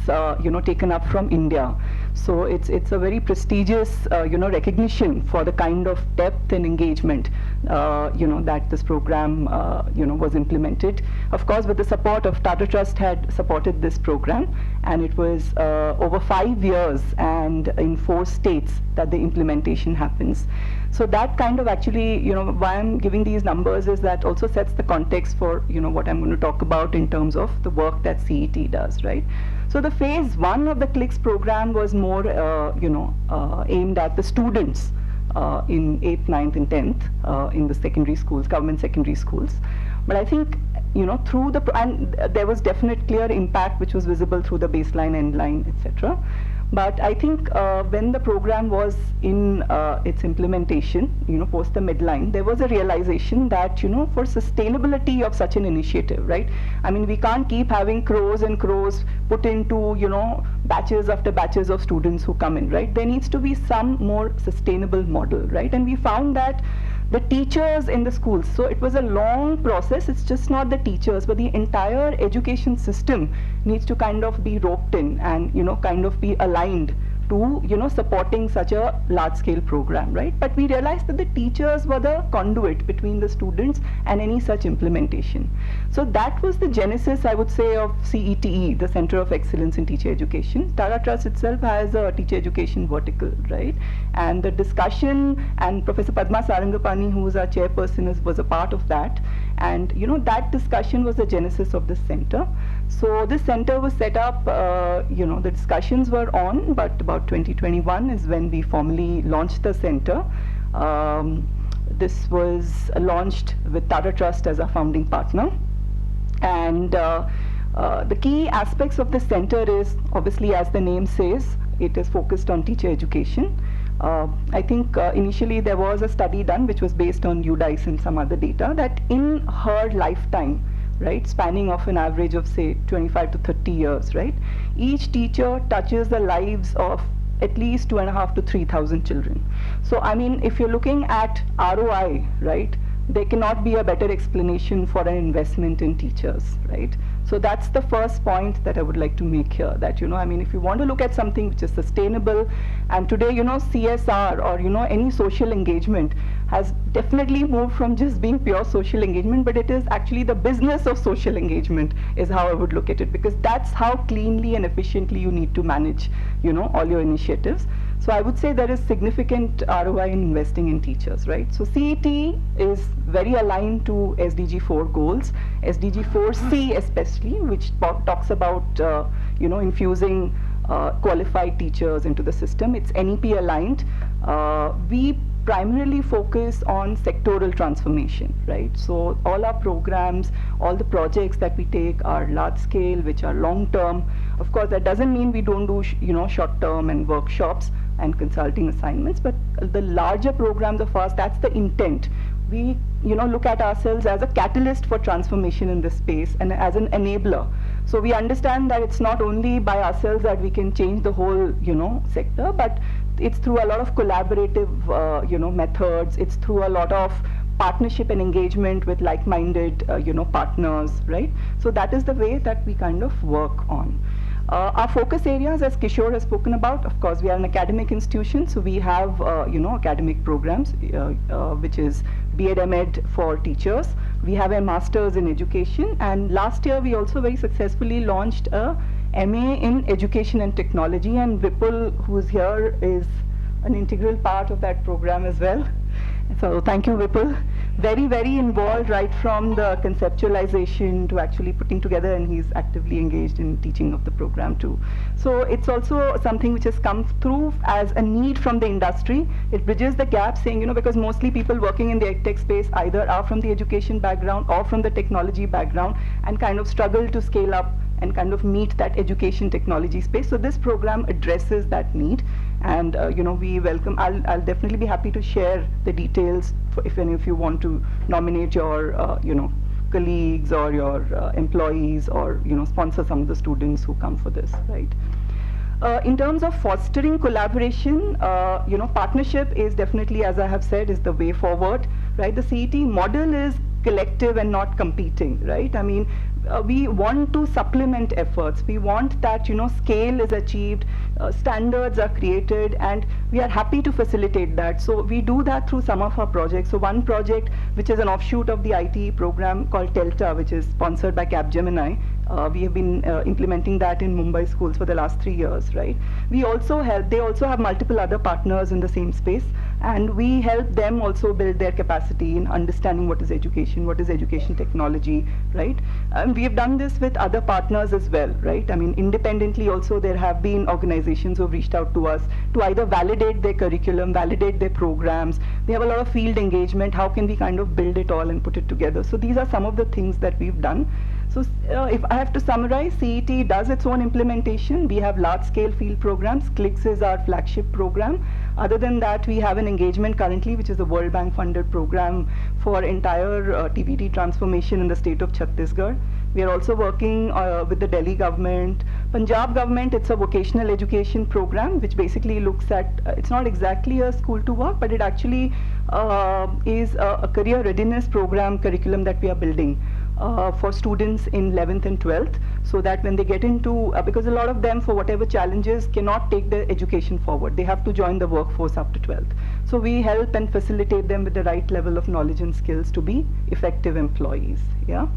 C: taken up from India. So it's a very prestigious recognition for the kind of depth and engagement that this program was implemented. Of course, with the support of Tata Trust had supported this program, and it was over 5 years and in 4 states that the implementation happens. So that kind of actually, why I'm giving these numbers is that also sets the context for, what I'm going to talk about in terms of the work that CET does, right? So the phase 1 of the CLICS program was more, aimed at the students in 8th, 9th, and 10th in the secondary schools, government secondary schools. But I think, through and there was definite clear impact which was visible through the baseline, endline, etc. But I think when the program was in its implementation, post the midline, there was a realization that, for sustainability of such an initiative, right? I mean, we can't keep having crores and crores put into, batches after batches of students who come in, right? There needs to be some more sustainable model, right? And we found that the teachers in the schools, so it was a long process. It's just not the teachers, but the entire education system needs to kind of be roped in and kind of be aligned to supporting such a large scale program, right? But we realized that the teachers were the conduit between the students and any such implementation. So that was the genesis, I would say, of CETE, the Center of Excellence in Teacher Education. Tata Trust itself has a teacher education vertical, right? And the discussion, and Professor Padma Sarangapani, who is our chairperson, was a part of that. And that discussion was the genesis of this center. So this center was set up, the discussions were on, but about 2021 is when we formally launched the center. This was launched with Tata Trust as a founding partner. And The key aspects of the center is, obviously, as the name says, it is focused on teacher education. I think initially there was a study done which was based on UDICE and some other data that in her lifetime, right, spanning of an average of say 25 to 30 years, right, each teacher touches the lives of at least 2,500 to 3,000 children. So I mean, if you're looking at ROI, right, there cannot be a better explanation for an investment in teachers, right? So that's the first point that I would like to make here, that, you know, I mean, if you want to look at something which is sustainable, and today, you know, CSR or, you know, any social engagement has definitely moved from just being pure social engagement, but it is actually the business of social engagement is how I would look at it, because that's how cleanly and efficiently you need to manage, you know, all your initiatives. So I would say there is significant ROI in investing in teachers, right? So CET is very aligned to SDG 4 goals, SDG 4C especially, which talks about, you know, infusing qualified teachers into the system. It's NEP aligned. We primarily focus on sectoral transformation, right? So all our programs, all the projects that we take are large scale, which are long term. Of course, that doesn't mean we don't do, you know, short term and workshops and consulting assignments, but the larger programs of ours, that's the intent. We, you know, look at ourselves as a catalyst for transformation in this space and as an enabler. So we understand that it's not only by ourselves that we can change the whole, you know, sector, but it's through a lot of collaborative, you know, methods. It's through a lot of partnership and engagement with like-minded, you know, partners, right? So that is the way that we kind of work on. Our focus areas, as Kishore has spoken about, of course, we are an academic institution, so we have, you know, academic programs, which is B.Ed, M.Ed for teachers. We have a master's in education, and last year we also very successfully launched a MA in education and technology, and Vipul, who's here, is an integral part of that program as well. So thank you, Vipul. Very, very involved right from the conceptualization to actually putting together, and he's actively engaged in teaching of the program too. So it's also something which has come through as a need from the industry. It bridges the gap, saying, you know, because mostly people working in the edtech space either are from the education background or from the technology background and kind of struggle to scale up and kind of meet that education technology space. So this program addresses that need, and you know, we welcome. I'll definitely be happy to share the details for if any of you want to nominate your you know, colleagues or your employees, or, you know, sponsor some of the students who come for this, right? In terms of fostering collaboration, you know, partnership is definitely, as I have said, is the way forward, right? The CET model is collective and not competing, right? I mean, we want to supplement efforts. We want that, you know, scale is achieved, standards are created, and we are happy to facilitate that. So we do that through some of our projects. So one project, which is an offshoot of the IT program called Telta, which is sponsored by Capgemini, we have been implementing that in Mumbai schools for the last 3 years, right? We also help, they also have multiple other partners in the same space, and we help them also build their capacity in understanding what is education technology, right? And we have done this with other partners as well, right? I mean, independently also there have been organizations who have reached out to us to either validate their curriculum, validate their programs. They have a lot of field engagement. How can we kind of build it all and put it together? So these are some of the things that we've done. So if I have to summarize, CET does its own implementation. We have large-scale field programs. CLICS is our flagship program. Other than that, we have an engagement currently, which is a World Bank funded program for entire TVT transformation in the state of Chhattisgarh. We are also working with the Delhi government. Punjab government, it's a vocational education program, which basically looks at, it's not exactly a school to work, but it actually is a career readiness program curriculum that we are building for students in 11th and 12th, so that when they get into, because a lot of them, for whatever challenges, cannot take their education forward. They have to join the workforce after 12th. So we help and facilitate them with the right level of knowledge and skills to be effective employees. Yeah.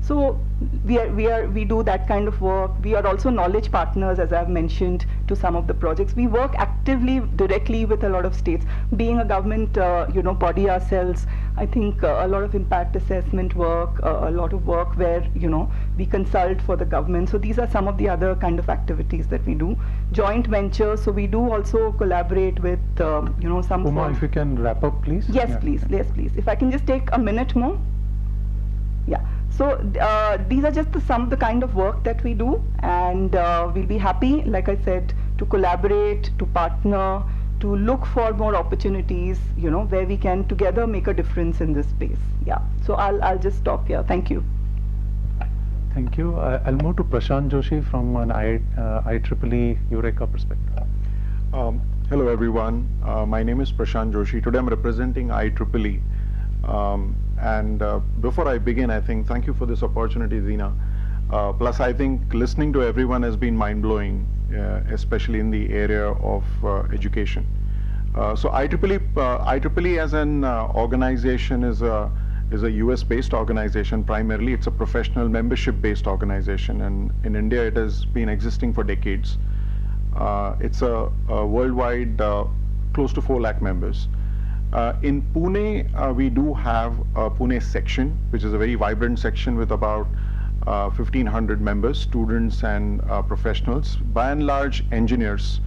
C: So we do that kind of work. We are also knowledge partners, as I've mentioned, to some of the projects. We work actively, directly with a lot of states. Being a government, you know, body ourselves, I think a lot of impact assessment work, a lot of work where, you know, we consult for the government. So these are some of the other kind of activities that we do. Joint ventures. So we do also collaborate with, you know, some.
B: Uma, if you can wrap up, please.
C: Yes,
B: Yeah.
C: please. Yes, please. If I can just take a minute more. Yeah. So these are just some of the kind of work that we do, and we'll be happy, like I said, to collaborate, to partner, to look for more opportunities, you know, where we can together make a difference in this space. Yeah. So I'll just stop here. Thank you.
B: Thank you. I'll move to Prashant Joshi from an IEEE Eureka perspective.
D: Hello everyone. My name is Prashant Joshi. Today I'm representing IEEE. Before I begin, I think thank you for this opportunity, Zina. Plus, I think listening to everyone has been mind-blowing, especially in the area of education. So IEEE as an organization is a US-based organization. Primarily, it's a professional membership-based organization, and in India, it has been existing for decades. It's a worldwide close to 4 lakh members. In Pune, we do have a Pune section, which is a very vibrant section with about 1,500 members, students and professionals. By and large, engineers.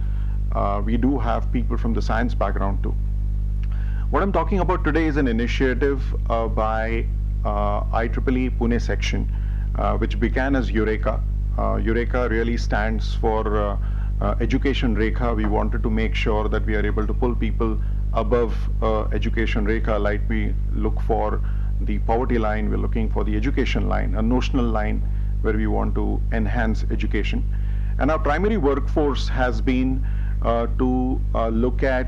D: We do have people from the science background too. What I'm talking about today is an initiative by IEEE Pune section, which began as Eureka. Eureka really stands for Education Rekha. We wanted to make sure that we are able to pull people above Education Rekha, like we look for the poverty line, we're looking for the education line, a notional line where we want to enhance education. And our primary workforce has been to look at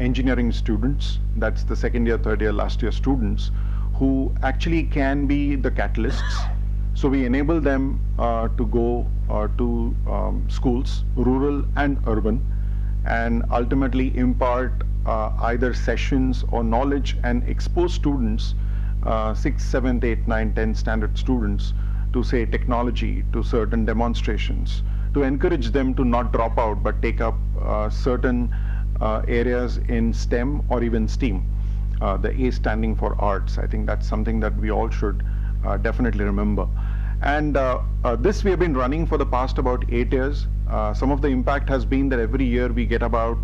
D: engineering students, that's the second year, third year, last year students, who actually can be the catalysts. So we enable them to go to schools, rural and urban, and ultimately impart either sessions or knowledge and expose students, 6th, 7th, 8th, 9th, 10th standard students, to say technology, to certain demonstrations, to encourage them to not drop out but take up certain areas in STEM or even STEAM, the A standing for arts. I think that's something that we all should definitely remember. And this we have been running for the past about 8 years. Some of the impact has been that every year we get about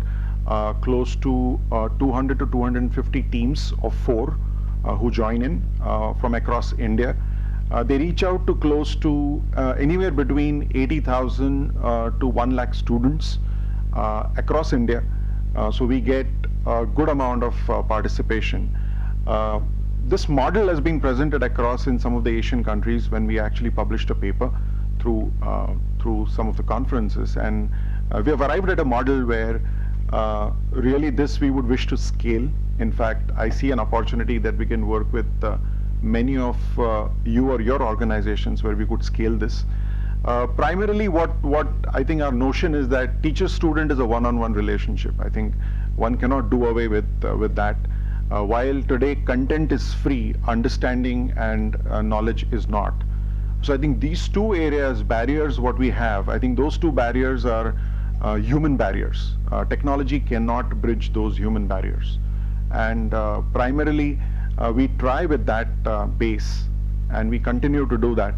D: close to 200 to 250 teams of 4 who join in from across India. They reach out to close to anywhere between 80,000 to 1 lakh students across India. So we get a good amount of participation. This model has been presented across in some of the Asian countries when we actually published a paper through some of the conferences, and we have arrived at a model where really this we would wish to scale. In fact, I see an opportunity that we can work with many of you or your organizations where we could scale this. Primarily what I think our notion is that teacher-student is a one-on-one relationship. I think one cannot do away with that. While today content is free, understanding and knowledge is not. So I think these two areas, barriers what we have, I think those two barriers are human barriers. Technology cannot bridge those human barriers. And primarily we try with that base, and we continue to do that.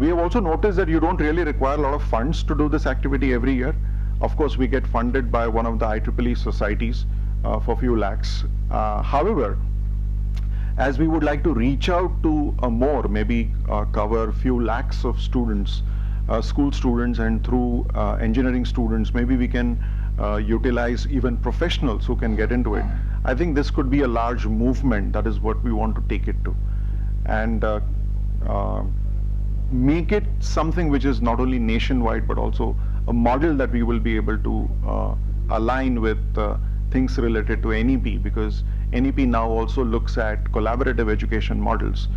D: We have also noticed that you don't really require a lot of funds to do this activity every year. Of course, we get funded by one of the IEEE societies for a few lakhs. However, as we would like to reach out to more, maybe cover a few lakhs of students, school students, and through engineering students, maybe we can utilize even professionals who can get into it. I think this could be a large movement. That is what we want to take it to, and make it something which is not only nationwide but also a model that we will be able to align with things related to NEP, because NEP now also looks at collaborative education models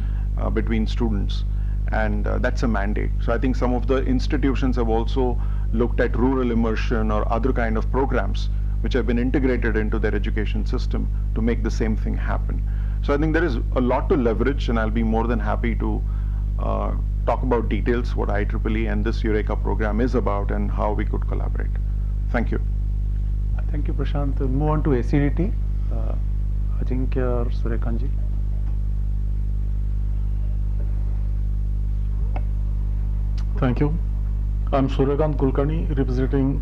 D: between students, and that's a mandate. So I think some of the institutions have also looked at rural immersion or other kind of programs which have been integrated into their education system to make the same thing happen. So I think there is a lot to leverage, and I'll be more than happy to talk about details, what IEEE and this Eureka program is about and how we could collaborate. Thank you.
B: Thank you, Prashant. We'll move on to ACDT. Ajinkya or Surekanji.
E: Thank you. I'm Suryakant Kulkarni, representing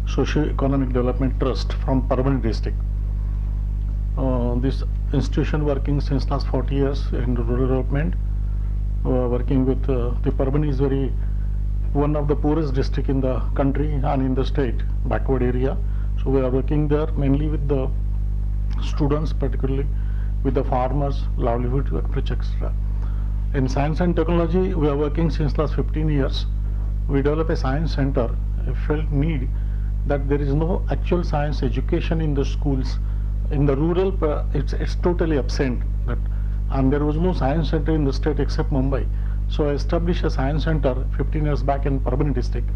E: Socio-Economic Development Trust from Permanent District. This institution working since last 40 years in rural development. working with the Parban is very one of the poorest district in the country and in the state, backward area. So we are working there mainly with the students, particularly with the farmers, livelihood, etc. In science and technology, we are working since last 15 years. We develop a science center. I felt need that there is no actual science education in the schools. In the rural, it's totally absent. And there was no science center in the state except Mumbai. So I established a science center 15 years back in Parban district.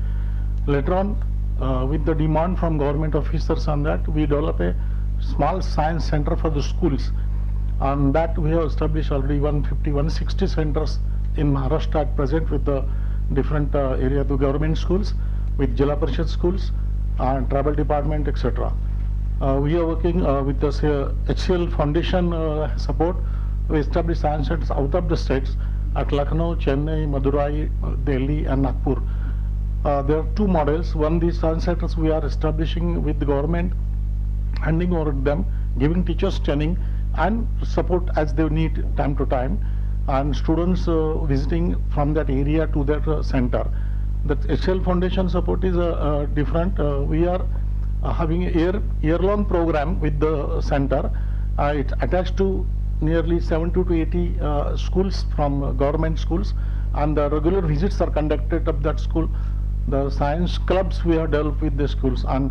E: Later on, with the demand from government officers on that, we developed a small science center for the schools. On that, we have established already 150, 160 centers in Maharashtra at present with the different area of the government schools, with Jila Parishad schools, and tribal department, etc. We are working with the HCL Foundation support. We established science centers out of the states at Lucknow, Chennai, Madurai, Delhi, and Nagpur. There are two models. One, these science centers we are establishing with the government, handing over them, giving teachers training and support as they need time to time, and students visiting from that area to that center. The HCL Foundation support is different. We are having a year-long program with the center. It's attached to nearly 70 to 80 schools from government schools, and the regular visits are conducted of that school. The science clubs we have developed with the schools, and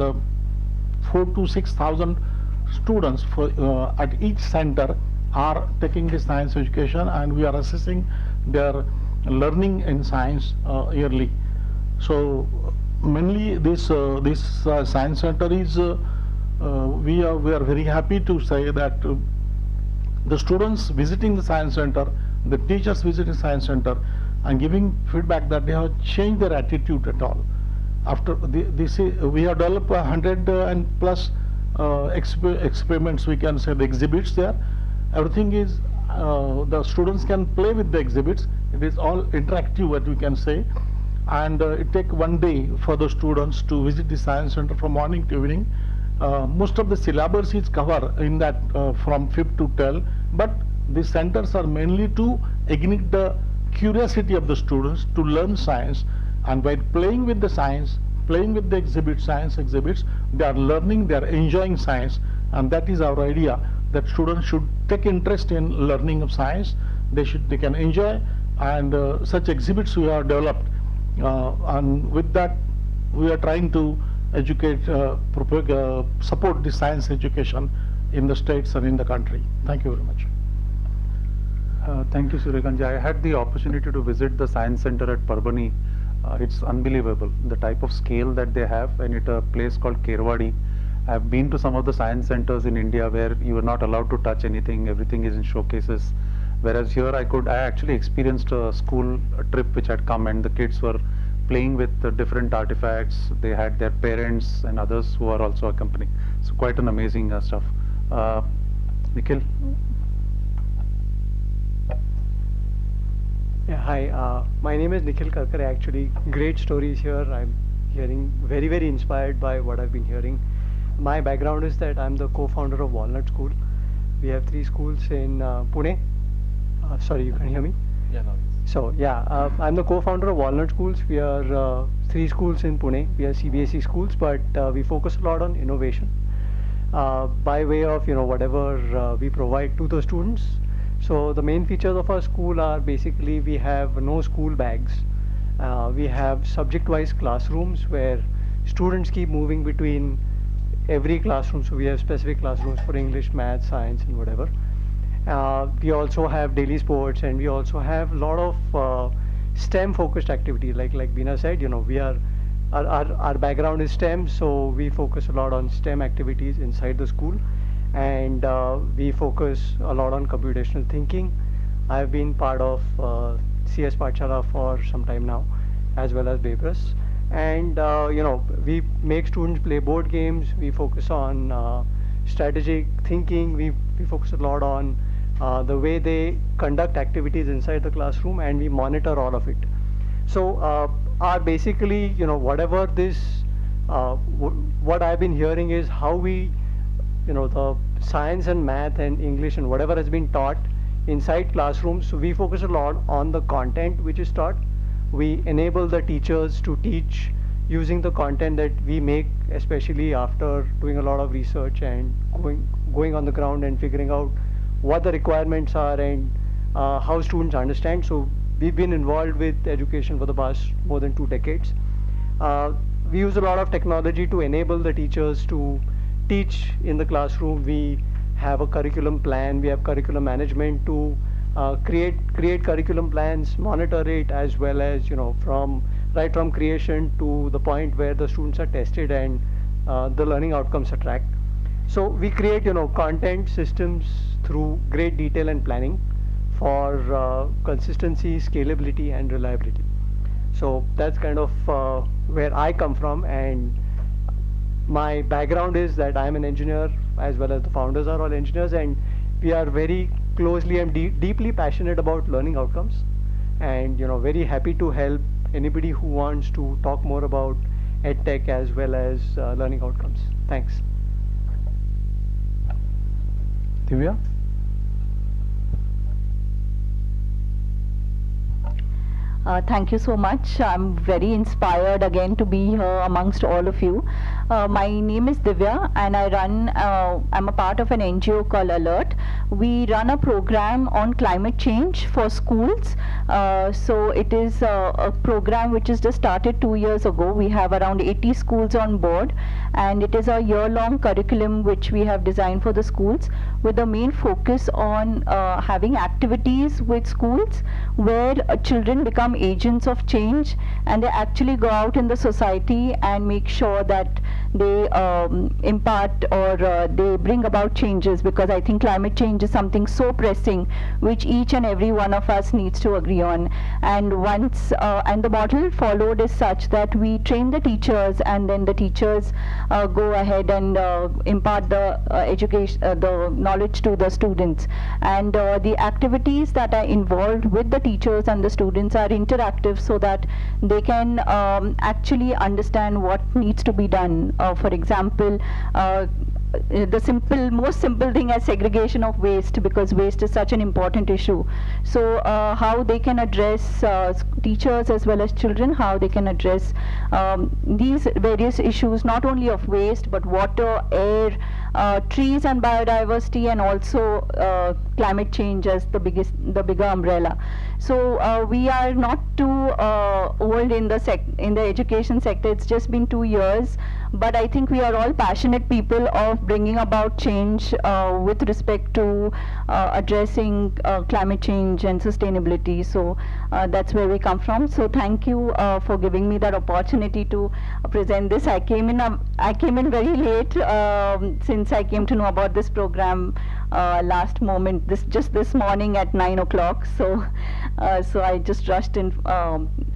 E: 4,000 to 6,000 students at each center are taking the science education, and we are assessing their learning in science yearly. So mainly this science center is we are very happy to say that the students visiting the science center, the teachers visiting science center, and giving feedback that they have changed their attitude at all. After this, we have developed 100 and plus experiments, we can say, the exhibits there. Everything is, the students can play with the exhibits. It is all interactive, what we can say. And it takes 1 day for the students to visit the science center from morning to evening. Most of the syllabus is covered in that from 5th to 12th, but the centers are mainly to ignite the curiosity of the students to learn science, and by playing with the science, playing with the science exhibits, they are learning, they are enjoying science, and that is our idea, that students should take interest in learning of science. They can enjoy, and such exhibits we have developed, and with that we are trying to educate, support the science education in the states and in the country. Thank you very much.
B: Thank you, Suryakanji. I had the opportunity to visit the science center at Parbani. It's unbelievable, the type of scale that they have, and at a place called Kerwadi. I've been to some of the science centers in India where you are not allowed to touch anything, everything is in showcases. Whereas here I actually experienced a school trip which had come, and the kids were playing with the different artifacts. They had their parents and others who are also accompanying. So quite an amazing stuff. Nikhil?
F: Yeah, hi, my name is Nikhil Karkare. Actually, great stories here. I'm hearing very inspired by what I've been hearing. My background is that I'm the co-founder of Walnut School. We have 3 schools in Pune. Sorry, you can hear me?
L: Yeah, no.
F: So yeah, I'm the co-founder of Walnut Schools. We are 3 schools in Pune. We are CBSE schools, but we focus a lot on innovation by way of whatever we provide to the students. So the main features of our school are basically we have no school bags. We have subject-wise classrooms where students keep moving between every classroom. So we have specific classrooms for English, math, science, and whatever. We also have daily sports, and we also have a lot of STEM-focused activities. Like Beena said, we are our background is STEM, so we focus a lot on STEM activities inside the school. And we focus a lot on computational thinking. I've been part of CS Pathshala for some time now, as well as Bebrus. And we make students play board games. We focus on strategic thinking. We focus a lot on the way they conduct activities inside the classroom, and we monitor all of it. So our basically, whatever this, what I've been hearing is how we, the science and math and English and whatever has been taught inside classrooms, we focus a lot on the content which is taught. We enable the teachers to teach using the content that we make, especially after doing a lot of research and going on the ground and figuring out what the requirements are and how students understand. So we've been involved with education for the past more than 2 decades. We use a lot of technology to enable the teachers to teach in the classroom. We have a curriculum plan, we have curriculum management to create curriculum plans, monitor it, as well as right from creation to the point where the students are tested and the learning outcomes are tracked. So we create content systems through great detail and planning for consistency, scalability, and reliability. So that's kind of where I come from, and my background is that I'm an engineer, as well as the founders are all engineers, and we are very closely and deeply passionate about learning outcomes, and very happy to help anybody who wants to talk more about EdTech as well as learning outcomes. Thanks.
B: Divya?
C: Thank you so much. I'm very inspired again to be here amongst all of you. My name is Divya, and I'm a part of an NGO called Alert. We run a program on climate change for schools. So it is a program which is just started 2 years ago. We have around 80 schools on board, and it is a year-long curriculum which we have designed for the schools, with the main focus on having activities with schools where children become agents of change, and they actually go out in the society and make sure that they impart or they bring about changes, because I think climate change is something so pressing which each and every one of us needs to agree on. And the model followed is such that we train the teachers, and then the teachers go ahead and impart the education, the knowledge to the students. And the activities that are involved with the teachers and the students are interactive, so that they can actually understand what needs to be done. For example, the most simple thing as segregation of waste, because waste is such an important issue. So how they can address, teachers as well as children, how they can address these various issues, not only of waste but water, air, trees and biodiversity, and also climate change as the bigger umbrella. So we are not too old in the education sector. It's just been 2 years, but I think we are all passionate people of bringing about change with respect to addressing climate change and sustainability. So that's where we come from. So thank you for giving me that opportunity to present this. I came in very late, since I came to know about this program last moment, just this morning at 9 o'clock. So I just rushed in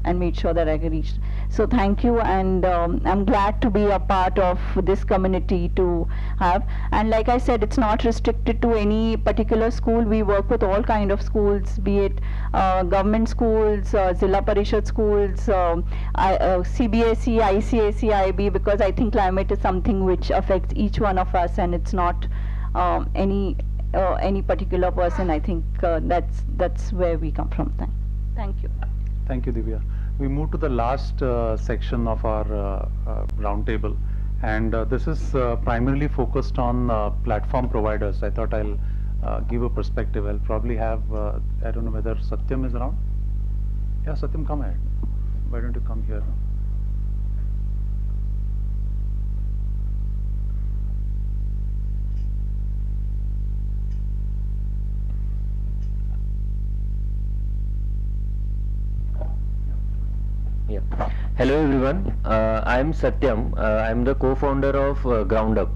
C: and made sure that I could reach. So thank you, and I'm glad to be a part of this community to have. And like I said, it's not restricted to any particular school. We work with all kind of schools, be it government schools, Zilla Parishad schools, CBSE, ICSE, IB, because I think climate is something which affects each one of us, and it's not any particular person. I think that's where we come from. Thank you.
B: Thank you, Divya. We move to the last section of our roundtable, and this is primarily focused on platform providers. I thought I'll give a perspective. I'll probably have, I don't know whether Satyam is around. Yeah, Satyam, come ahead. Why don't you come here?
G: Yeah. Hello everyone, I'm Satyam. I'm the co-founder of GroundUp.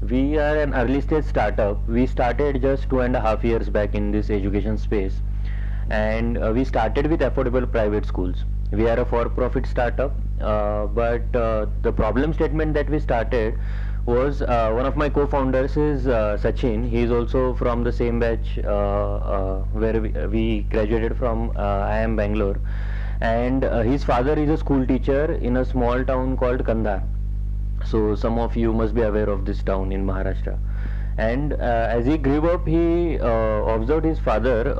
G: We are an early stage startup. We started just 2.5 years back in this education space, and we started with affordable private schools. We are a for-profit startup, but the problem statement that we started was, one of my co-founders is Sachin. He is also from the same batch where we graduated from IIM Bangalore. And his father is a school teacher in a small town called Kandhar. So some of you must be aware of this town in Maharashtra. And as he grew up, he observed his father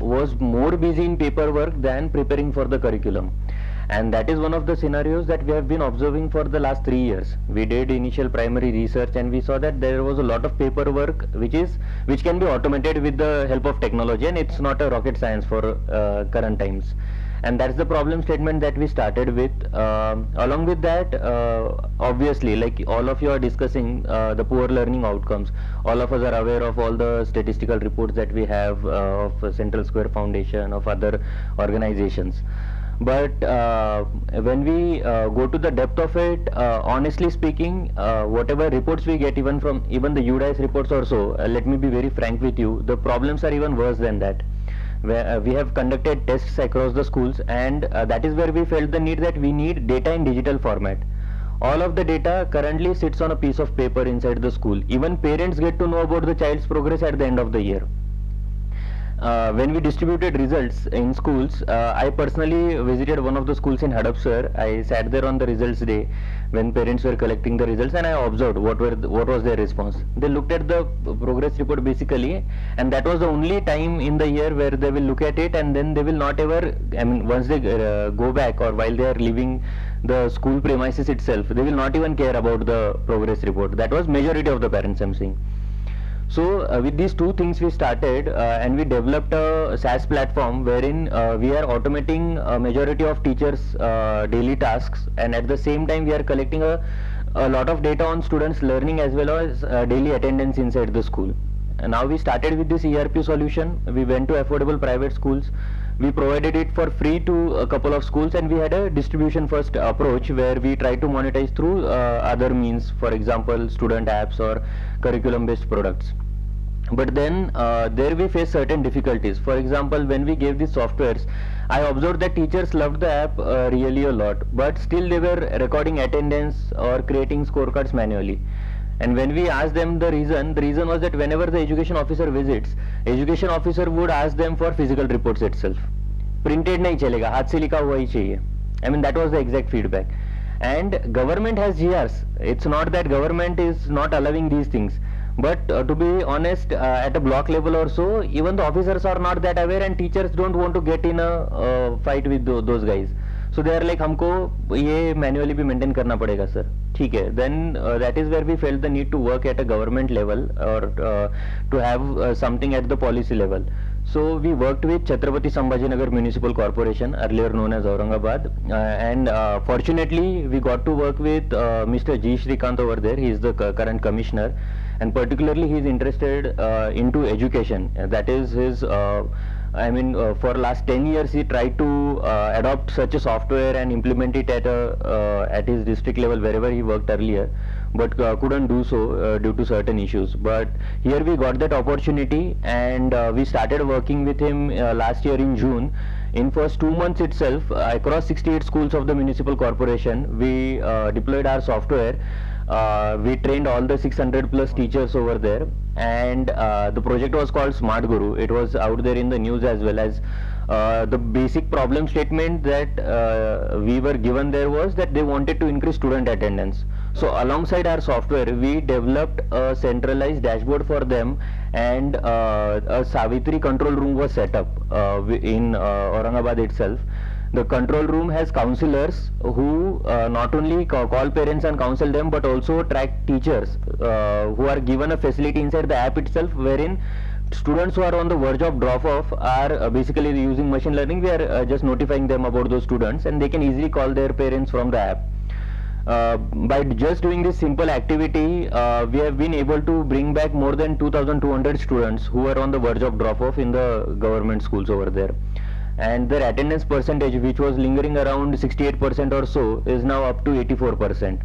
G: was more busy in paperwork than preparing for the curriculum. And that is one of the scenarios that we have been observing for the last 3 years. We did initial primary research and we saw that there was a lot of paperwork which can be automated with the help of technology, and it's not a rocket science for current times. And that's the problem statement that we started with. Along with that, obviously, like all of you are discussing the poor learning outcomes. All of us are aware of all the statistical reports that we have of Central Square Foundation, of other organizations. But when we go to the depth of it, honestly speaking, whatever reports we get, even from the UDIS reports or so, let me be very frank with you, the problems are even worse than that. Where we have conducted tests across the schools, and that is where we felt the need that we need data in digital format. All of the data currently sits on a piece of paper inside the school. Even parents get to know about the child's progress at the end of the year. When we distributed results in schools, I personally visited one of the schools in Hadapsar. I sat there on the results day when parents were collecting the results, and I observed what was their response. They looked at the progress report basically, and that was the only time in the year where they will look at it, and then they will not ever, once they go back or while they are leaving the school premises itself, they will not even care about the progress report. That was majority of the parents I'm seeing. So with these two things we started and we developed a SaaS platform wherein we are automating a majority of teachers' daily tasks, and at the same time we are collecting a lot of data on students' learning as well as daily attendance inside the school. And now we started with this ERP solution. We went to affordable private schools. We provided it for free to a couple of schools, and we had a distribution first approach where we try to monetize through other means, for example student apps or curriculum based products. But then there we face certain difficulties. For example, when we gave these softwares, I observed that teachers loved the app really a lot, but still they were recording attendance or creating scorecards manually. And when we asked them the reason was that whenever the education officer visits, education officer would ask them for physical reports itself. Printed nahi chalega, haath se likha hua hi chahiye. That was the exact feedback. And government has GRs. It's not that government is not allowing these things. But to be honest, at a block level or so, even the officers are not that aware, and teachers don't want to get in a fight with those guys. So they are like, हमको ये manually भी maintain करना पड़ेगा sir. ठीक है. Then that is where we felt the need to work at a government level or to have something at the policy level. So we worked with Chhatrapati Sambhajinagar Municipal Corporation, earlier known as Aurangabad, and fortunately we got to work with Mr. G. Shrikant over there. He is the current commissioner, and particularly he is interested into education. That is his for last 10 years he tried to adopt such a software and implement it at his district level wherever he worked earlier, but couldn't do so due to certain issues. But here we got that opportunity, and we started working with him last year in June. In first 2 months itself, across 68 schools of the municipal corporation, we deployed our software. We trained all the 600 plus teachers over there, and the project was called Smart Guru. It was out there in the news as well as the basic problem statement that we were given there was that they wanted to increase student attendance. So alongside our software, we developed a centralized dashboard for them, and a Savitri control room was set up in Aurangabad itself. The control room has counselors who not only call parents and counsel them, but also track teachers who are given a facility inside the app itself, wherein students who are on the verge of drop off are basically using machine learning. We are just notifying them about those students, and they can easily call their parents from the app. By just doing this simple activity, we have been able to bring back more than 2,200 students who are on the verge of drop off in the government schools over there. And their attendance percentage, which was lingering around 68% or so, is now up to 84%.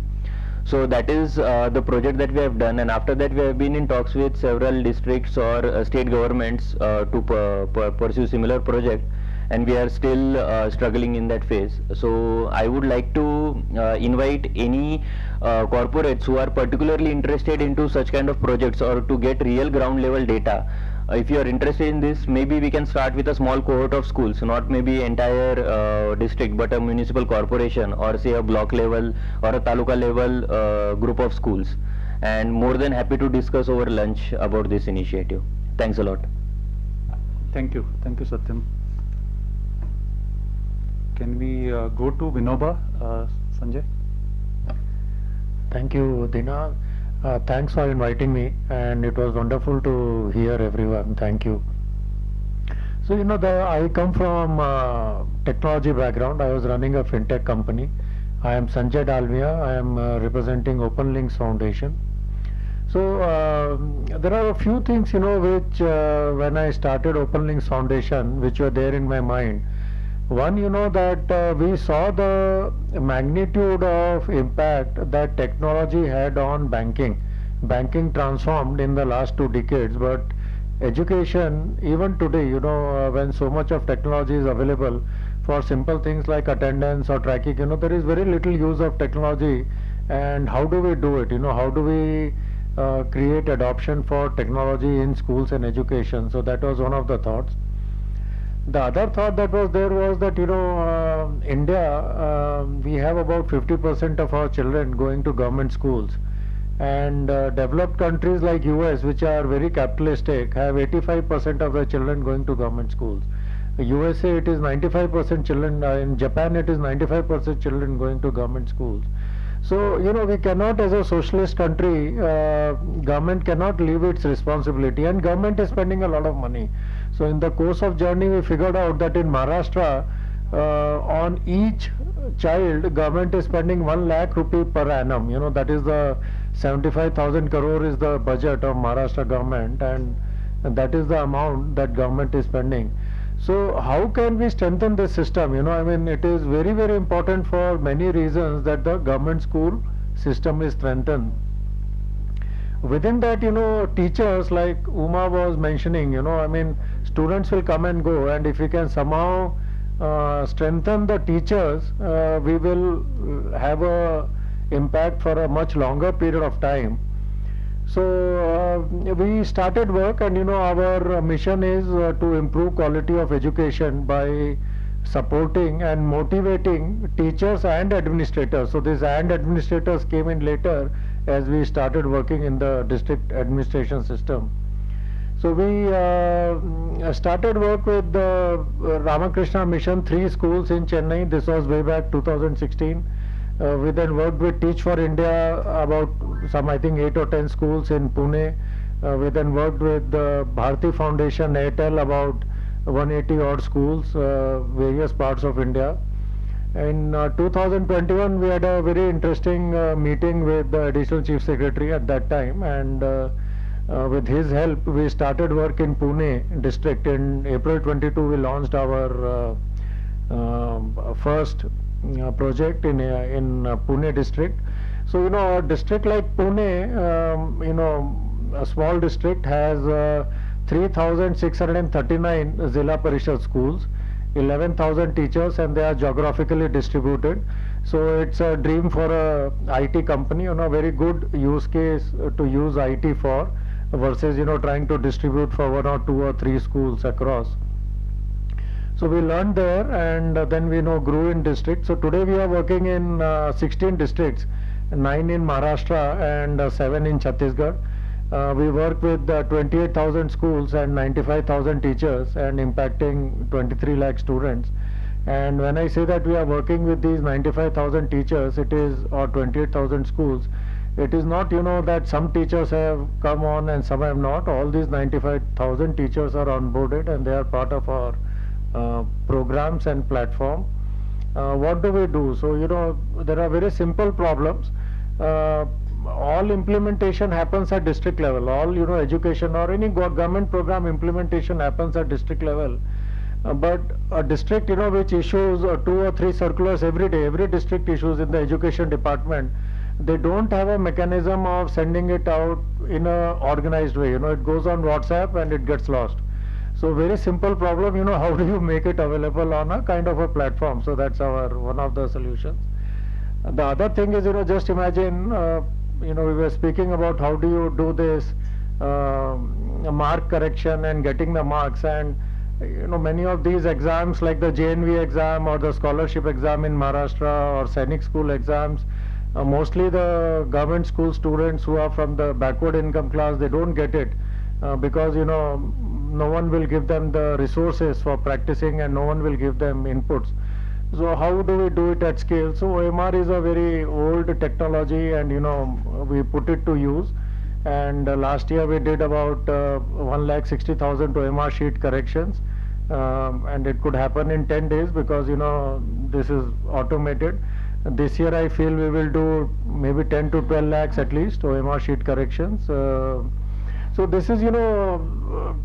G: So that is the project that we have done, and after that we have been in talks with several districts or state governments to pursue similar project, and we are still struggling in that phase. So I would like to invite any corporates who are particularly interested into such kind of projects or to get real ground level data. If you are interested in this, maybe we can start with a small cohort of schools, not maybe entire district, but a municipal corporation or say a block level or a taluka level group of schools. and more than happy to discuss over lunch about this initiative. Thanks a lot.
B: Thank you, Satyam. Can we go to Vinoba, Sanjay?
H: Thank you, Dina. Thanks for inviting me, and it was wonderful to hear everyone. Thank you. So, I come from technology background. I was running a fintech company. I am Sanjay Dalmia. I am representing Open Links Foundation. So, there are a few things, which when I started Open Links Foundation, which were there in my mind. One, that we saw the magnitude of impact that technology had on banking. Banking transformed in the last 2 decades, but education, even today, when so much of technology is available for simple things like attendance or tracking, there is very little use of technology. And how do we do it? How do we create adoption for technology in schools and education? So that was one of the thoughts. The other thought that was there was that, India, we have about 50% of our children going to government schools. And developed countries like US, which are very capitalistic, have 85% of their children going to government schools. USA, it is 95% children. In Japan, it is 95% children going to government schools. So, we cannot, as a socialist country, government cannot leave its responsibility, and government is spending a lot of money. So in the course of journey, we figured out that in Maharashtra, on each child, government is spending 1 lakh rupee per annum. That is the 75,000 crore is the budget of Maharashtra government, and that is the amount that government is spending. So how can we strengthen this system? It is very, very important for many reasons that the government school system is strengthened. Within that, teachers, like Uma was mentioning, students will come and go, and if we can somehow strengthen the teachers, we will have a impact for a much longer period of time. So we started work, and our mission is to improve quality of education by supporting and motivating teachers and administrators. So this and administrators came in later as we started working in the district administration system. So we started work with the Ramakrishna Mission, 3 schools in Chennai. This was way back 2016. We then worked with Teach for India, about some, I think, 8 or 10 schools in Pune. We then worked with the Bharti Foundation, Airtel, about 180 odd schools, various parts of India. In 2021, we had a very interesting meeting with the Additional Chief Secretary at that time, and with his help, we started work in Pune district. In April 22, we launched our first project in Pune district. So, a district like Pune, a small district, has 3,639 Zilla Parishad schools, 11,000 teachers, and they are geographically distributed. So it's a dream for a IT company, very good use case to use IT for, versus trying to distribute for 1 or 2 or 3 schools across. So we learned there, and then we grew in districts. So today we are working in 16 districts, 9 in Maharashtra and 7 in Chhattisgarh. We work with 28,000 schools and 95,000 teachers, and impacting 23 lakh students. And when I say that we are working with these 95,000 teachers, it is, or 28,000 schools, it is not, that some teachers have come on and some have not. All these 95,000 teachers are onboarded, and they are part of our programs and platform. What do we do? So, there are very simple problems. All implementation happens at district level. All, education or any government program implementation happens at district level. But a district, which issues 2 or 3 circulars every day, every district issues in the education department, they don't have a mechanism of sending it out in a organized way. It goes on WhatsApp and it gets lost. So very simple problem, how do you make it available on a kind of a platform? So that's one of the solutions. The other thing is, just imagine, we were speaking about how do you do this mark correction and getting the marks, and many of these exams like the JNV exam or the scholarship exam in Maharashtra or Sainik school exams, Mostly the government school students who are from the backward income class, they don't get it because no one will give them the resources for practicing and no one will give them inputs. So how do we do it at scale? So OMR is a very old technology and we put it to use. And last year we did about 1,60,000 OMR sheet corrections. And it could happen in 10 days because this is automated. This year I feel we will do maybe 10 to 12 lakhs at least OMR sheet corrections. So this is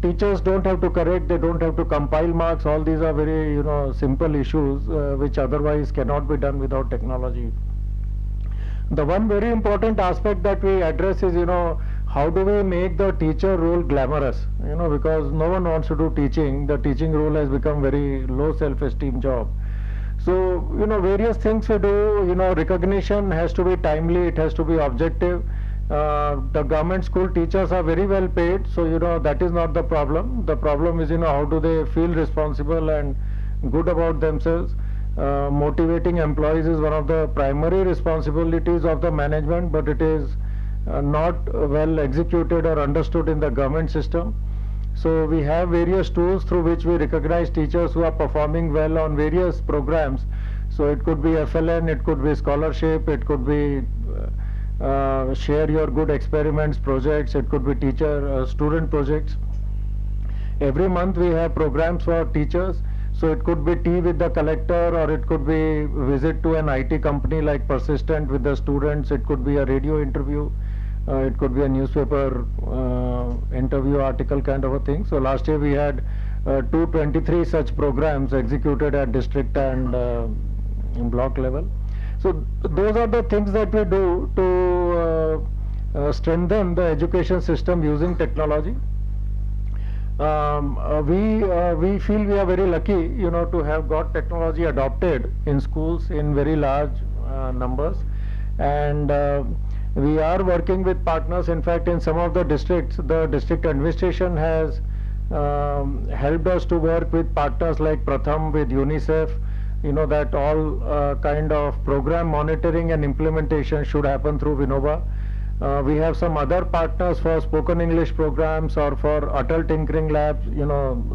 H: teachers don't have to correct, they don't have to compile marks. All these are very simple issues which otherwise cannot be done without technology. The one very important aspect that we address is how do we make the teacher role glamorous, because no one wants to do teaching. The teaching role has become very low self-esteem job. So various things we do. Recognition has to be timely, it has to be objective. The government school teachers are very well paid, so that is not the problem. The problem is how do they feel responsible and good about themselves. Motivating employees is one of the primary responsibilities of the management, but it is not well executed or understood in the government system. So we have various tools through which we recognize teachers who are performing well on various programs. So it could be FLN, it could be scholarship, it could be share your good experiments projects, it could be teacher student projects. Every month we have programs for teachers. So it could be tea with the collector, or it could be visit to an IT company like Persistent with the students. It could be a radio interview. It could be a newspaper interview article kind of a thing. So last year we had 223 such programs executed at district and block level. So those are the things that we do to strengthen the education system using technology. We feel we are very lucky, to have got technology adopted in schools in very large numbers, and we are working with partners. In fact, in some of the districts, the district administration has helped us to work with partners like Pratham, with UNICEF. That all kind of program monitoring and implementation should happen through Vinoba. We have some other partners for spoken English programs or for Atal Tinkering Labs,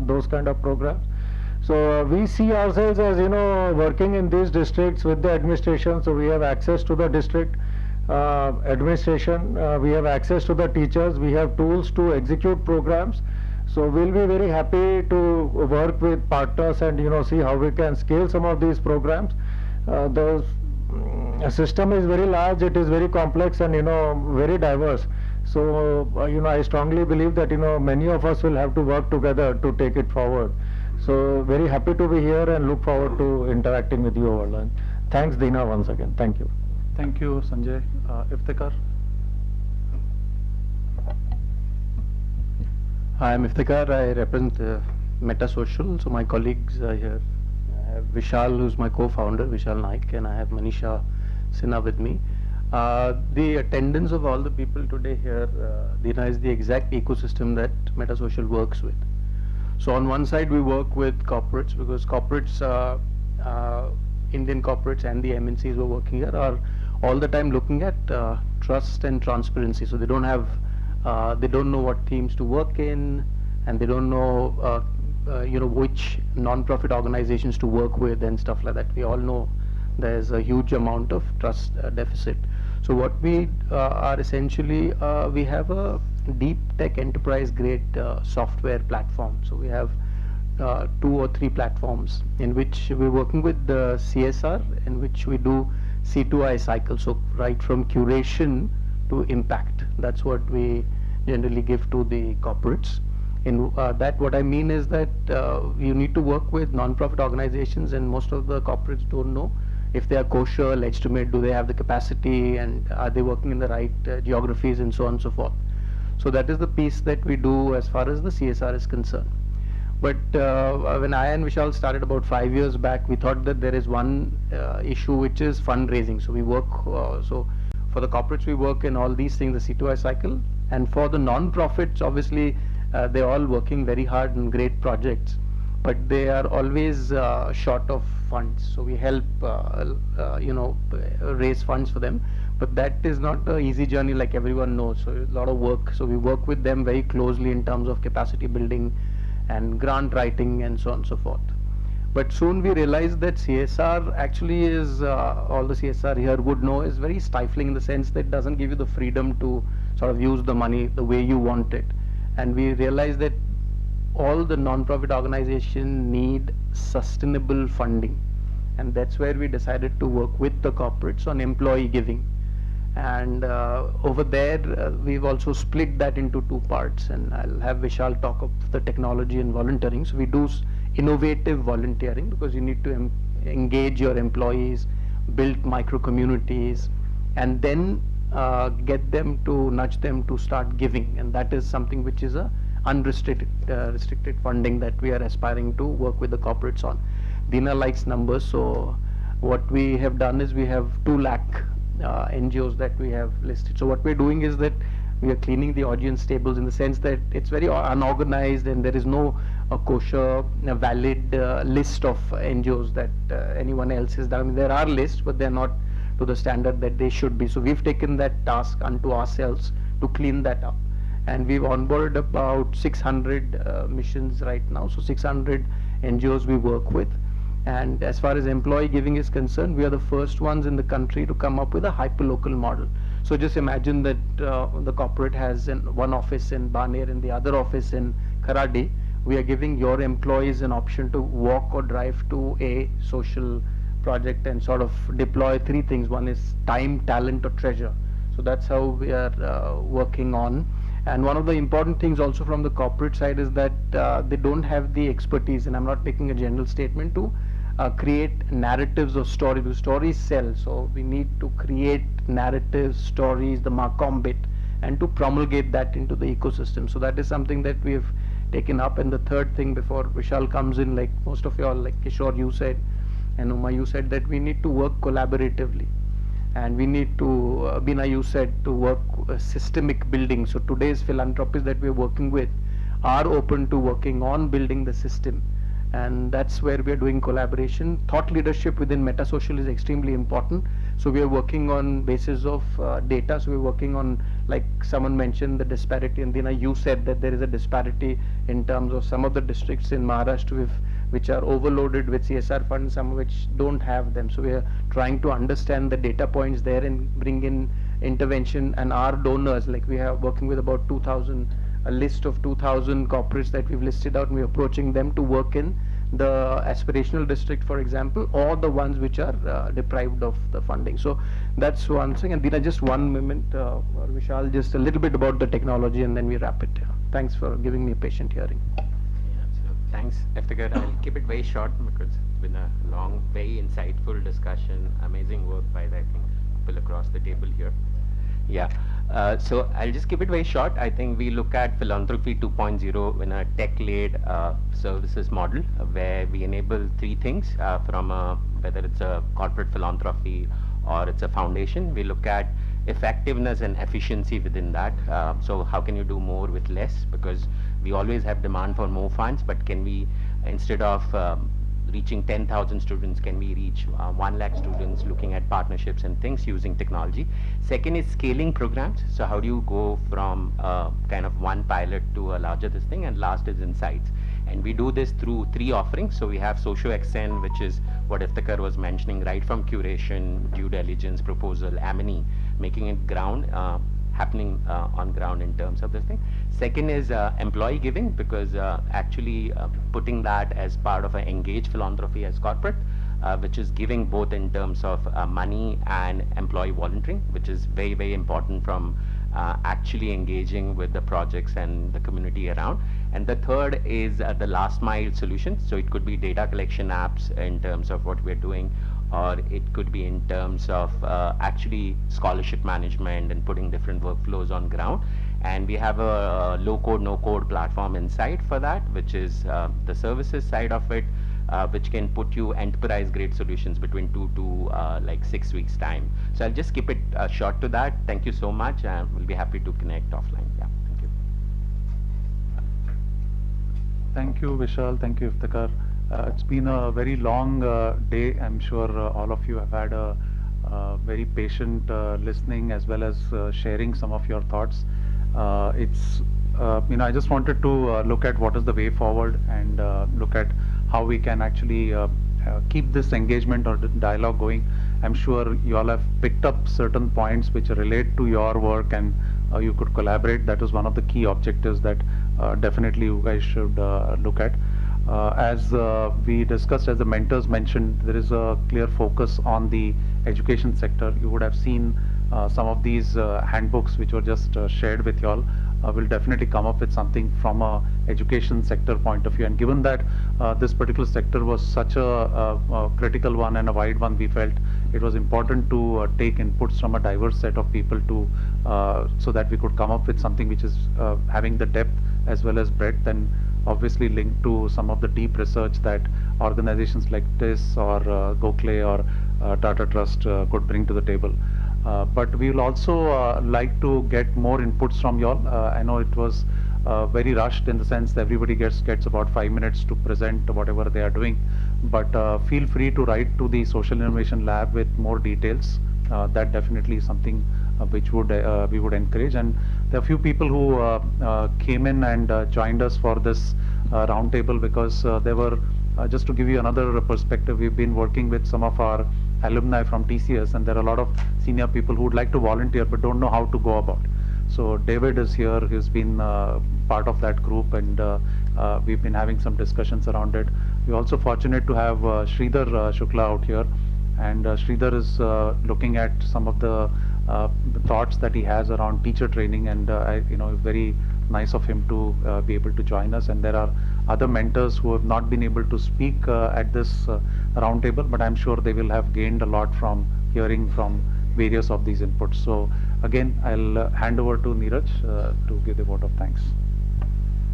H: those kind of programs. So we see ourselves as, working in these districts with the administration. So we have access to the district administration, we have access to the teachers, we have tools to execute programs. So we'll be very happy to work with partners and, see how we can scale some of these programs. The system is very large, it is very complex and very diverse. So I strongly believe that many of us will have to work together to take it forward. So very happy to be here and look forward to interacting with you all. And thanks Dina once again. Thank you.
B: Thank you, Sanjay. Iftikhar.
I: Hi, I'm Iftikhar. I represent Meta Social. So my colleagues are here. I have Vishal, who's my co-founder, Vishal Naik, and I have Manisha Sinha with me. The attendance of all the people today here, Dina, is the exact ecosystem that Meta Social works with. So on one side, we work with corporates, because corporates, Indian corporates and the MNCs who are working here are all the time looking at trust and transparency. So they don't have, they don't know what teams to work in, and they don't know, which non-profit organizations to work with and stuff like that. We all know there's a huge amount of trust deficit. So what we are essentially, we have a deep tech enterprise grade software platform. So we have 2 or 3 platforms in which we're working with the CSR, in which we do C2I cycle. So right from curation to impact. That's what we generally give to the corporates. In that, what I mean is that you need to work with non-profit organizations, and most of the corporates don't know if they are kosher, legitimate, do they have the capacity, and are they working in the right geographies, and so on and so forth. So that is the piece that we do as far as the CSR is concerned. But when I and Vishal started about 5 years back, we thought that there is one issue, which is fundraising. So we work, so for the corporates, we work in all these things, the C2I cycle, and for the non-profits, obviously, they're all working very hard in great projects. but they are always short of funds. So we help, raise funds for them. But that is not an easy journey, like everyone knows. So it's a lot of work. So we work with them very closely in terms of capacity building and grant writing and so on and so forth. But soon we realized that CSR actually is, all the CSR here would know, is very stifling in the sense that it doesn't give you the freedom to sort of use the money the way you want it. And we realized that all the non-profit organizations need sustainable funding. And that's where we decided to work with the corporates on employee giving. And over there, we've also split that into two parts. And I'll have Vishal talk of the technology and volunteering. So we do innovative volunteering because you need to engage your employees, build micro communities, and then get them to nudge them to start giving. And that is something which is a unrestricted restricted funding that we are aspiring to work with the corporates on. Dina likes numbers, so what we have done is we have 2 lakh NGOs that we have listed. So what we're doing is that we are cleaning the audience tables in the sense that it's very unorganized and there is no kosher, valid list of NGOs that anyone else has done. I mean, there are lists, but they're not to the standard that they should be. So we've taken that task unto ourselves to clean that up. And we've onboarded about 600 missions right now. So 600 NGOs we work with. And as far as employee giving is concerned, we are the first ones in the country to come up with a hyperlocal model. So just imagine that the corporate has one office in Baner and the other office in Kharadi. We are giving your employees an option to walk or drive to a social project and sort of deploy 3 things. One is time, talent, or treasure. So that's how we are working on. And one of the important things also from the corporate side is that they don't have the expertise, and I'm not making a general statement, to create narratives or stories. The stories sell, so we need to create narratives, stories, the Marcom bit, and to promulgate that into the ecosystem. So that is something that we've taken up. And the third thing, before Vishal comes in, like most of y'all, like Kishore, you said, and Uma, you said that we need to work collaboratively. And we need to, Bina, you said, to work systemic building. So today's philanthropists that we're working with are open to working on building the system. And that's where we are doing collaboration. Thought leadership within Metasocial is extremely important. So we are working on basis of data. So we're working on, like someone mentioned, the disparity. And Dina, you said that there is a disparity in terms of some of the districts in Maharashtra which are overloaded with CSR funds, some of which don't have them. So we are trying to understand the data points there and bring in intervention. And our donors, like we are working with about 2,000, a list of 2,000 corporates that we've listed out, and we're approaching them to work in the aspirational district, for example, or the ones which are deprived of the funding. So that's one thing. And Dina, just 1 minute, Vishal, just a little bit about the technology, and then we wrap it. Thanks for giving me a patient hearing.
J: Thanks, Iftikhar. I'll keep it very short because it's been a long, very insightful discussion. Amazing work by, I think, people across the table here. Yeah, so I'll just keep it very short. I think we look at philanthropy 2.0 in a tech-led services model where we enable 3 things from whether it's a corporate philanthropy or it's a foundation. We look at effectiveness and efficiency within that. So how can you do more with less? Because we always have demand for more funds, but can we, instead of reaching 10,000 students, can we reach 1 lakh students, looking at partnerships and things using technology? Second is scaling programs. So how do you go from kind of one pilot to a larger this thing? And last is insights. And we do this through 3 offerings. So we have Socio-XN, which is what Iftikhar was mentioning, right from curation, due diligence, proposal, Amini, making it ground, happening on ground in terms of this thing. Second is employee giving, because actually putting that as part of an engaged philanthropy as corporate, which is giving both in terms of money and employee volunteering, which is very, very important from actually engaging with the projects and the community around. And the third is the last mile solution. So it could be data collection apps in terms of what we're doing, or it could be in terms of actually scholarship management and putting different workflows on ground. And we have a low-code, no-code platform inside for that, which is the services side of it, which can put you enterprise-grade solutions between 2 to like 6 weeks' time. So I'll just keep it short to that. Thank you so much, and we'll be happy to connect offline. Yeah, thank you.
B: Thank you, Vishal. Thank you, Iftikhar. It's been a very long day. I'm sure all of you have had a very patient listening as well as sharing some of your thoughts. I just wanted to look at what is the way forward and look at how we can actually keep this engagement or dialogue going. I'm sure you all have picked up certain points which relate to your work and you could collaborate. That is one of the key objectives that definitely you guys should look at. As we discussed, as the mentors mentioned, there is a clear focus on the education sector. You would have seen some of these handbooks which were just shared with you all. Will definitely come up with something from a education sector point of view. And given that this particular sector was such a critical one and a wide one, we felt it was important to take inputs from a diverse set of people to so that we could come up with something which is having the depth as well as breadth, and obviously linked to some of the deep research that organizations like this or Gokhale or Tata Trust could bring to the table. But we will also like to get more inputs from you all. I know it was very rushed in the sense that everybody gets about 5 minutes to present whatever they are doing. But feel free to write to the Social Innovation Lab with more details. That definitely is something which would we would encourage. And there are a few people who came in and joined us for this roundtable because there were, just to give you another perspective, we've been working with some of our alumni from TCS, and there are a lot of senior people who would like to volunteer but don't know how to go about. So David is here, he's been part of that group, and we've been having some discussions around it. We're also fortunate to have Sridhar Shukla out here, and Sridhar is looking at some of the thoughts that he has around teacher training, and very nice of him to be able to join us. And there are other mentors who have not been able to speak at this roundtable, but I'm sure they will have gained a lot from hearing from various of these inputs. So again, I'll hand over to Neeraj to give the vote of thanks.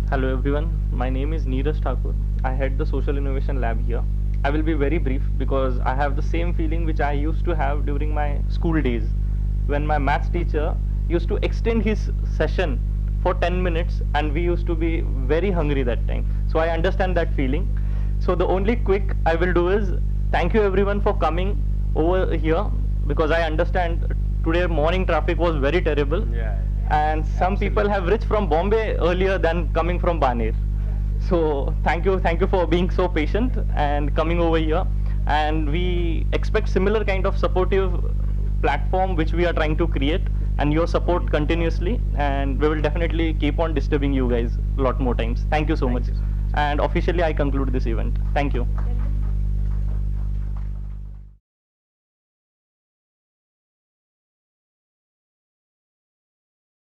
K: Hello everyone, my name is Neeraj Thakur. I head the Social Innovation Lab here. I will be very brief because I have the same feeling which I used to have during my school days, when my maths teacher used to extend his session for 10 minutes and we used to be very hungry that time. So I understand that feeling. So the only quick I will do is thank you everyone for coming over here, because I understand today morning traffic was very terrible. And some people have reached from Bombay earlier than coming from Baner. So thank you for being so patient and coming over here. And we expect similar kind of supportive platform which we are trying to create, and your support continuously, and we will definitely keep on disturbing you guys a lot more times. Thank you so much. And officially I conclude this event. Thank you.